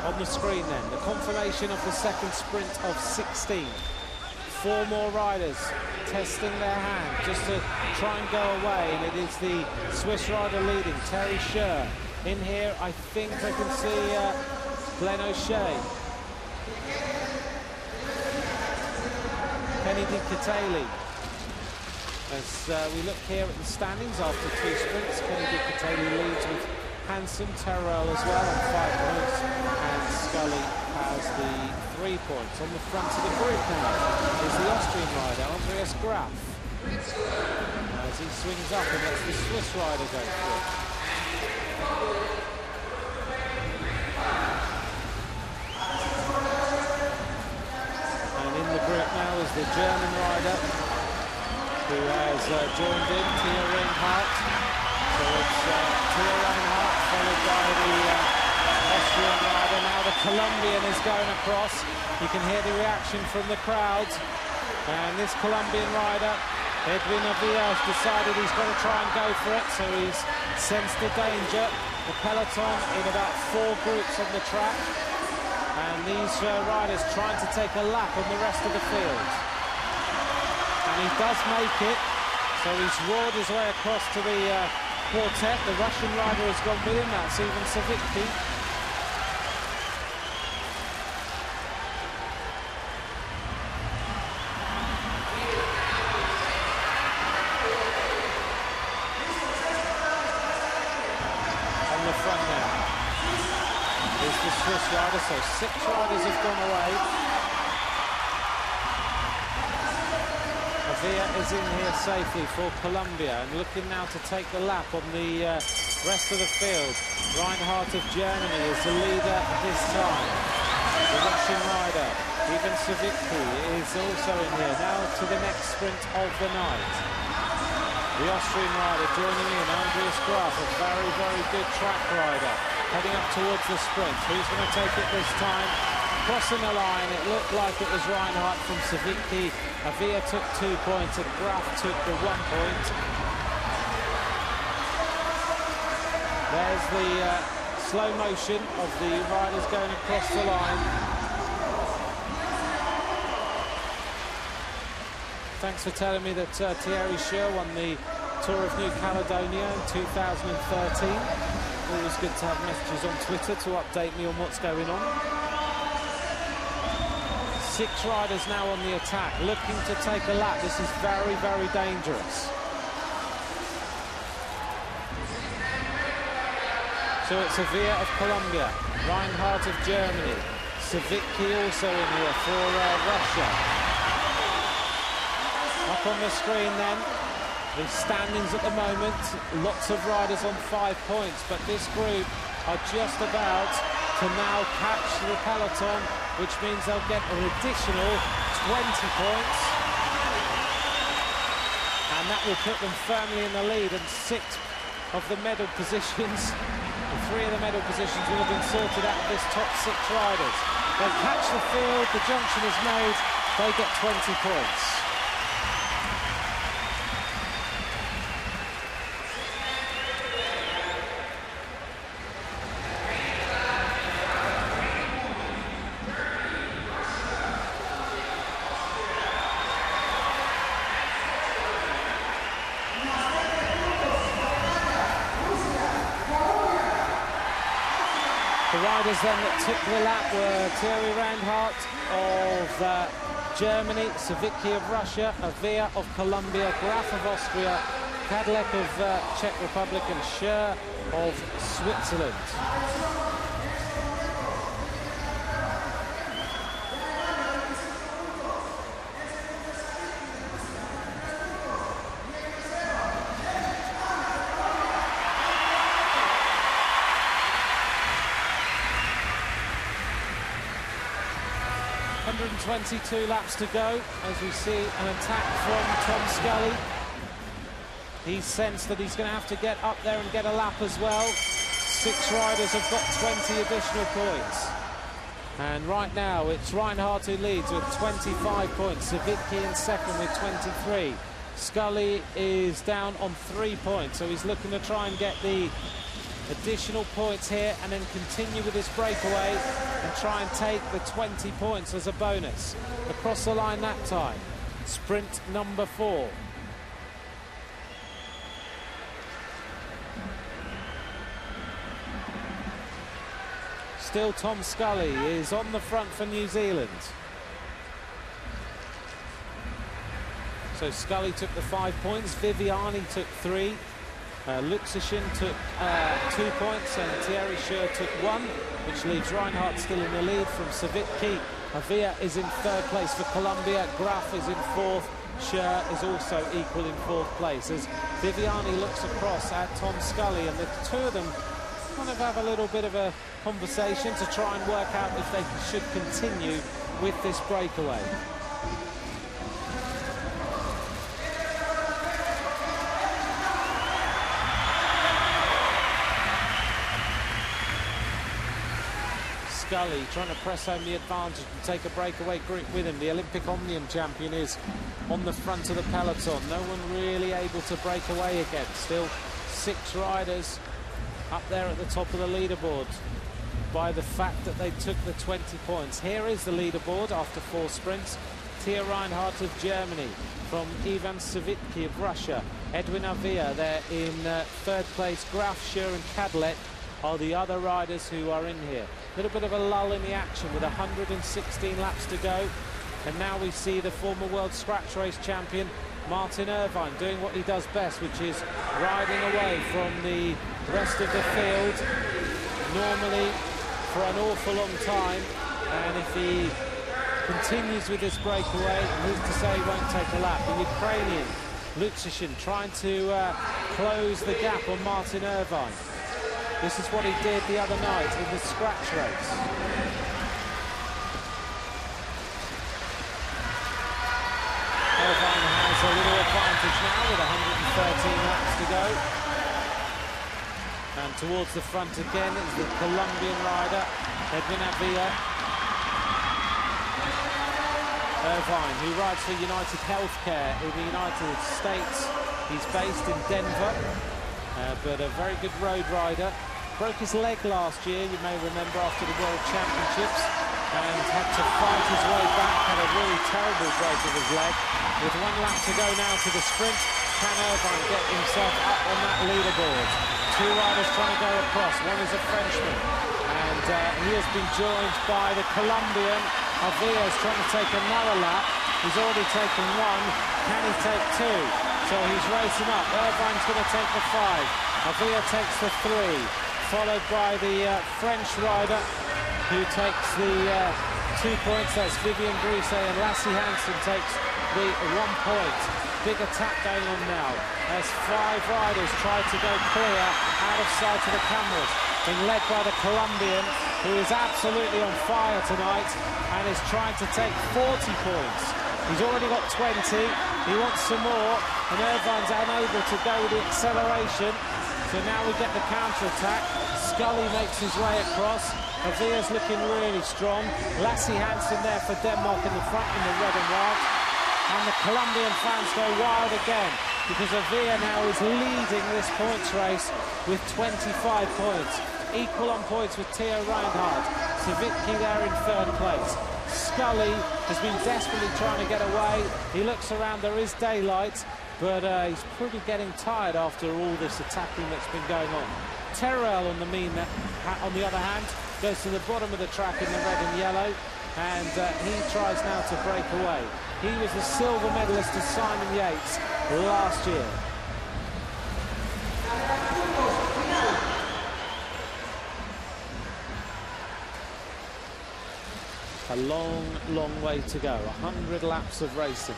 On the screen then, the confirmation of the second sprint of 16. 4 more riders testing their hand just to try and go away, and it is the Swiss rider leading, Terry Scher. In here, I think I can see Glenn O'Shea. Kenny Di Catali. As we look here at the standings after 2 sprints, Kenny Di Catali leads with Hansen, Terrell as well on 5 points, and Scully has the 3 points. On the front of the group now is the Austrian rider, Andreas Graf. As he swings up and lets the Swiss rider go through. And in the group now is the German rider, who has joined in, Tia Reinhardt. So it's Tia Reinhardt followed by the Austrian rider. Now the Colombian is going across. You can hear the reaction from the crowd. And this Colombian rider, Edwin Avila, has decided he's got to try and go for it. So he's sensed the danger. The peloton in about 4 groups on the track. And these riders trying to take a lap on the rest of the field. And he does make it. So he's roared his way across to the quartet. The Russian rider has gone with him. That's Ivan Savicki. On the front now is the Swiss rider. So 6 riders have gone away. Avila is in here safely for Colombia, and looking now to take the lap on the rest of the field. Reinhardt of Germany is the leader this time. The Russian rider, Ivan Savicki, is also in here. Now to the next sprint of the night. The Austrian rider joining in, Andreas Graf, a very, very good track rider, heading up towards the sprint. Who's going to take it this time? Crossing the line, it looked like it was Reinhardt from Savicki. Avila took 2 points and Graf took the 1 point. There's the slow motion of the riders going across the line. Thanks for telling me that Thierry Scher won the Tour of New Caledonia in 2013. Always good to have messages on Twitter to update me on what's going on. 6 riders now on the attack, looking to take a lap. This is very, very dangerous. So it's Avila of Colombia, Reinhardt of Germany, Savicki also in here for Russia. Up on the screen then, the standings at the moment, lots of riders on 5 points, but this group are just about to now catch the peloton, which means they'll get an additional 20 points. And that will put them firmly in the lead, and 6 of the medal positions, 3 of the medal positions will have been sorted out of this top 6 riders. They catch the field, the junction is made, they get 20 points. Riders then that took the lap were Thierry Reinhardt of Germany, Savicki of Russia, Avila of Colombia, Graf of Austria, Kadlec of Czech Republic, and Scher of Switzerland. .22 laps to go as we see an attack from Tom Scully. He's sensed that he's going to have to get up there and get a lap as well. 6 riders have got 20 additional points. And right now it's Reinhardt who leads with 25 points. Savicki in second with 23. Scully is down on 3 points, so he's looking to try and get the additional points here and then continue with his breakaway and try and take the 20 points as a bonus. Across the line that time. Sprint number 4. Still Tom Scully is on the front for New Zealand. So Scully took the 5 points, Viviani took 3, Luxishin took 2 points, and Thierry Schur took 1, which leaves Reinhardt still in the lead from Savitki. Avia is in 3rd place for Colombia, Graf is in 4th, Schur is also equal in 4th place as Viviani looks across at Tom Scully, and the two of them kind of have a little bit of a conversation to try and work out if they should continue with this breakaway. Scully trying to press home the advantage and take a breakaway group with him. The Olympic Omnium champion is on the front of the peloton. No one really able to break away again. Still 6 riders up there at the top of the leaderboard by the fact that they took the 20 points. Here is the leaderboard after 4 sprints. Tia Reinhardt of Germany, from Ivan Savitki of Russia. Edwin Avia there in 3rd place. Graf, Schur and Cadlet are the other riders who are in here. A little bit of a lull in the action with 116 laps to go. And now we see the former World Scratch Race champion, Martin Irvine, doing what he does best, which is riding away from the rest of the field, normally for an awful long time. And if he continues with this breakaway, who's to say he won't take a lap? The Ukrainian, Luxishin, trying to close the gap on Martin Irvine. This is what he did the other night in the scratch race. Irvine has a little advantage now with 113 laps to go. And towards the front again is the Colombian rider, Edwin Avia. Irvine, who rides for United Healthcare in the United States. He's based in Denver, but a very good road rider. Broke his leg last year, you may remember, after the World Championships, and had to fight his way back, had a really terrible break of his leg. With 1 lap to go now to the sprint, can Irvine get himself up on that leaderboard? 2 riders trying to go across, one is a Frenchman, and he has been joined by the Colombian. Avia is trying to take another lap. He's already taken 1, can he take 2? So he's racing up. Irvine's going to take the 5. Avia takes the 3. Followed by the French rider who takes the 2 points. That's Vivian Grise, and Lassie Hansen takes the 1 point. Big attack going on now as 5 riders try to go clear out of sight of the cameras, being led by the Colombian, who is absolutely on fire tonight and is trying to take 40 points. He's already got 20, he wants some more, and Irvine's unable to go with the acceleration. So now we get the counter-attack. Scully makes his way across. Avia's looking really strong. Lassie Hansen there for Denmark in the front in the red and white. And the Colombian fans go wild again because Avia now is leading this points race with 25 points. Equal on points with Tia Reinhardt. Savitki there in 3rd place. Scully has been desperately trying to get away. He looks around, there is daylight, but he's pretty getting tired after all this attacking that's been going on. Terrell on the other hand, goes to the bottom of the track in the red and yellow, and he tries now to break away. He was the silver medalist of Simon Yates last year. A long, long way to go. 100 laps of racing.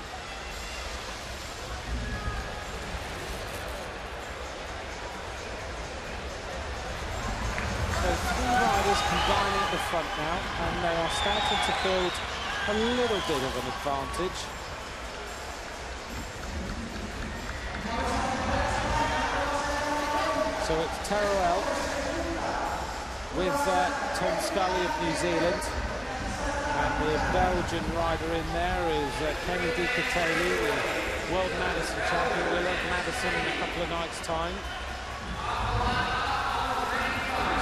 So 3 riders combining at the front now, and they are starting to build a little bit of an advantage. So it's Teruel with Tom Scully of New Zealand. And the Belgian rider in there is Kenny Di Catali with World Madison champion. We'll have Madison in a couple of nights' time.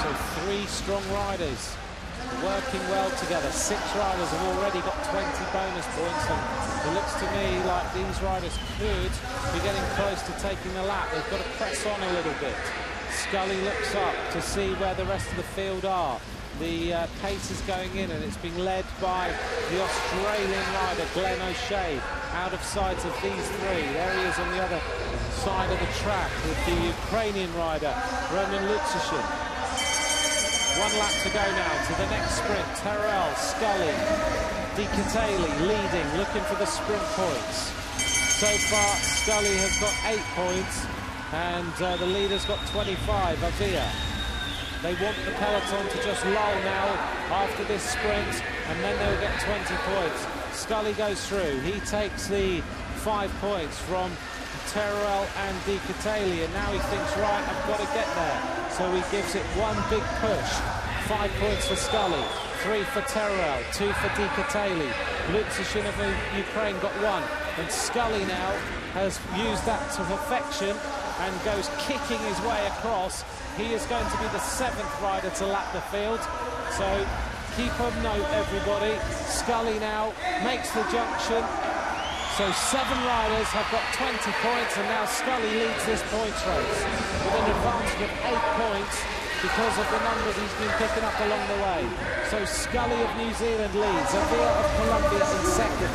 So 3 strong riders working well together. 6 riders have already got 20 bonus points, and it looks to me like these riders could be getting close to taking the lap. They've got to press on a little bit. Scully looks up to see where the rest of the field are. The pace is going in, and it's being led by the Australian rider Glenn O'Shea, out of sight of these 3. There he is on the other side of the track with the Ukrainian rider Roman Lutsishin. 1 lap to go now to the next sprint. Terrell, Scully, Di Catali leading, looking for the sprint points. So far, Scully has got 8 points, and the leader's got 25, Avia. They want the peloton to just lull now after this sprint, and then they'll get 20 points. Scully goes through. He takes the 5 points from Teruel and Di Catali, and now he thinks, right, I've got to get there. So he gives it 1 big push. 5 points for Scully, 3 for Teruel, 2 for Di Catali. Lutsishin of Ukraine got 1, and Scully now has used that to perfection and goes kicking his way across. He is going to be the 7th rider to lap the field. So keep a note, everybody. Scully now makes the junction. So 7 riders have got 20 points, and now Scully leads this points race with an advantage of 8 points because of the numbers he's been picking up along the way. So Scully of New Zealand leads, Avia of Colombia in 2nd.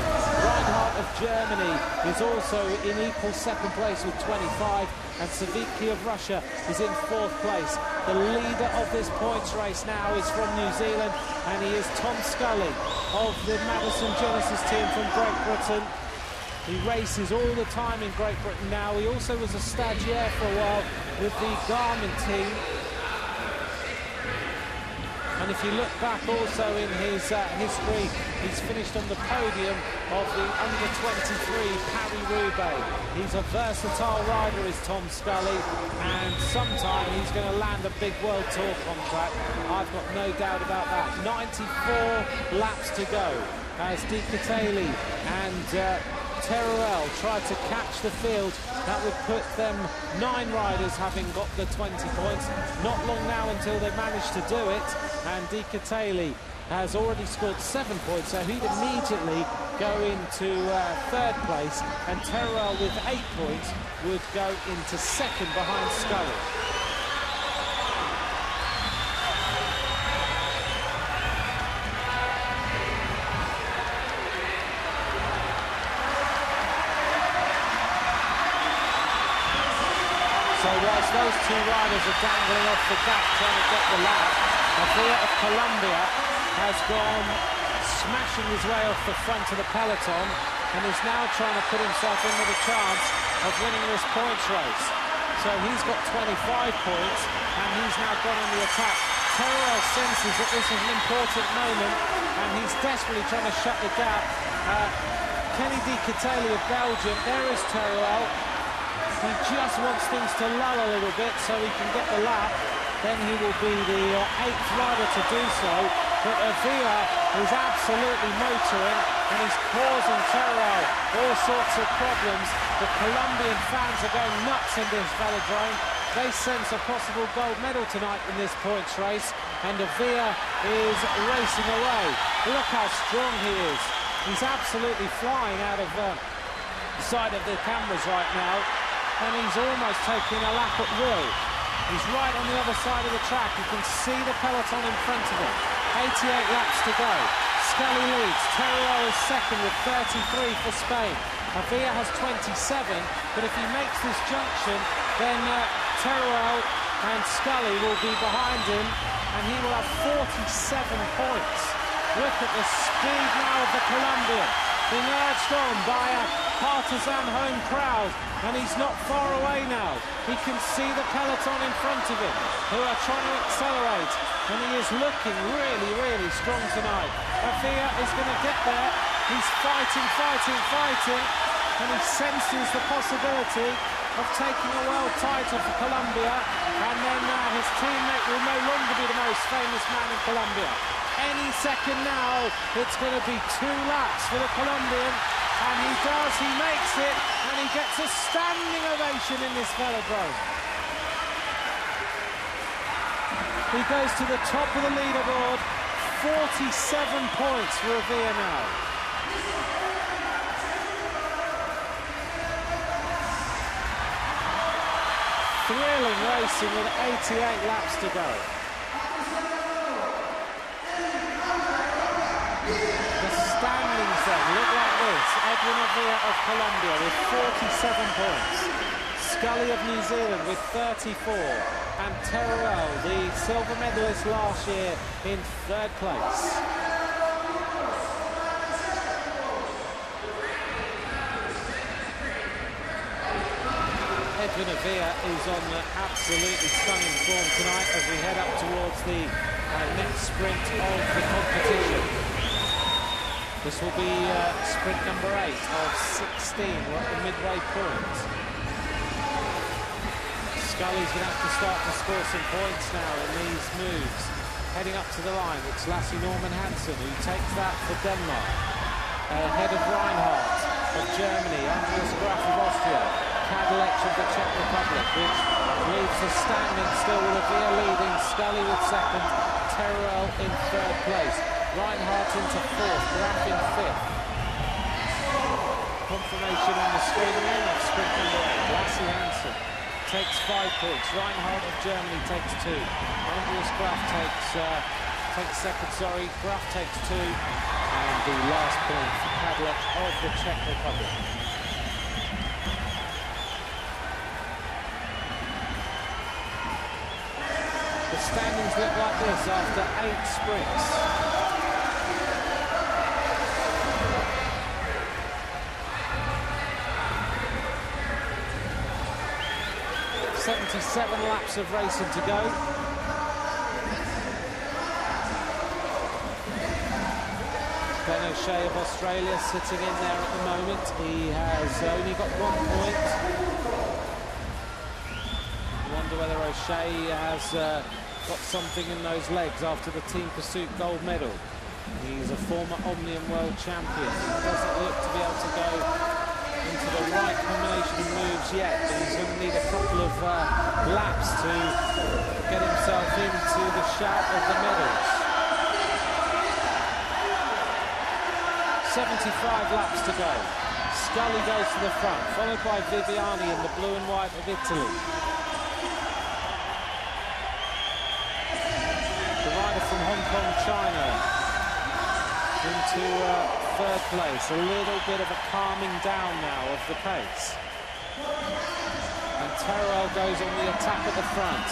Reinhardt of Germany is also in equal 2nd place with 25, and Savicki of Russia is in 4th place. The leader of this points race now is from New Zealand, and he is Tom Scully of the Madison Genesis team from Great Britain. He races all the time in Great Britain now. He also was a stagiaire for a while with the Garmin team. And if you look back also in his history, he's finished on the podium of the under-23 Paris-Roubaix. He's a versatile rider, is Tom Scully, and sometime he's going to land a big World Tour contract. I've got no doubt about that. 94 laps to go as Di Catali and Teruel tried to catch the field. That would put them 9 riders having got the 20 points. Not long now until they managed to do it, and Di Catali has already scored 7 points, so he'd immediately go into 3rd place, and Teruel with 8 points would go into 2nd behind Scully. So whilst those 2 riders are dangling off the back trying to get the lap, Avia of Colombia has gone smashing his way off the front of the peloton and is now trying to put himself in with a chance of winning this points race. So he's got 25 points and he's now gone on the attack. Teruel senses that this is an important moment and he's desperately trying to shut the gap. Kenny Di Catali of Belgium, there is Teruel. He just wants things to lull a little bit so he can get the lap. Then he will be the 8th rider to do so. But Avia is absolutely motoring and he's causing Teruel all sorts of problems. The Colombian fans are going nuts in this velodrome. They sense a possible gold medal tonight in this points race, and Avia is racing away. Look how strong he is. He's absolutely flying out of the side of the cameras right now. And he's almost taking a lap at will. He's right on the other side of the track. You can see the peloton in front of him. 88 laps to go. Scully leads. Teruel is 2nd with 33 for Spain. Avia has 27, but if he makes this junction, then Teruel and Scully will be behind him, and he will have 47 points. Look at the speed now of the Colombian, being urged on by a partisan home crowd, and he's not far away now. He can see the peloton in front of him who are trying to accelerate, and he is looking really, really strong tonight. Avia is going to get there. He's fighting, and he senses the possibility of taking a world title for Colombia, and then his teammate will no longer be the most famous man in Colombia. Any second now, it's going to be 2 laps for the Colombian And he does, he makes it, and he gets a standing ovation in this velodrome. He goes to the top of the leaderboard, 47 points for Avia now. Thrilling racing with 88 laps to go. The standings then look like this. Edwin Avia of Colombia with 47 points. Scully of New Zealand with 34. And Teruel, the silver medalist last year, in 3rd place. Edwin Avia is on absolutely stunning form tonight as we head up towards the next sprint of the competition. This will be sprint number 8 of 16. We're at the midway point. Scully's going to have to start to score some points now in these moves. Heading up to the line, it's Lasse Norman Hansen who takes that for Denmark. Ahead of Reinhardt of Germany, Andreas Graf of Austria, Cadillac of the Czech Republic, which leaves the standing still with Avia leading, Scully with 2nd, Teruel in 3rd place. Reinhardt into 4th, Graf in 5th. Confirmation on the screen again of sprint number 8, Lasse Hansen takes 5 points. Reinhardt of Germany takes 2. Andreas Graf takes 2nd, sorry. Graf takes 2. And the last point for Cadillac of the Czech Republic. The standings look like this after 8 sprints. 77 laps of racing to go. Ben O'Shea of Australia sitting in there at the moment. He has only got 1 point. I wonder whether O'Shea has got something in those legs after the team pursuit gold medal. He's a former Omnium World Champion. He doesn't look to be able to go into the right combination of moves yet, but he's going to need a couple of laps to get himself into the shout of the medals. 75 laps to go. Scully goes to the front, followed by Viviani in the blue and white of Italy. The rider from Hong Kong, China, into 3rd place. A little bit of a calming down now of the pace. And Teruel goes on the attack at the front.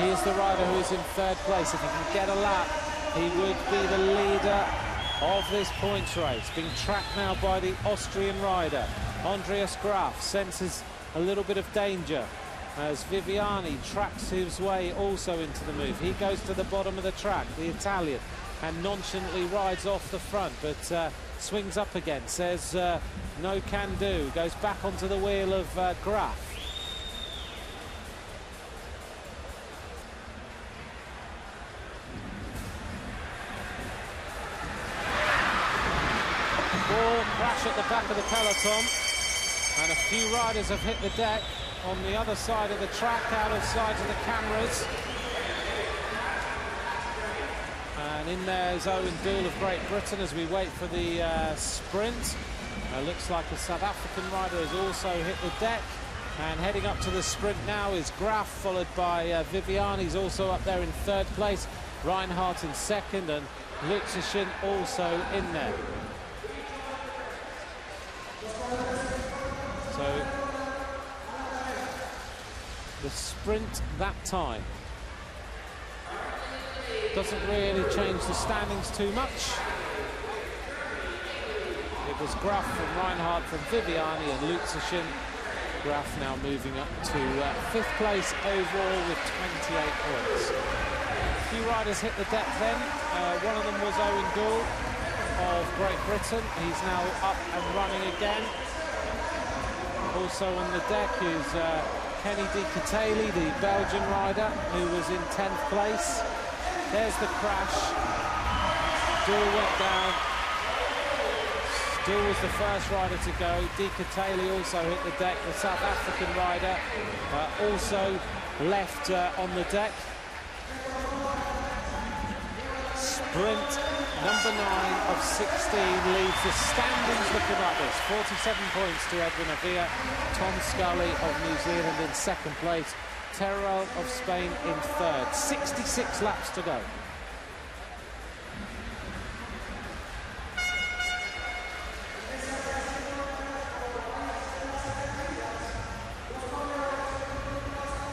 He is the rider who is in 3rd place. If he can get a lap, he would be the leader of this points race. Being tracked now by the Austrian rider. Andreas Graf senses a little bit of danger as Viviani tracks his way also into the move. He goes to the bottom of the track, the Italian, and nonchalantly rides off the front, but swings up again, says no can do, goes back onto the wheel of Graf. Ball crash at the back of the peloton, and a few riders have hit the deck on the other side of the track, out of sight of the cameras. And in there is Owen Dool of Great Britain as we wait for the sprint. Looks like a South African rider has also hit the deck. And heading up to the sprint now is Graf, followed by Viviani's also up there in 3rd place. Reinhardt in 2nd, and Lutzershin also in there. So the sprint that time doesn't really change the standings too much. It was Graf from Reinhardt from Viviani and Lutzershin. Graf now moving up to 5th place overall with 28 points. A few riders hit the deck then. One of them was Owen Dool of Great Britain. He's now up and running again. Also on the deck is Kenny Di Catali, the Belgian rider, who was in 10th place. There's the crash. Dool went down. Dull was the first rider to go. Keirin also hit the deck. The South African rider also left on the deck. Sprint number 9 of 16 leaves the standings looking like this. 47 points to Edwin Avila, Tom Scully of New Zealand in second place, Teruel of Spain in third. 66 laps to go.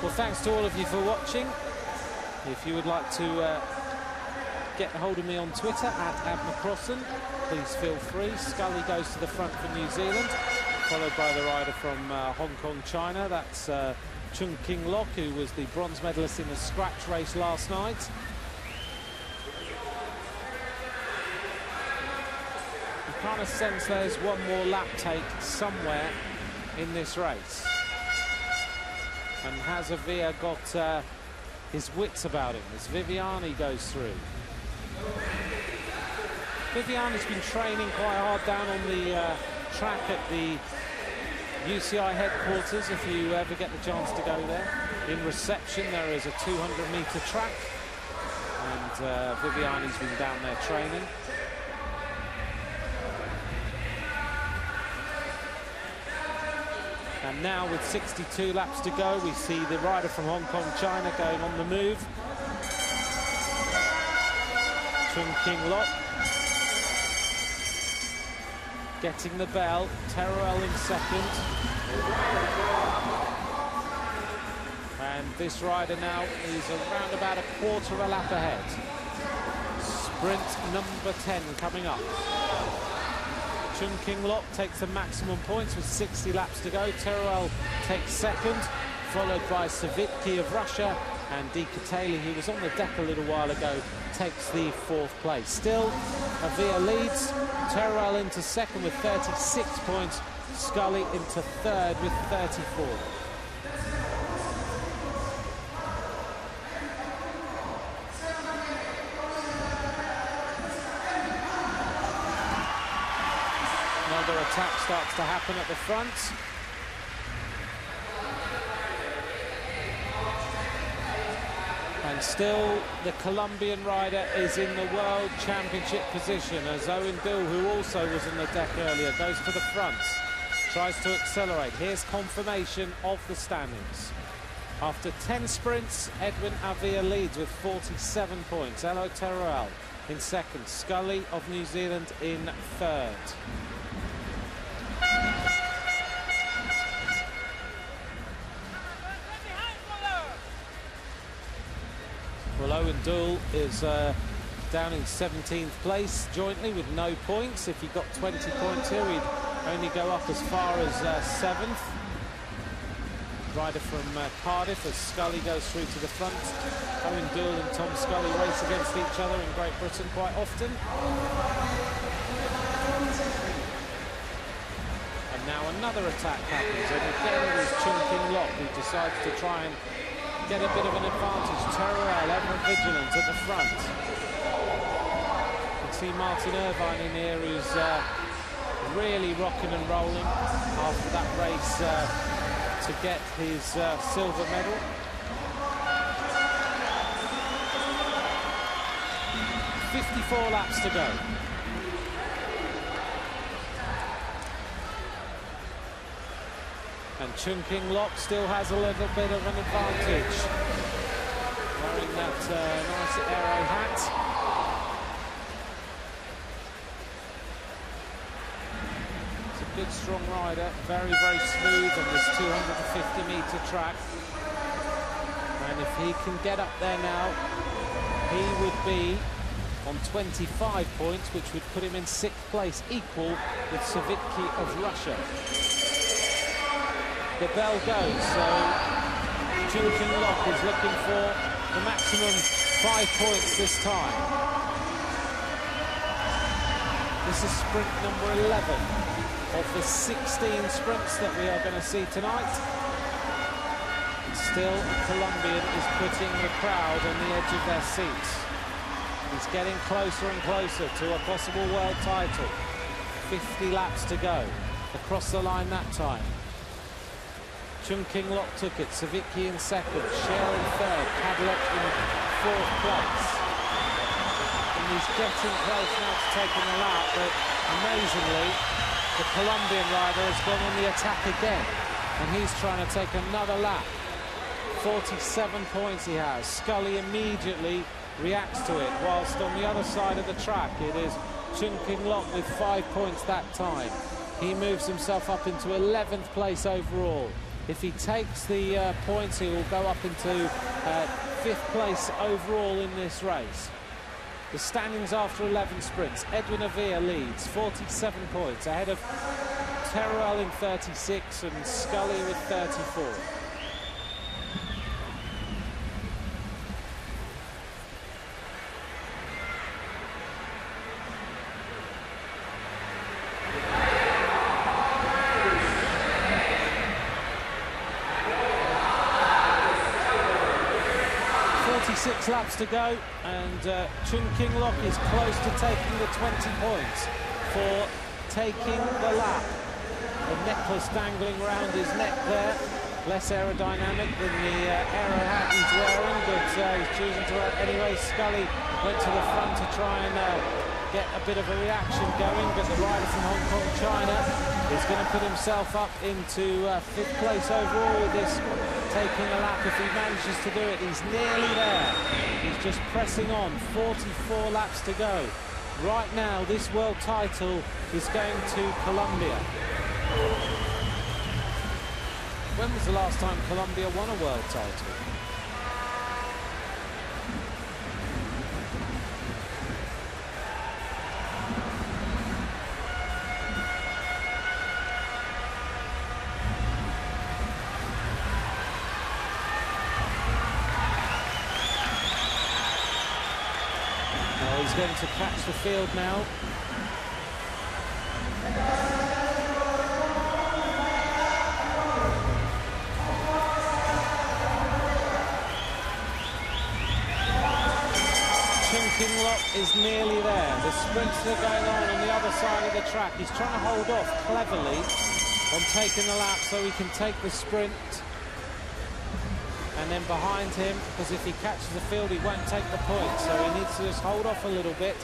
Well, thanks to all of you for watching. If you would like to get hold of me on Twitter @AdMcCrossan, please feel free. Scully goes to the front for New Zealand, followed by the rider from Hong Kong, China. That's Chung King Lok, who was the bronze medalist in the scratch race last night. You kind of sense there's one more lap take somewhere in this race. And has Avila got his wits about him as Viviani goes through? Viviani's been training quite hard down on the track at the UCI headquarters, if you ever get the chance to go there. In reception there is a 200-metre track, and Viviani's been down there training. And now with 62 laps to go, we see the rider from Hong Kong, China going on the move. Chung King Lok getting the bell. Teruel in second. And this rider now is around about a quarter of a lap ahead. Sprint number 10 coming up. Chung King Lok takes the maximum points with 60 laps to go. Teruel takes second, followed by Savitki of Russia, and Keirin, who was on the deck a little while ago, takes the fourth place. Still, Avila leads. Teruel into second with 36 points. Scully into third with 34. Another attack starts to happen at the front. And still, the Colombian rider is in the World Championship position, as Owen Dill, who also was on the deck earlier, goes to the front, tries to accelerate. Here's confirmation of the standings. After 10 sprints, Edwin Avila leads with 47 points. Elo Teruel in second, Scully of New Zealand in third. Well, Owen Dill is down in 17th place jointly with no points. If he got 20 points here, he'd only go up as far as 7th. Rider from Cardiff as Scully goes through to the front. Owen Dill and Tom Scully race against each other in Great Britain quite often. And now another attack happens, and again it is Chung King Lok who decides to try and get a bit of an advantage. Teruel ever vigilant at the front. You can see Martin Irvine in here, who's really rocking and rolling after that race to get his silver medal. .54 laps to go. And Chung King Lok still has a little bit of an advantage, wearing that nice aero hat. It's a good, strong rider, very, very smooth on this 250-metre track. And if he can get up there now, he would be on 25 points, which would put him in 6th place, equal with Savitki of Russia. The bell goes, so Chung King Lok is looking for the maximum 5 points this time. This is sprint number 11 of the 16 sprints that we are going to see tonight. Still, the Colombian is putting the crowd on the edge of their seats. He's getting closer and closer to a possible world title. 50 laps to go. Across the line that time. Chung King Lok took it, Savicki in second, Cher in third, Cadillot in fourth place. And he's getting close now to taking the lap, but amazingly, the Colombian rider has gone on the attack again, and he's trying to take another lap. 47 points he has. Scully immediately reacts to it, whilst on the other side of the track it is Chung King Lok with 5 points that time. He moves himself up into 11th place overall. If he takes the points, he will go up into 5th place overall in this race. The standings after 11 sprints. Edwin Avila leads, 47 points, ahead of Teruel in 36 and Scully with 34. Laps to go, and Chung King Lok is close to taking the 20 points for taking the lap. The necklace dangling round his neck there, less aerodynamic than the aero hat he's wearing, but he's choosing to wear it anyway. Scully went to the front to try and get a bit of a reaction going, but the rider from Hong Kong, China, is going to put himself up into 5th place overall with this taking a lap. If he manages to do it, he's nearly there. He's just pressing on, 44 laps to go. Right now, this world title is going to Colombia. When was the last time Colombia won a world title? Going to catch the field now. Chung King Lok is nearly there. The sprints are going on the other side of the track. He's trying to hold off cleverly on taking the lap so he can take the sprint. And then behind him, because if he catches the field, he won't take the points. So he needs to just hold off a little bit.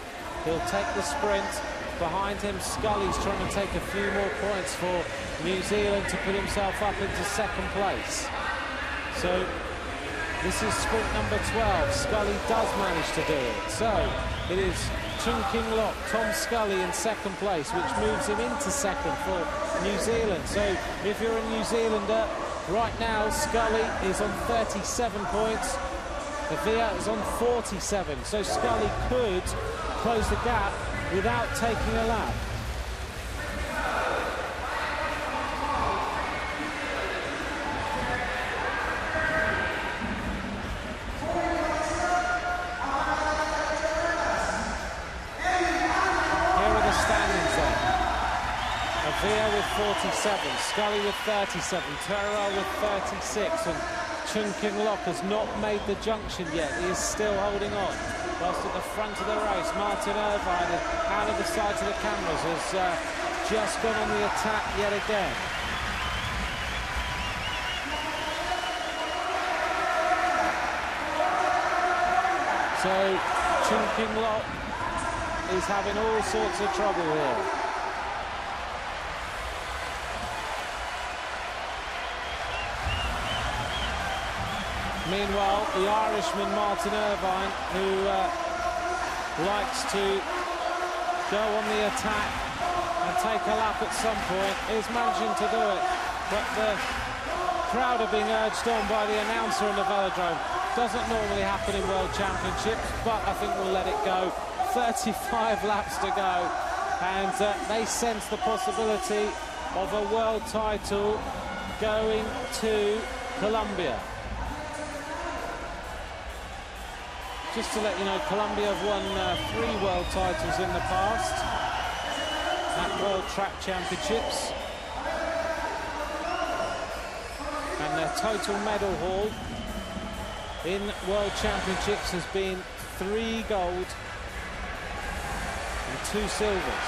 He'll take the sprint. Behind him, Scully's trying to take a few more points for New Zealand to put himself up into 2nd place. So this is sprint number 12. Scully does manage to do it. So it is Chung King Lok, Tom Scully in 2nd place, which moves him into 2nd for New Zealand. So if you're a New Zealander, right now, Scully is on 37 points. Avila is on 47. So Scully could close the gap without taking a lap. Here are the standings then. Avila with 47, Scully with 37, Teruel with 36, and Chung King Lok has not made the junction yet. He is still holding on. Whilst at the front of the race, Martin Irvine, out of the sight of the cameras, has just gone on the attack yet again. So Chung King Lok is having all sorts of trouble here. Meanwhile, the Irishman Martin Irvine, who likes to go on the attack and take a lap at some point, is managing to do it. But the crowd are being urged on by the announcer in the velodrome. Doesn't normally happen in World Championships, but I think we'll let it go. 35 laps to go, and they sense the possibility of a world title going to Colombia. Just to let you know, Colombia have won 3 world titles in the past at World Track Championships. And their total medal haul in World Championships has been 3 gold and 2 silvers.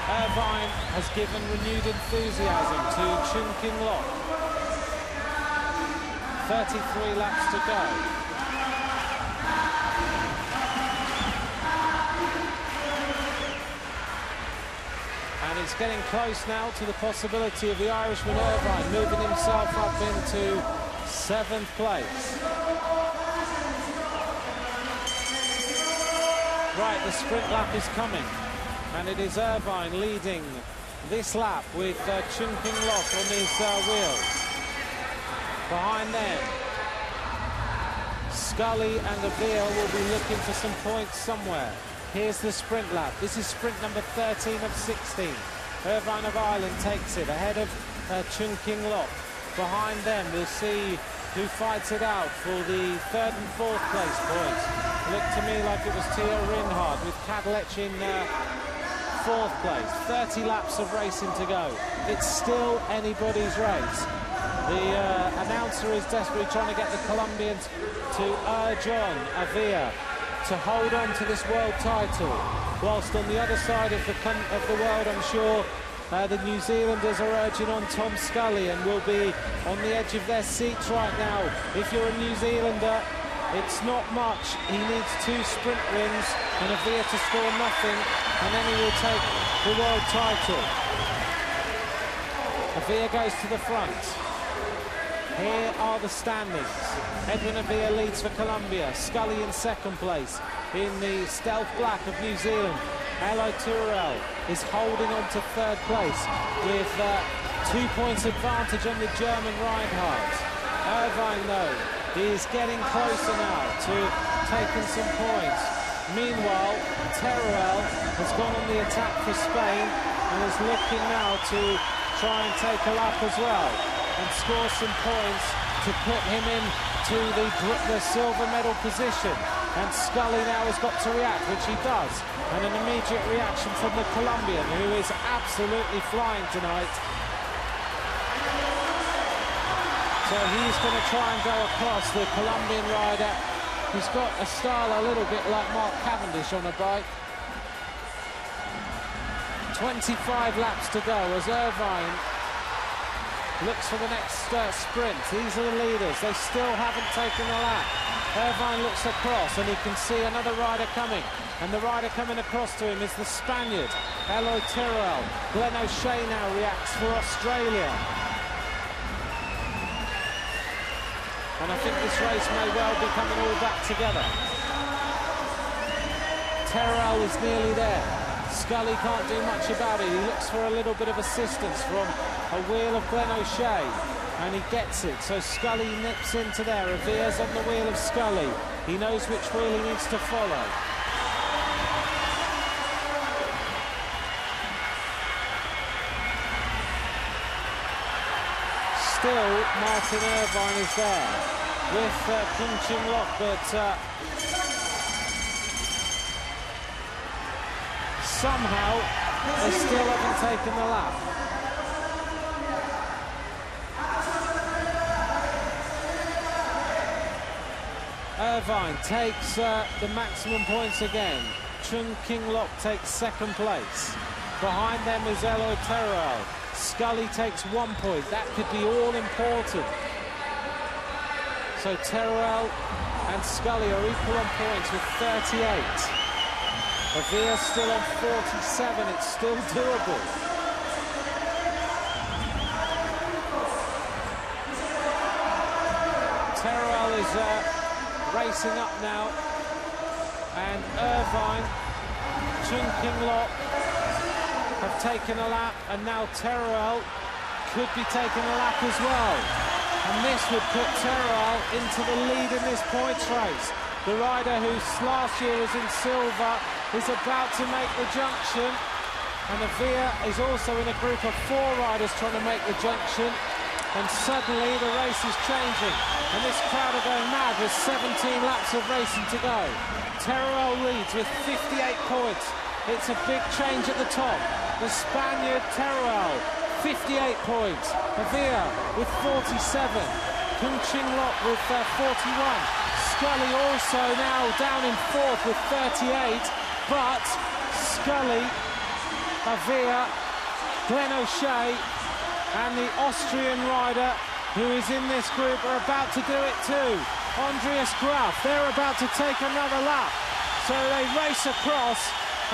Irvine has given renewed enthusiasm to Chun King Lok. 33 laps to go. And it's getting close now to the possibility of the Irishman Irvine moving himself up into 7th place. Right, the sprint lap is coming. And it is Irvine leading this lap with Chun King Lok on his wheel. Behind them, Scully and Avia will be looking for some points somewhere. Here's the sprint lap. This is sprint number 13 of 16. Irvine of Ireland takes it ahead of Chun King Lok. Behind them, we'll see who fights it out for the 3rd and 4th place points. Looked to me like it was Theo Rinhard with Kadlec in 4th place. 30 laps of racing to go. It's still anybody's race. The announcer is desperately trying to get the Colombians to urge on Avia to hold on to this world title, whilst on the other side of the world, I'm sure the New Zealanders are urging on Tom Scully and will be on the edge of their seats right now. If you're a New Zealander, it's not much. He needs 2 sprint wins and Avia to score nothing, and then he will take the world title. Avia goes to the front. Here are the standings. Edwin Avia leads for Colombia. Scully in 2nd place in the stealth black of New Zealand. Eilers Turel is holding on to 3rd place with 2 points advantage on the German Reinhardt. Irvine, though, is getting closer now to taking some points. Meanwhile, Teruel has gone on the attack for Spain and is looking now to try and take a lap as well and score some points to put him into the silver medal position. And Scully now has got to react, which he does. And an immediate reaction from the Colombian, who is absolutely flying tonight. So he's going to try and go across, the Colombian rider. He's got a style a little bit like Mark Cavendish on a bike. 25 laps to go as Irvine looks for the next sprint. These are the leaders. They still haven't taken a lap. Irvine looks across and he can see another rider coming. And the rider coming across to him is the Spaniard, Eilers Turel. Glenn O'Shea now reacts for Australia. And I think this race may well be coming all back together. Turel is nearly there. Scully can't do much about it. He looks for a little bit of assistance from a wheel of Glenn O'Shea, and he gets it. So Scully nips into there. Avia's on the wheel of Scully. He knows which wheel he needs to follow. Still, Martin Irvine is there with Chun King Lok, but somehow they still haven't taken the lap. Irvine takes the maximum points again. Chun King Lok takes 2nd place. Behind them is Eilers Turel. Scully takes 1 point. That could be all important. So Turel and Scully are equal on points with 38. Avia still on 47. It's still doable. Turel is racing up now, and Irvine, Chun King Lok have taken a lap, and now Turel could be taking a lap as well. And this would put Turel into the lead in this points race. The rider who last year was in silver is about to make the junction, and Avia is also in a group of 4 riders trying to make the junction, and suddenly the race is changing, and this crowd are going mad with 17 laps of racing to go. Turel leads with 58 points. It's a big change at the top. The Spaniard Turel, 58 points. Avia with 47. Chun King Lok with 41. Scully also now down in 4th with 38. But Scully Avia, Glenn O'Shea, and the Austrian rider who is in this group are about to do it too. Andreas Graf, they're about to take another lap. So they race across,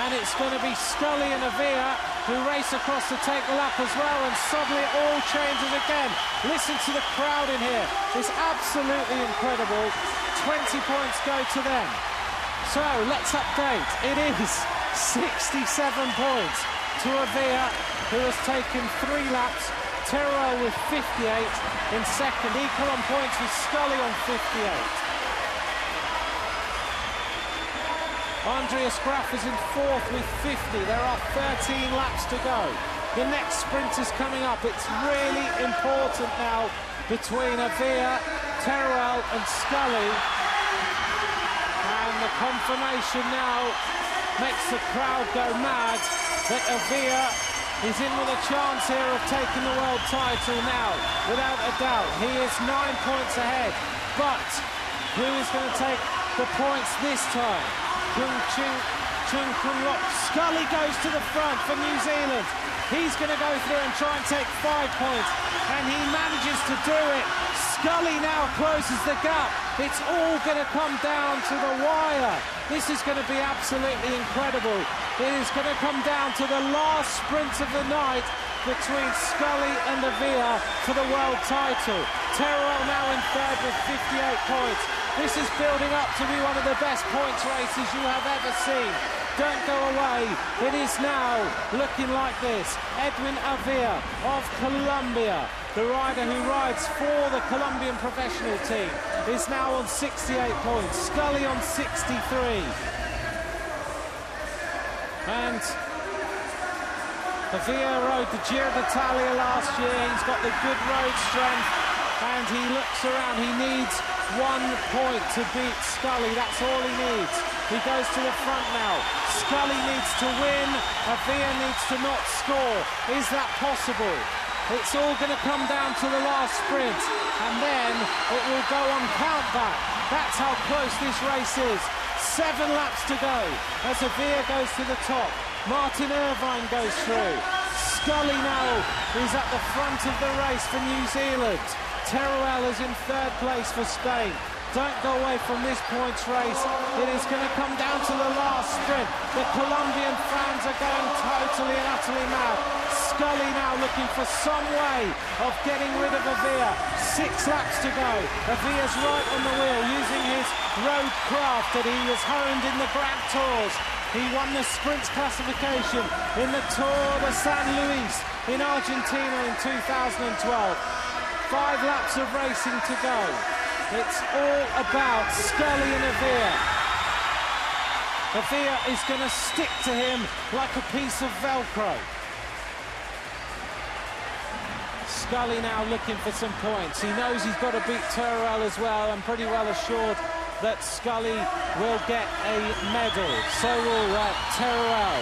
and it's going to be Scully and Avia who race across to take the lap as well, and suddenly it all changes again. Listen to the crowd in here. It's absolutely incredible. 20 points go to them. So let's update. It is 67 points to Avia, who has taken 3 laps. Teruel with 58 in second. Equal on points with Scully on 58. Andreas Graf is in fourth with 50. There are 13 laps to go. The next sprint is coming up. It's really important now between Avia, Teruel and Scully. And the confirmation now makes the crowd go mad that Avia is in with a chance here of taking the world title now, without a doubt. He is 9 points ahead, but who is going to take the points this time? Scully goes to the front for New Zealand. He's going to go through and try and take 5 points, and he manages to do it. Scully now closes the gap. It's all going to come down to the wire. This is going to be absolutely incredible. It is going to come down to the last sprint of the night between Scully and Avia for the world title. Teruel now in third with 58 points. This is building up to be one of the best points races you have ever seen. Don't go away. It is now looking like this. Edwin Avia of Colombia, the rider who rides for the Colombian professional team, is now on 68 points. Scully on 63. And Avia rode the Giro d'Italia last year. He's got the good road strength, and he looks around. He needs 1 point to beat Scully. That's all he needs. He goes to the front now. Scully needs to win. Avia needs to not score. Is that possible? It's all going to come down to the last sprint, and then it will go on countback. That's how close this race is. 7 laps to go as Avia goes to the top. Martin Irvine goes through. Scully now is at the front of the race for New Zealand. Teruel is in third place for Spain. Don't go away from this points race. It is going to come down to the last sprint. The Colombian fans are going totally and utterly mad. Scully now looking for some way of getting rid of Avia. 6 laps to go. Avia's right on the wheel using his road craft that he has honed in the Grand Tours. He won the sprints classification in the Tour de San Luis in Argentina in 2012. 5 laps of racing to go. It's all about Scully and Avia. Avia is going to stick to him like a piece of Velcro. Scully now looking for some points. He knows he's got to beat Teruel as well. I'm pretty well assured that Scully will get a medal. So will Teruel.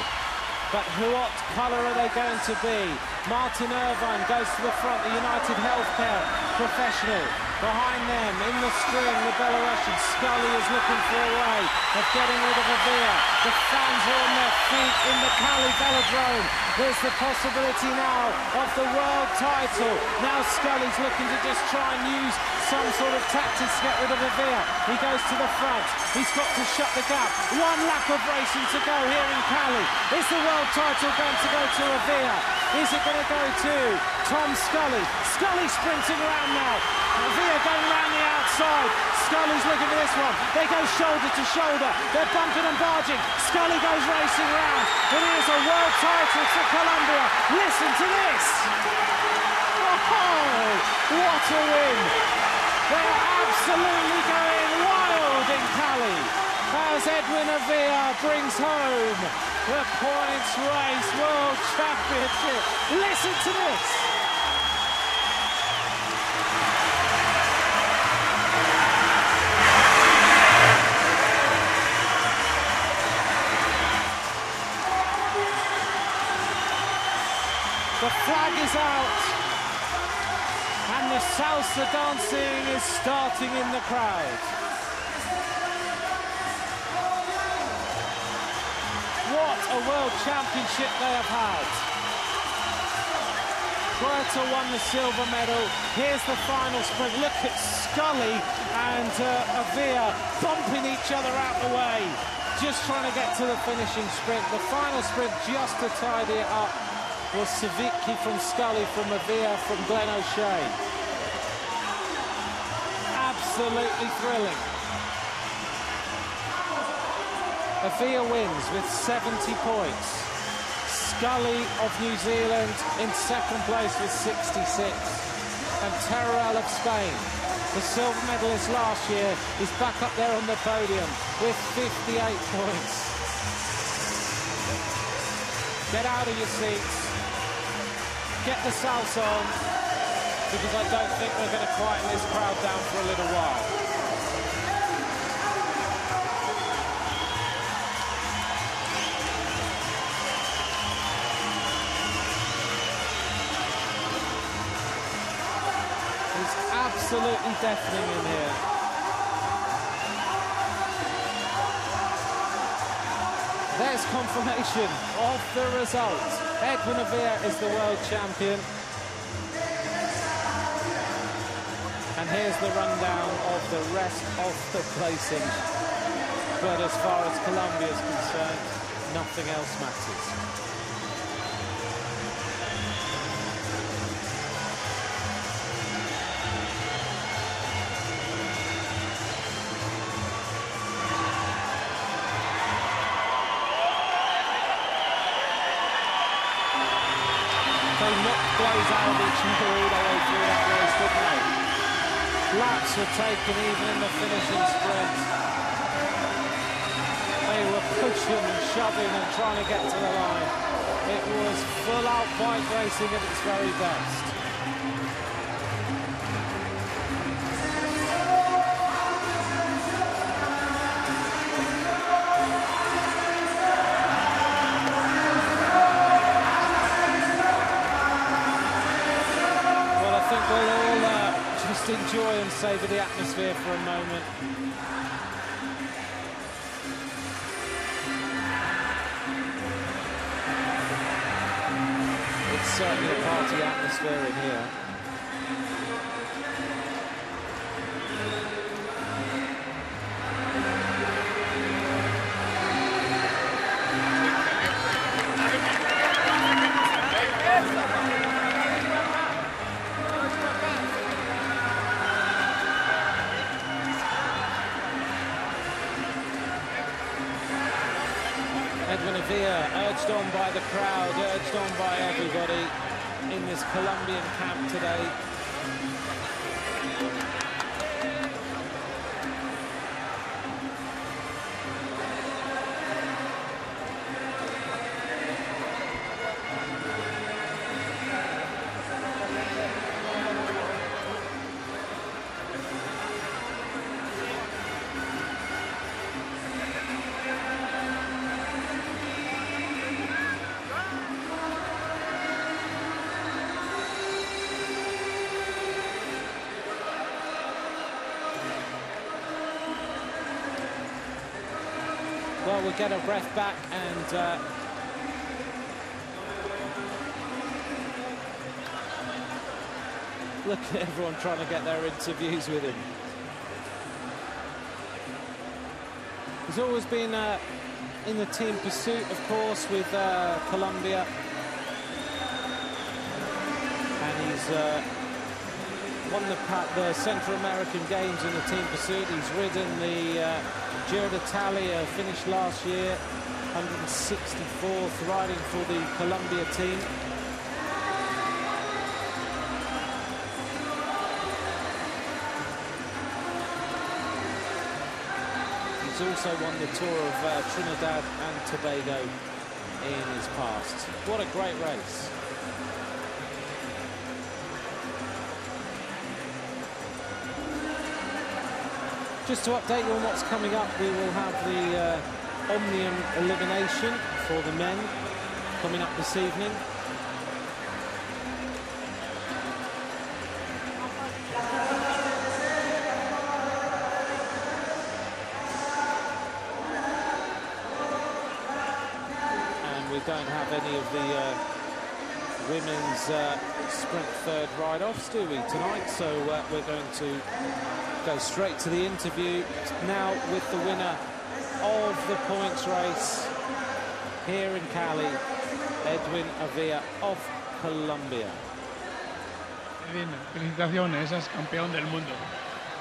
But what colour are they going to be? Martin Irvine goes to the front, the United Healthcare professional. Behind them, in the string, the Belarusian. Scully is looking for a way of getting rid of Avia. The fans are on their feet in the Cali velodrome. There's the possibility now of the world title. Now Scully's looking to just try and use some sort of tactics to get rid of Avia. He goes to the front. He's got to shut the gap. 1 lap of racing to go here in Cali. Is the world title going to go to Avia? Is it going to go to Tom Scully? Scully sprinting around now. Avia going around the outside. Scully's looking for this one. They go shoulder to shoulder. They're bumping and barging. Scully goes racing round. It is a world title for Colombia. Listen to this. Oh, what a win. They're absolutely going wild in Cali as Edwin Avia brings home the points race world championship. Listen to this. The flag is out, and the salsa dancing is starting in the crowd. What What a World Championship they have had. Greta won the silver medal. Here's the final sprint. Look at Scully and Avia bumping each other out the way, just trying to get to the finishing sprint. The final sprint, just to tidy it up, was Savicki from Scully, from Avia, from Glen O'Shea. Absolutely thrilling. Avia wins with 70 points. Scully of New Zealand in second place with 66. And Teruel of Spain, the silver medalist last year, is back up there on the podium with 58 points. Get out of your seats. Get the salsa on, because I don't think we're going to quieten this crowd down for a little while. It's absolutely deafening in here. There's confirmation of the result. Edwin Avia is the world champion. And here's the rundown of the rest of the placings. But as far as Colombia is concerned, nothing else matters. They knocked blows out of each other all the way through that race, didn't they? Laps were taken even in the finishing sprint. They were pushing and shoving and trying to get to the line. It was full-out bike racing at its very best. Enjoy and savour the atmosphere for a moment. It's certainly a party atmosphere in here. Urged on by the crowd, urged on by everybody in this Colombian camp today. Well, we'll get our breath back and look at everyone trying to get their interviews with him. He's always been in the team pursuit, of course, with Colombia. And he's won the Central American Games in the team pursuit. He's ridden the Giro d'Italia, finished last year, 164th, riding for the Colombia team. He's also won the Tour of Trinidad and Tobago in his past. What a great race. Just to update you on what's coming up, we will have the Omnium elimination for the men coming up this evening. we don't have any of the women's sprint third ride-offs, do we, tonight? So we're going to go straight to the interview now with the winner of the points race here in Cali, Edwin Avila of Colombia. Edwin, felicitaciones, es campeón del mundo.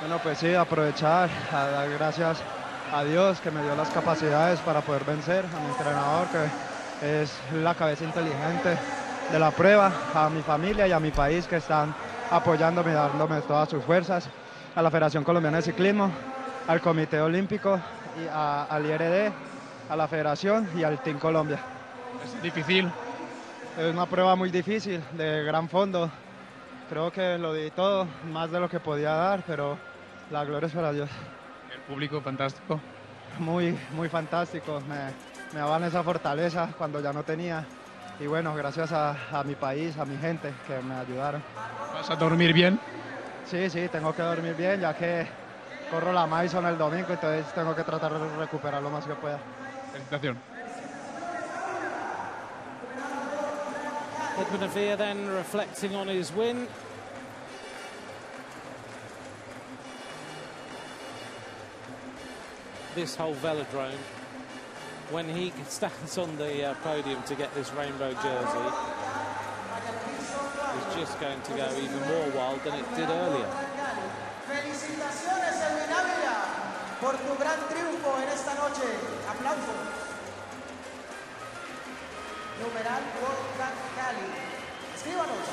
Bueno, pues sí, aprovechar a dar gracias a Dios que me dio las capacidades para poder vencer, a mi entrenador que es la cabeza inteligente de la prueba, a mi familia y a mi país que están apoyándome, dándome todas sus fuerzas, a la Federación Colombiana de Ciclismo, al Comité Olímpico, y al IRD, a la Federación y al Team Colombia. Es difícil. Es una prueba muy difícil, de gran fondo. Creo que lo di todo, más de lo que podía dar, pero la gloria es para Dios. El público fantástico. Muy, muy fantástico. Me daban esa fortaleza cuando ya no tenía. Y bueno, gracias a mi país, a mi gente que me ayudaron. ¿Vas a dormir bien? Sí, tengo que dormir bien, ya que corro la Maison el domingo, entonces tengo que tratar de recuperar lo más que pueda. Felicitación. Edwin Avila then reflecting on his win. This whole velodrome, when he stands on the podium to get this rainbow jersey, is just going to go even more wild than it did earlier. Felicitaciones, Edwin Avila, por tu gran triunfo en esta noche. Aplausos. Numeral World Track Cali. Escríbanos.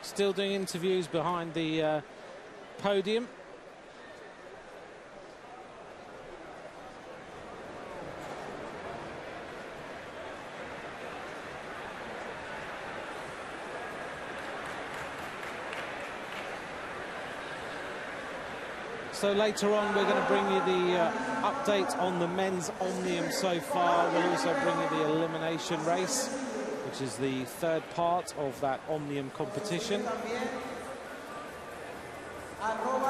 Still doing interviews behind the podium. So later on, we're going to bring you the update on the men's Omnium so far. We'll also bring you the elimination race, which is the third part of that Omnium competition. The Omnium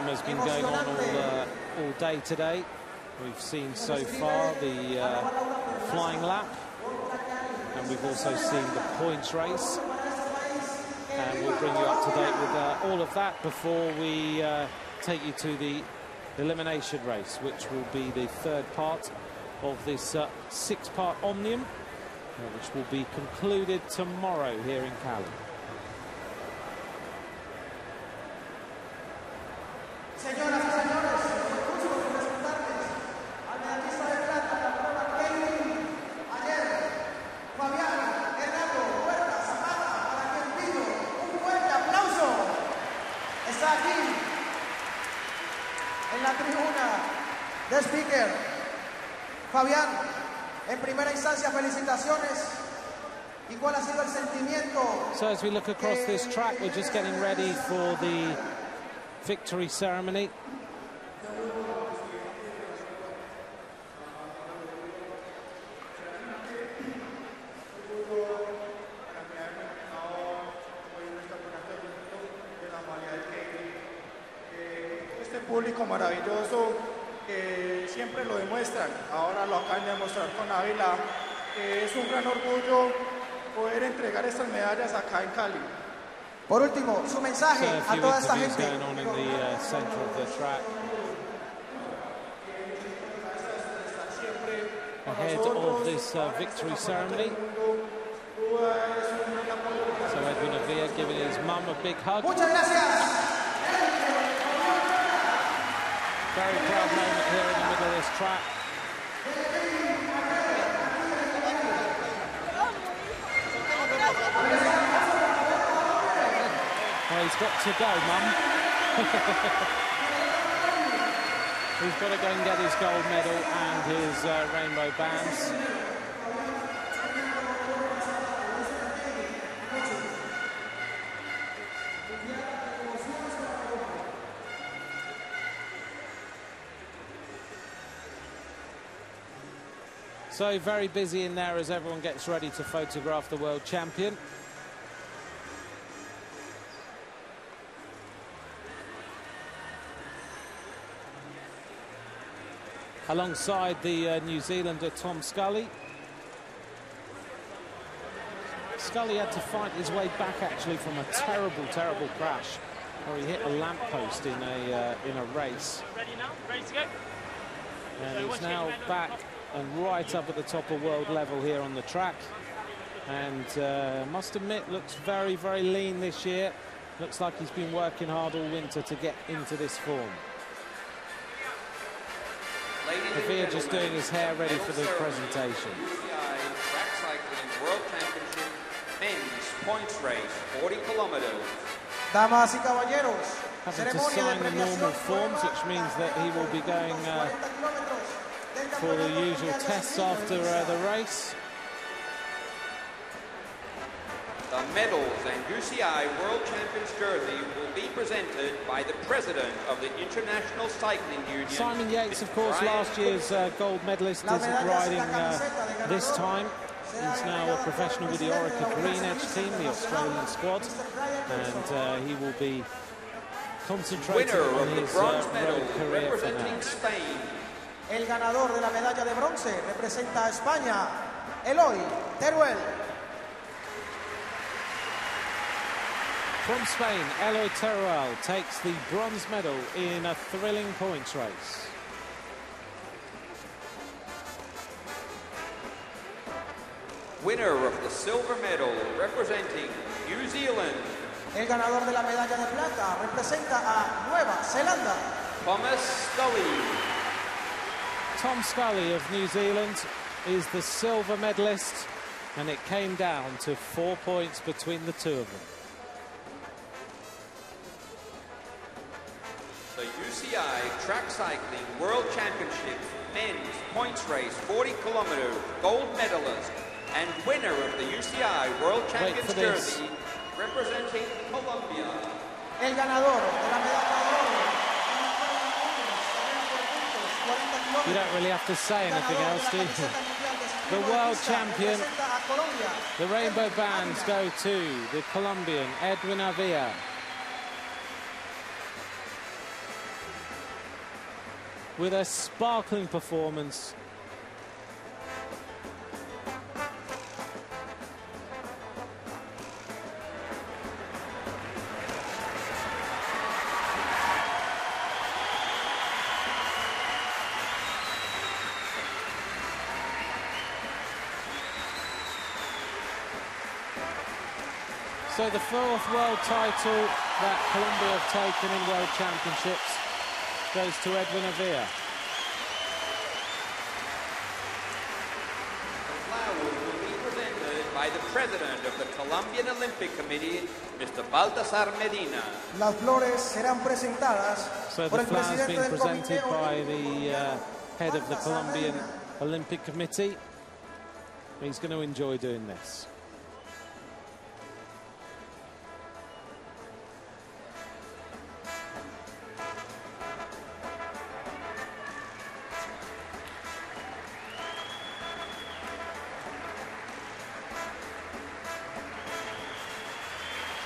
has been going on all day today. We've seen so far the flying lap, and we've also seen the points race. And we'll bring you up to date with all of that before we take you to the elimination race, which will be the third part of this six-part Omnium, which will be concluded tomorrow here in Cali. Señoras y señores, gusto de presentarles al medallista de plata de la prueba keirin ayer, Fabián Hernando Huerta Zapata, para quien pido un fuerte aplauso. Está aquí en la tribuna de speaker. Fabián, en primera instancia, felicitaciones. ¿Y cuál ha sido el sentimiento? So as we look across this track, we're just getting ready for the victory ceremony. Este público maravilloso que siempre lo demuestran, ahora lo acaban de demostrar con Avila. Es un gran orgullo poder entregar estas medallas acá en Cali. Por último, su mensaje a toda esta gente. Ahead of this victory ceremony. So Edwin Avila giving his mum a big hug. Muchas gracias. Very proud moment here in the middle of this track. Well, he's got to go, Mum. He's got to go and get his gold medal and his rainbow bands. So very busy in there as everyone gets ready to photograph the world champion. alongside the New Zealander Tom Scully. Scully had to fight his way back actually from a terrible, terrible crash where he hit a lamppost in a race. Ready now? Ready to go? And he's now back and right up at the top of world level here on the track. And must admit, looks very, very lean this year. Looks like he's been working hard all winter to get into this form. Pervis just doing his hair ready for the presentation. UCI Track Cycling World Championship Men's Points Race, 40 kilometers. Damas y caballeros, Having to sign the normal forms, which means that he will be going for the usual tests after the race. The medals and UCI World Champions jersey will be presented by the president of the International Cycling Union. Simon Yates, of course, last year's gold medalist, isn't riding this time. He's now a professional with the Orica Green Edge team, the Australian squad, and he will be concentrating on his road career for now. Spain. El ganador de la medalla de bronce representa a España, Eloy Teruel. From Spain, Eloy Teruel takes the bronze medal in a thrilling points race. Winner of the silver medal representing New Zealand. El ganador de la medalla de plata representa a Nueva Zelanda. Thomas Scully. Tom Scully of New Zealand is the silver medalist, and it came down to 4 points between the two of them. The UCI Track Cycling World Championships Men's Points Race 40 kilometers gold medalist and winner of the UCI World Champions jersey representing Colombia. El ganador de la medalla de oro. You don't really have to say anything else, do you? The world champion. The rainbow bands go to the Colombian Edwin Avila. With a sparkling performance. So the fourth world title that Colombia have taken in World Championships goes to Edwin Avila. The flowers will be presented by the president of the Colombian Olympic Committee, Mr. Baltasar Medina. Las flores serán presentadas por el presidente del comité presented by the head of the Colombian Olympic Committee. He's going to enjoy doing this.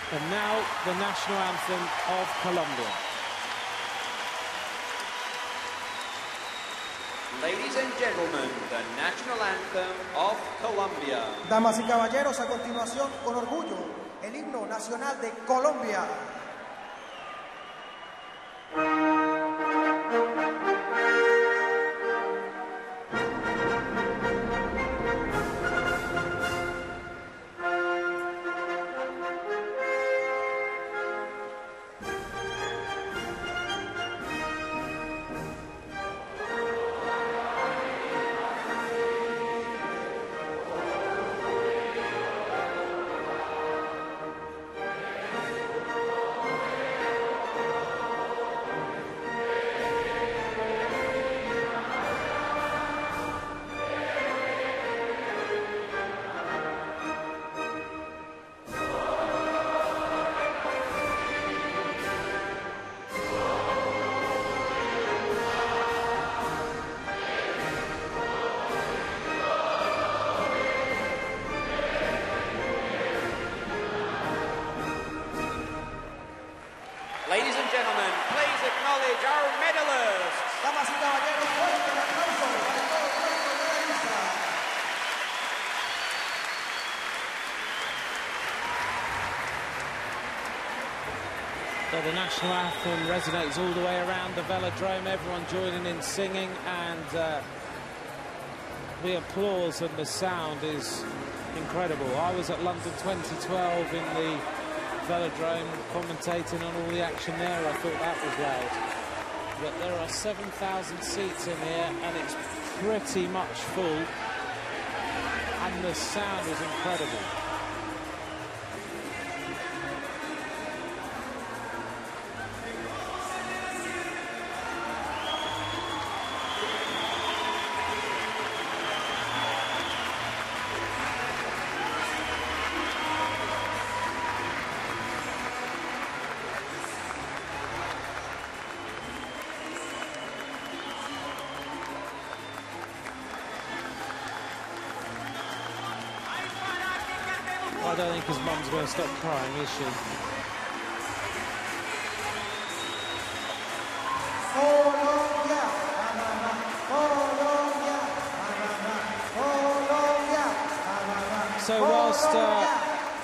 And now the national anthem of Colombia. Ladies and gentlemen, the national anthem of Colombia. Damas y caballeros, a continuación, con orgullo, el himno nacional de Colombia. Ladies and gentlemen, please acknowledge our medalists. Damas y caballeros, fuerte el aplauso. So the national anthem resonates all the way around the velodrome, everyone joining in singing, and the applause and the sound is incredible. I was at London 2012 in the velodrome commentating on all the action there. I thought that was loud. But there are 7,000 seats in here and it's pretty much full, and the sound is incredible. I don't think his mum's going to stop crying, is she? Colombia, Colombia, Colombia. So whilst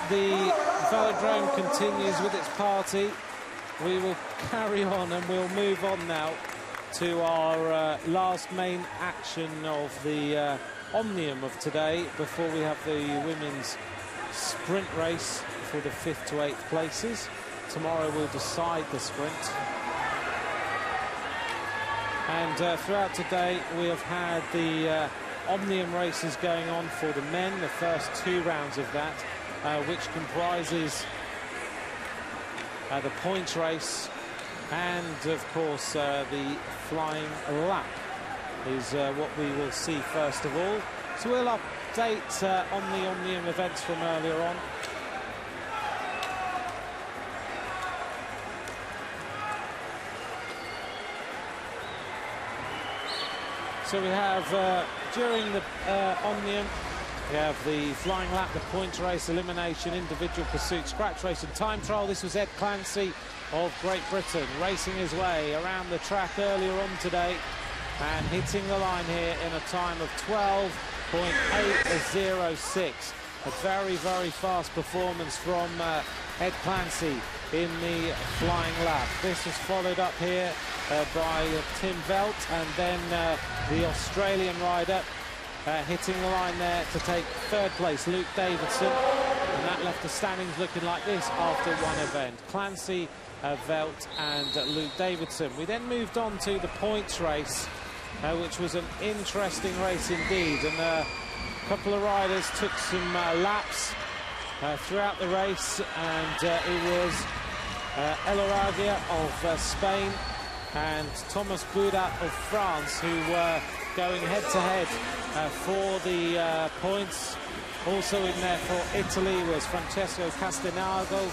the velodrome continues with its party, we will carry on and we'll move on now to our last main action of the Omnium of today before we have the women's sprint race for the 5th to 8th places. Tomorrow we'll decide the sprint. And throughout today we have had the Omnium races going on for the men, the first 2 rounds of that, which comprises the points race and of course the flying lap is what we will see first of all. So we'll update on the Omnium events from earlier on. So we have, during the Omnium, we have the flying lap, the points race, elimination, individual pursuit, scratch race and time trial. This was Ed Clancy of Great Britain racing his way around the track earlier on today and hitting the line here in a time of 12.806. A very, very fast performance from Ed Clancy in the flying lap. This was followed up here by Tim Velt, and then the Australian rider hitting the line there to take 3rd place, Luke Davidson, and that left the standings looking like this after one event. Clancy, Velt and Luke Davidson. We then moved on to the points race, which was an interesting race indeed, and a couple of riders took some laps throughout the race, and it was Eilers of Spain and Thomas Boudat of France who were going head-to-head for the points. Also in there for Italy was Francesco Castinago.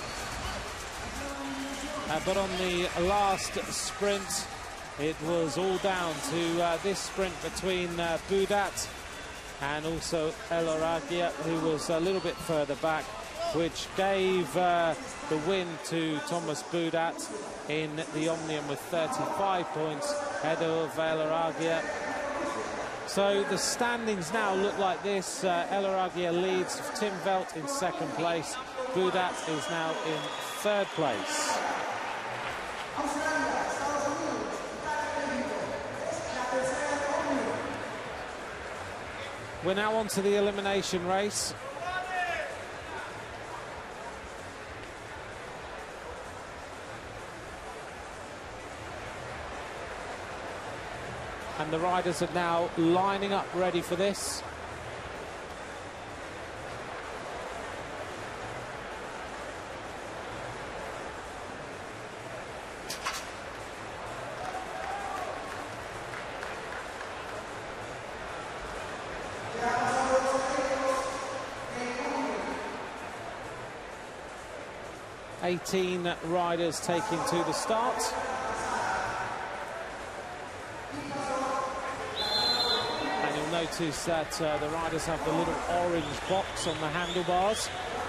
But on the last sprint, it was all down to this sprint between Boudat and also Eilers, who was a little bit further back, which gave the win to Thomas Boudat in the Omnium with 35 points ahead of Eilers. So the standings now look like this. Eilers leads, Tim Velt in 2nd place. Boudat is now in 3rd place. We're now on to the elimination race. And the riders are now lining up ready for this. Eighteen riders taking to the start. Notice that the riders have the little orange box on the handlebars,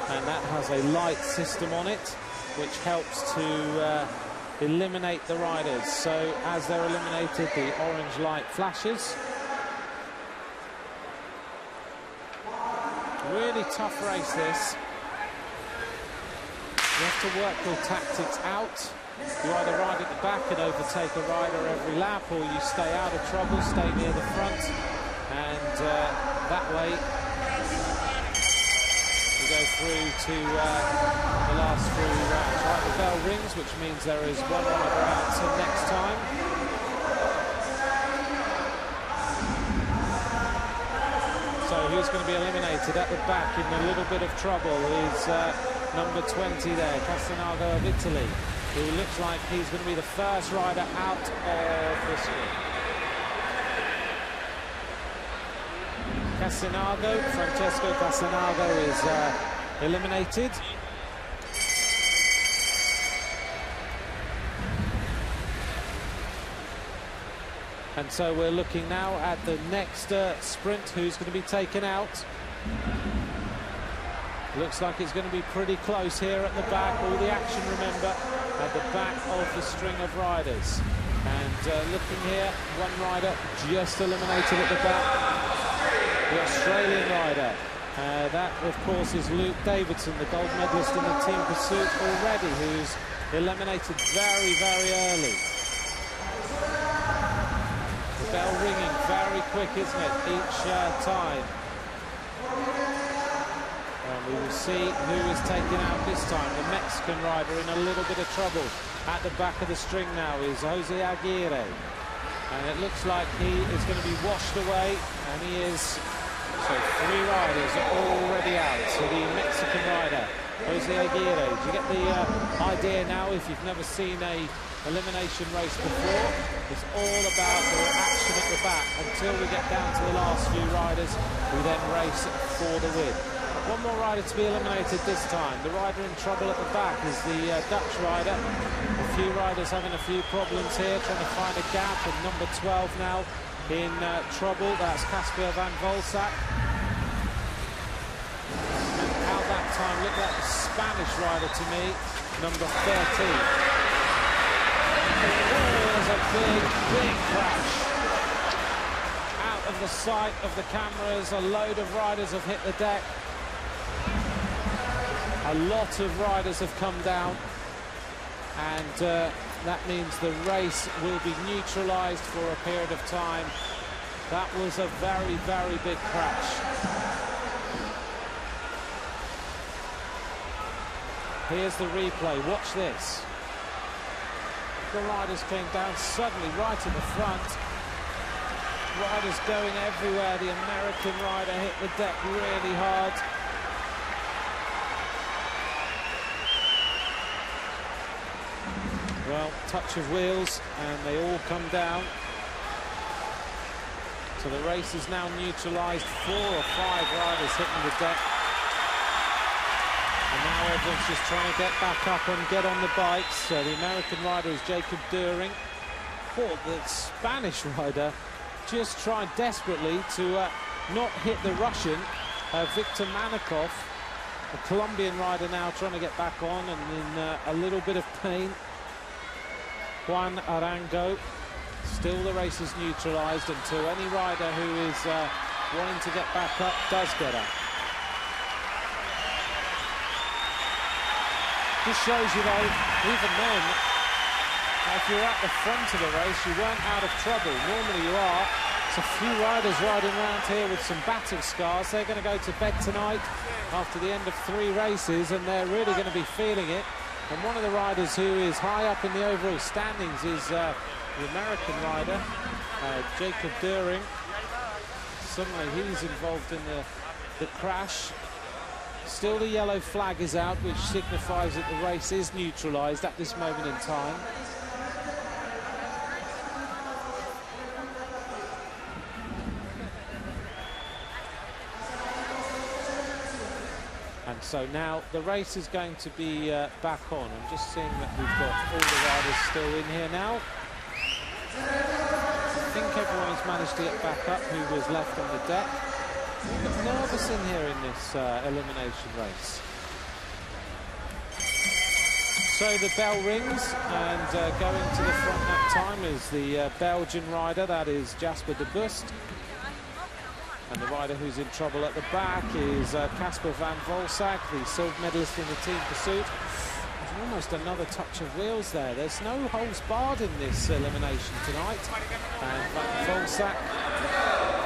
and that has a light system on it which helps to eliminate the riders. So as they're eliminated, the orange light flashes. Really tough race this. You have to work your tactics out You either ride at the back and overtake a rider every lap, or you stay out of trouble, stay near the front, and that way you go through to the last 3 rounds. Right, the bell rings, which means there is one rider out until next time. So who's going to be eliminated at the back in a little bit of trouble is number 20 there, Castanago of Italy, who looks like he's going to be the first rider out of the swing. Francesco Castanago is eliminated. And so we're looking now at the next sprint, who's going to be taken out. Looks like it's going to be pretty close here at the back. All the action, remember, at the back of the string of riders. And looking here, one rider just eliminated at the back. The Australian rider. That, of course, is Luke Davidson, the gold medalist in the team pursuit already, who's eliminated very, very early. The bell ringing very quick, isn't it, each time. And we will see who is taken out this time. The Mexican rider in a little bit of trouble. At the back of the string now is Jose Aguirre. And it looks like he is going to be washed away, and he is. So 3 riders are already out. So the Mexican rider, Jose Aguirre. Do you get the idea now, if you've never seen a elimination race before? It's all about the action at the back until we get down to the last few riders, who then race for the win. One more rider to be eliminated this time. The rider in trouble at the back is the Dutch rider. A few riders having a few problems here, trying to find a gap, and number 12 now in trouble. That's Casper van Volsack. And out that time, look at the Spanish rider to me, number 13. There's a big, big crash. Out of the sight of the cameras, a load of riders have hit the deck. A lot of riders have come down, and that means the race will be neutralized for a period of time. That was a very, very big crash. Here's the replay. Watch this. The riders came down suddenly right at the front. Riders going everywhere. The American rider hit the deck really hard. Well, touch of wheels, and they all come down. So the race is now neutralized. 4 or 5 riders hitting the deck. And now everyone's just trying to get back up and get on the bikes. The American rider is Jacob During. The Spanish rider just tried desperately to not hit the Russian, Victor Manikov. The Colombian rider now trying to get back on, and in a little bit of pain. Juan Arango. Still the race is neutralized until any rider who is wanting to get back up does get up. This shows you, though, even then, if you're at the front of the race, you weren't out of trouble. Normally you are. There's a few riders riding around here with some battle scars. They're going to go to bed tonight after the end of 3 races, and they're really going to be feeling it. And one of the riders who is high up in the overall standings is the American rider, Jacob During. Suddenly he's involved in the crash. Still the yellow flag is out, which signifies that the race is neutralized at this moment in time. And so now the race is going to be back on. I'm just seeing that we've got all the riders still in here now. I think everyone has managed to get back up who was left on the deck. A bit nervous in here in this elimination race. So the bell rings, and going to the front that time is the Belgian rider, that is Jasper de Bust. And the rider who's in trouble at the back is Casper van Volsack, the silver medalist in the team pursuit. Almost another touch of wheels there. There's no holes barred in this elimination tonight. And Volsak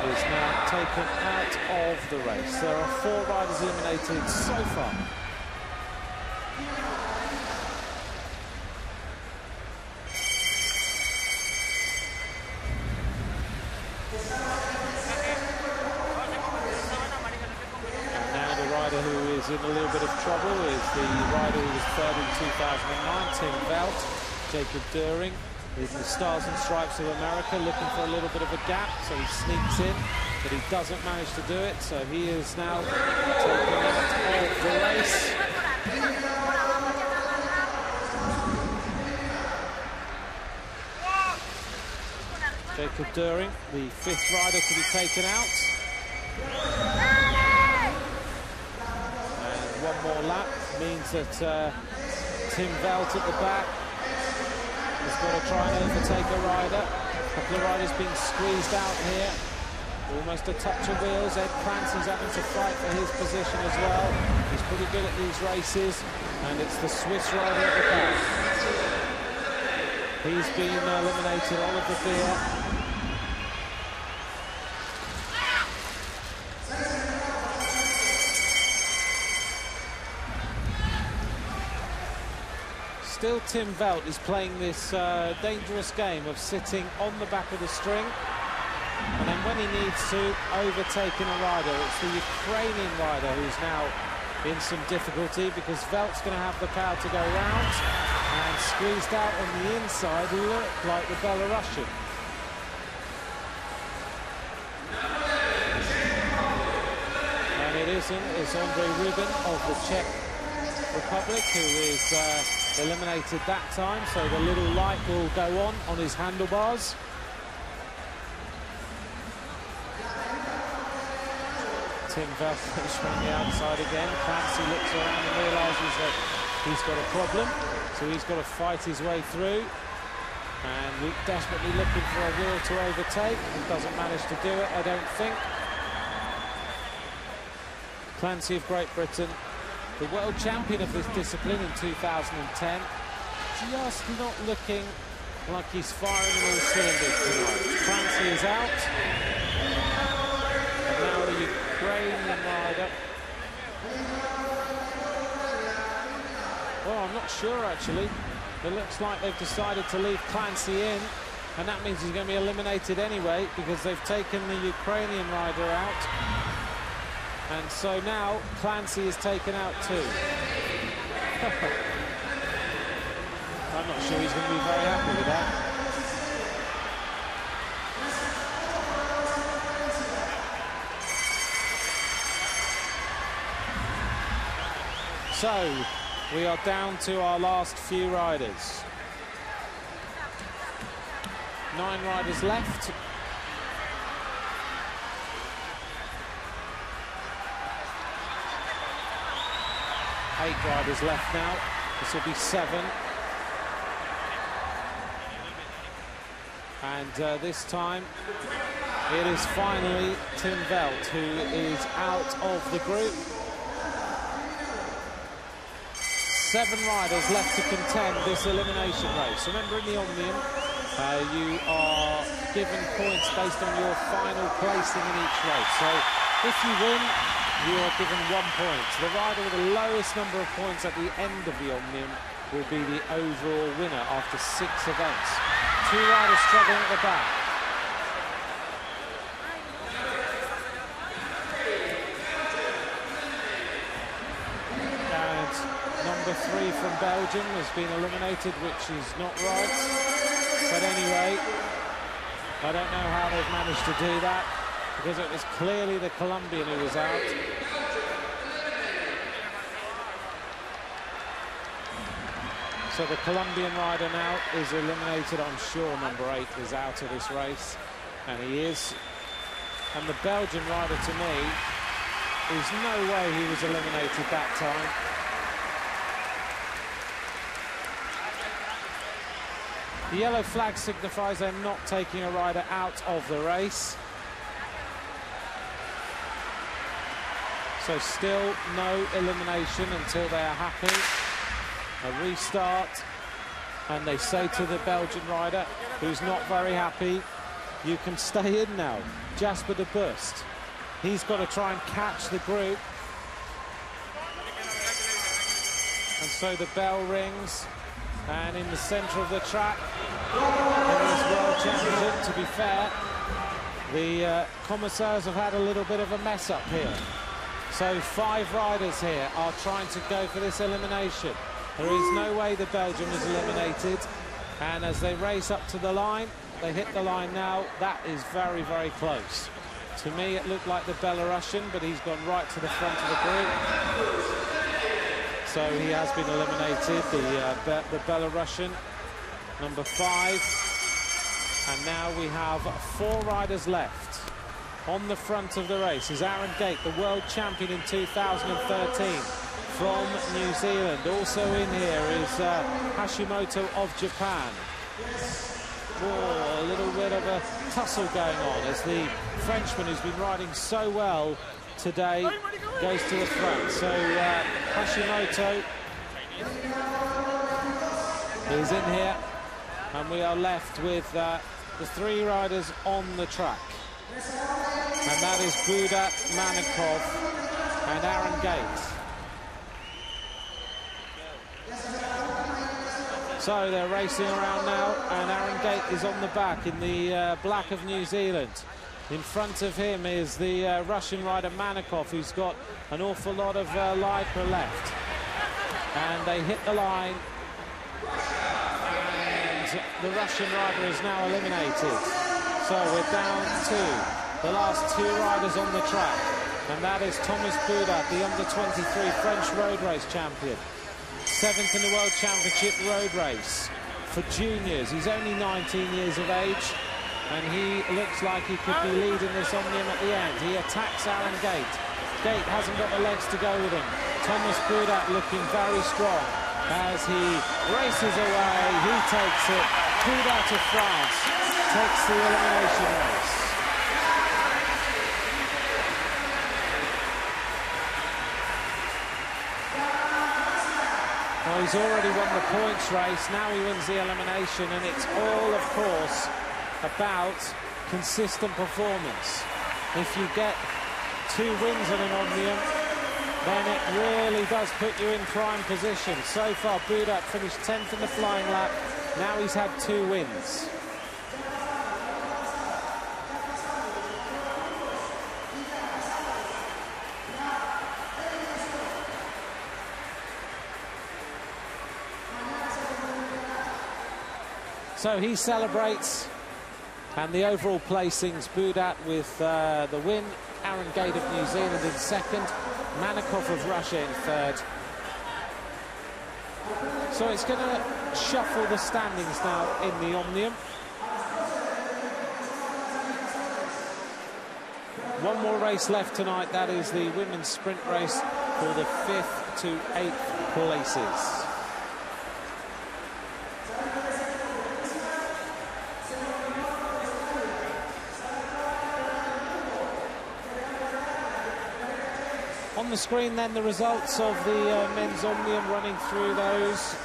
is now taken out of the race. There are 4 riders eliminated so far. Who is in a little bit of trouble is the rider who was third in 2009, Tim Velt. Jacob During is in the Stars and Stripes of America, looking for a little bit of a gap, so he sneaks in, but he doesn't manage to do it, so he is now taken out of the race. Jacob During, the 5th rider to be taken out. One more lap means that Tim Velt at the back has got to try and overtake a rider. A couple of riders being squeezed out here. Almost a touch of wheels. Ed Clancy's having to fight for his position as well. He's pretty good at these races, and it's the Swiss rider at the back. He's been eliminated, Oliver Beer. Still, Tim Velt is playing this dangerous game of sitting on the back of the string, and then when he needs to, overtaking a rider. It's the Ukrainian rider who's now in some difficulty, because Velt's going to have the power to go round, and squeezed out on the inside looked like the Belarusian. And it isn't. It's Andrei Rubin of the Czech Republic who is eliminated that time, so the little light will go on his handlebars. Tim Velt is from the outside again. Clancy looks around and realises that he's got a problem, so he's got to fight his way through. And we're desperately looking for a wheel to overtake, and doesn't manage to do it, I don't think. Clancy of Great Britain, the world champion of this discipline in 2010, just not looking like he's firing on all cylinders tonight. Clancy is out. And now the Ukrainian rider. Well, I'm not sure actually. It looks like they've decided to leave Clancy in, and that means he's going to be eliminated anyway, because they've taken the Ukrainian rider out. And so now Clancy is taken out too. I'm not sure he's going to be very happy with that. So we are down to our last few riders. 9 riders left. 8 riders left now. This will be 7. And this time it is finally Tim Velt who is out of the group. 7 riders left to contend this elimination race. Remember, in the Omnium, you are given points based on your final placing in each race. So if you win, you are given 1 point. The rider with the lowest number of points at the end of the Omnium will be the overall winner after 6 events. 2 riders struggling at the back. And number 3 from Belgium has been eliminated, which is not right. But anyway, I don't know how they've managed to do that, because it was clearly the Colombian who was out. So the Colombian rider now is eliminated. I'm sure number 8 is out of this race, and he is. And the Belgian rider, to me, there's no way he was eliminated that time. The yellow flag signifies they're not taking a rider out of the race. So still no elimination until they are happy. A restart, and they say to the Belgian rider, who's not very happy, you can stay in now. Jasper de Bust. He's got to try and catch the group. And so the bell rings, and in the centre of the track, in this World Championship, to be fair, the commissaires have had a little bit of a mess up here. So 5 riders here are trying to go for this elimination. There is no way the Belgian was eliminated. And as they race up to the line, they hit the line now. That is very, very close. To me, it looked like the Belarusian, but he's gone right to the front of the group. So he has been eliminated, the Belarusian, number 5. And now we have 4 riders left. On the front of the race is Aaron Gate, the world champion in 2013 from New Zealand. Also in here is Hashimoto of Japan. Oh, a little bit of a tussle going on as the Frenchman, who's been riding so well today, goes to the front. So Hashimoto is in here, and we are left with the 3 riders on the track. And that is Budat, Manikov and Aaron Gate. So they're racing around now, and Aaron Gate is on the back in the black of New Zealand. In front of him is the Russian rider Manikov, who's got an awful lot of lycra left. And they hit the line, and the Russian rider is now eliminated. So we're down to the last 2 riders on the track, and that is Thomas Budat, the under-23 French road race champion. 7th in the World Championship road race for juniors. He's only 19 years of age, and he looks like he could be leading this Omnium at the end. He attacks Aaron Gate. Gate hasn't got the legs to go with him. Thomas Budat looking very strong as he races away. He takes it. Budat of France takes the elimination race. Well, he's already won the points race, now he wins the elimination, and it's all, of course, about consistent performance. If you get 2 wins in an Omnium, then it really does put you in prime position. So far, Budat finished 10th in the flying lap. Now he's had 2 wins. So he celebrates, and the overall placings, Budat with the win, Aaron Gate of New Zealand in 2nd, Manikov of Russia in 3rd. So it's going to shuffle the standings now in the Omnium. One more race left tonight, that is the women's sprint race for the 5th to 8th places. On the screen then the results of the men's Omnium, running through those.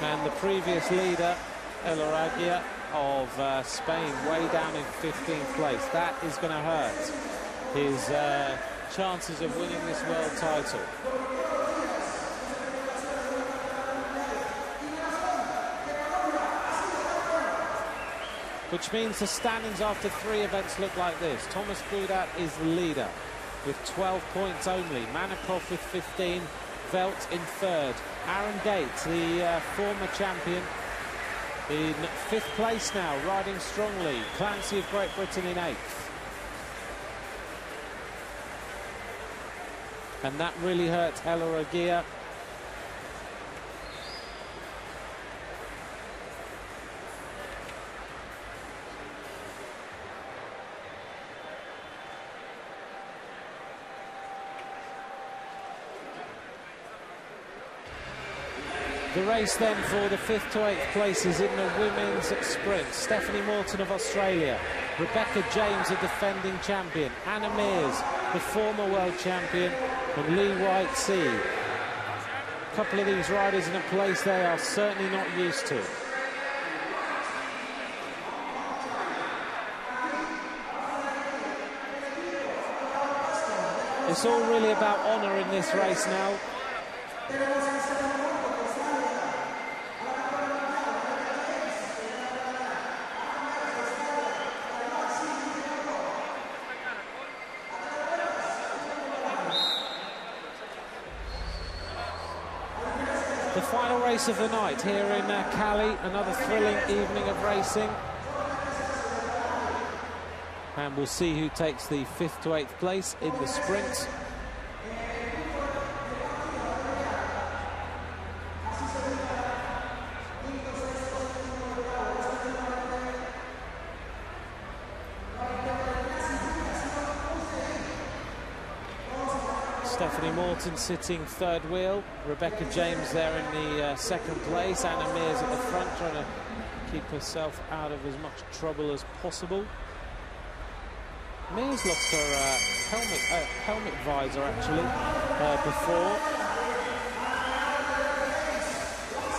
And the previous leader, Eilers of Spain, way down in 15th place. That is going to hurt his chances of winning this world title. Which means the standings after 3 events look like this. Thomas Budat is the leader with 12 points only. Manikov with 15. Velth in 3rd. Aaron Gate, the former champion, in 5th place now, riding strongly. Clancy of Great Britain in 8th. And that really hurt Eilers. The race then for the 5th to 8th places in the women's sprint. Stephanie Morton of Australia, Rebecca James, a defending champion, Anna Mears, the former world champion, and Lee White-Sea. A couple of these riders in a place they are certainly not used to. It's all really about honour in this race now. The final race of the night here in Cali, another thrilling evening of racing. And we'll see who takes the 5th to 8th place in the sprint. Stephanie Morton sitting 3rd wheel. Rebecca James there in the 2nd place. Anna Mears at the front, trying to keep herself out of as much trouble as possible. Mears lost her helmet visor actually before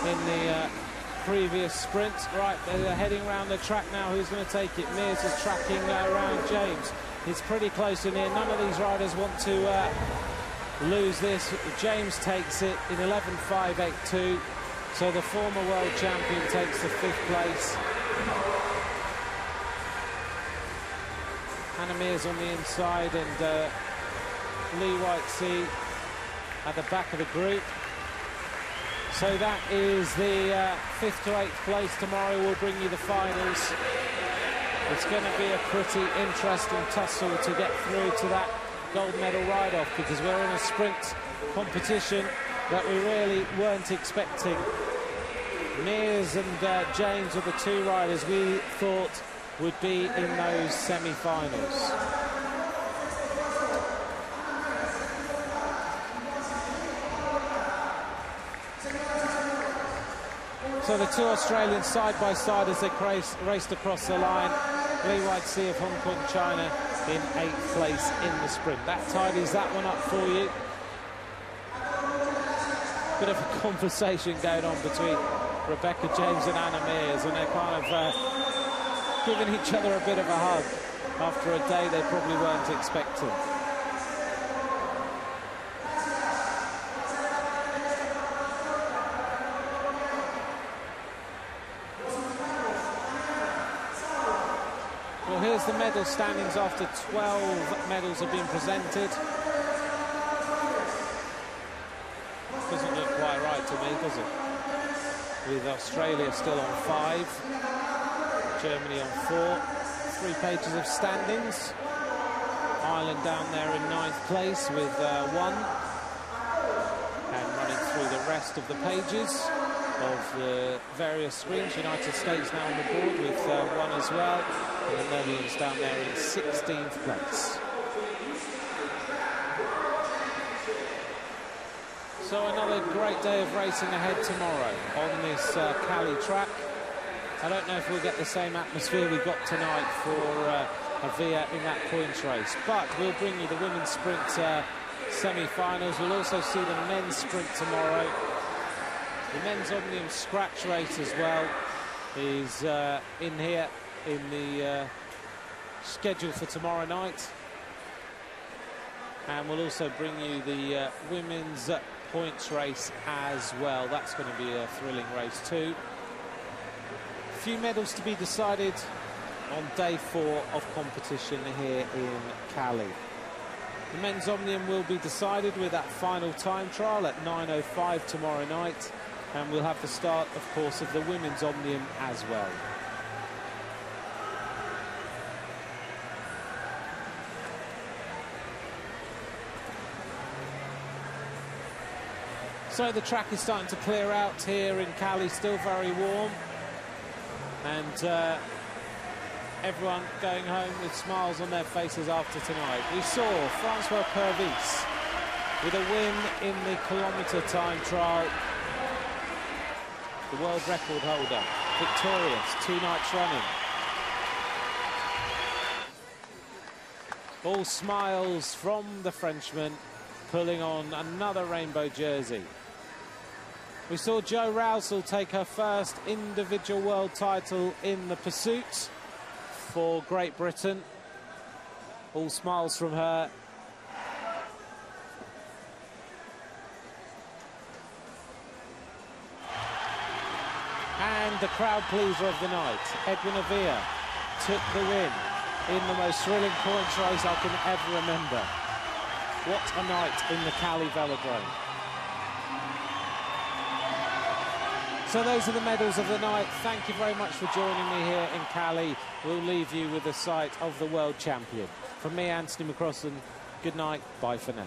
in the previous sprint. Right, they're heading around the track now. Who's going to take it? Mears is tracking around James. It's pretty close in here. None of these riders want to lose this. James takes it in 11.582. So the former world champion takes the 5th place. Anna Mears on the inside, and Lee White-Sea at the back of the group. So that is the 5th to 8th place. Tomorrow will bring you the finals. It's going to be a pretty interesting tussle to get through to that gold medal ride-off, because we're in a sprint competition that we really weren't expecting. Mears and James are the 2 riders we thought would be in those semi-finals. So the 2 Australians side by side as they raced across the line. Lee White-Sea of Hong Kong, China in 8th place in the sprint. That tidies that one up for you. Bit of a conversation going on between Rebecca James and Anna Mears, and they're kind of giving each other a bit of a hug after a day they probably weren't expecting. Well, here's the medal standings after 12 medals have been presented. Doesn't look quite right to me, does it? With Australia still on 5. Germany on 4. 3 pages of standings. Ireland down there in 9th place with 1. And running through the rest of the pages of the various screens. United States now on the board with 1 as well. And the Netherlands down there in 16th place. So another great day of racing ahead tomorrow on this Cali track. I don't know if we'll get the same atmosphere we got tonight for Avia in that points race, but we'll bring you the women's sprint semi-finals. We'll also see the men's sprint tomorrow. The men's Omnium scratch race as well is in here in the schedule for tomorrow night. And we'll also bring you the women's points race as well. That's going to be a thrilling race too. A few medals to be decided on day 4 of competition here in Cali. The men's Omnium will be decided with that final time trial at 9:05 tomorrow night, and we'll have the start, of course, of the women's Omnium as well. So the track is starting to clear out here in Cali, still very warm. And everyone going home with smiles on their faces after tonight. We saw Francois Pervis with a win in the kilometre time trial. The world record holder, victorious 2 nights running. All smiles from the Frenchman, pulling on another rainbow jersey. We saw Jo Rousel take her first individual world title in the pursuit for Great Britain. All smiles from her. And the crowd pleaser of the night, Edwin Avia, took the win in the most thrilling points race I can ever remember. What a night in the Cali Velodrome. So those are the medals of the night. Thank you very much for joining me here in Cali. We'll leave you with the sight of the world champion. From me, Anthony McCrossan, good night, bye for now.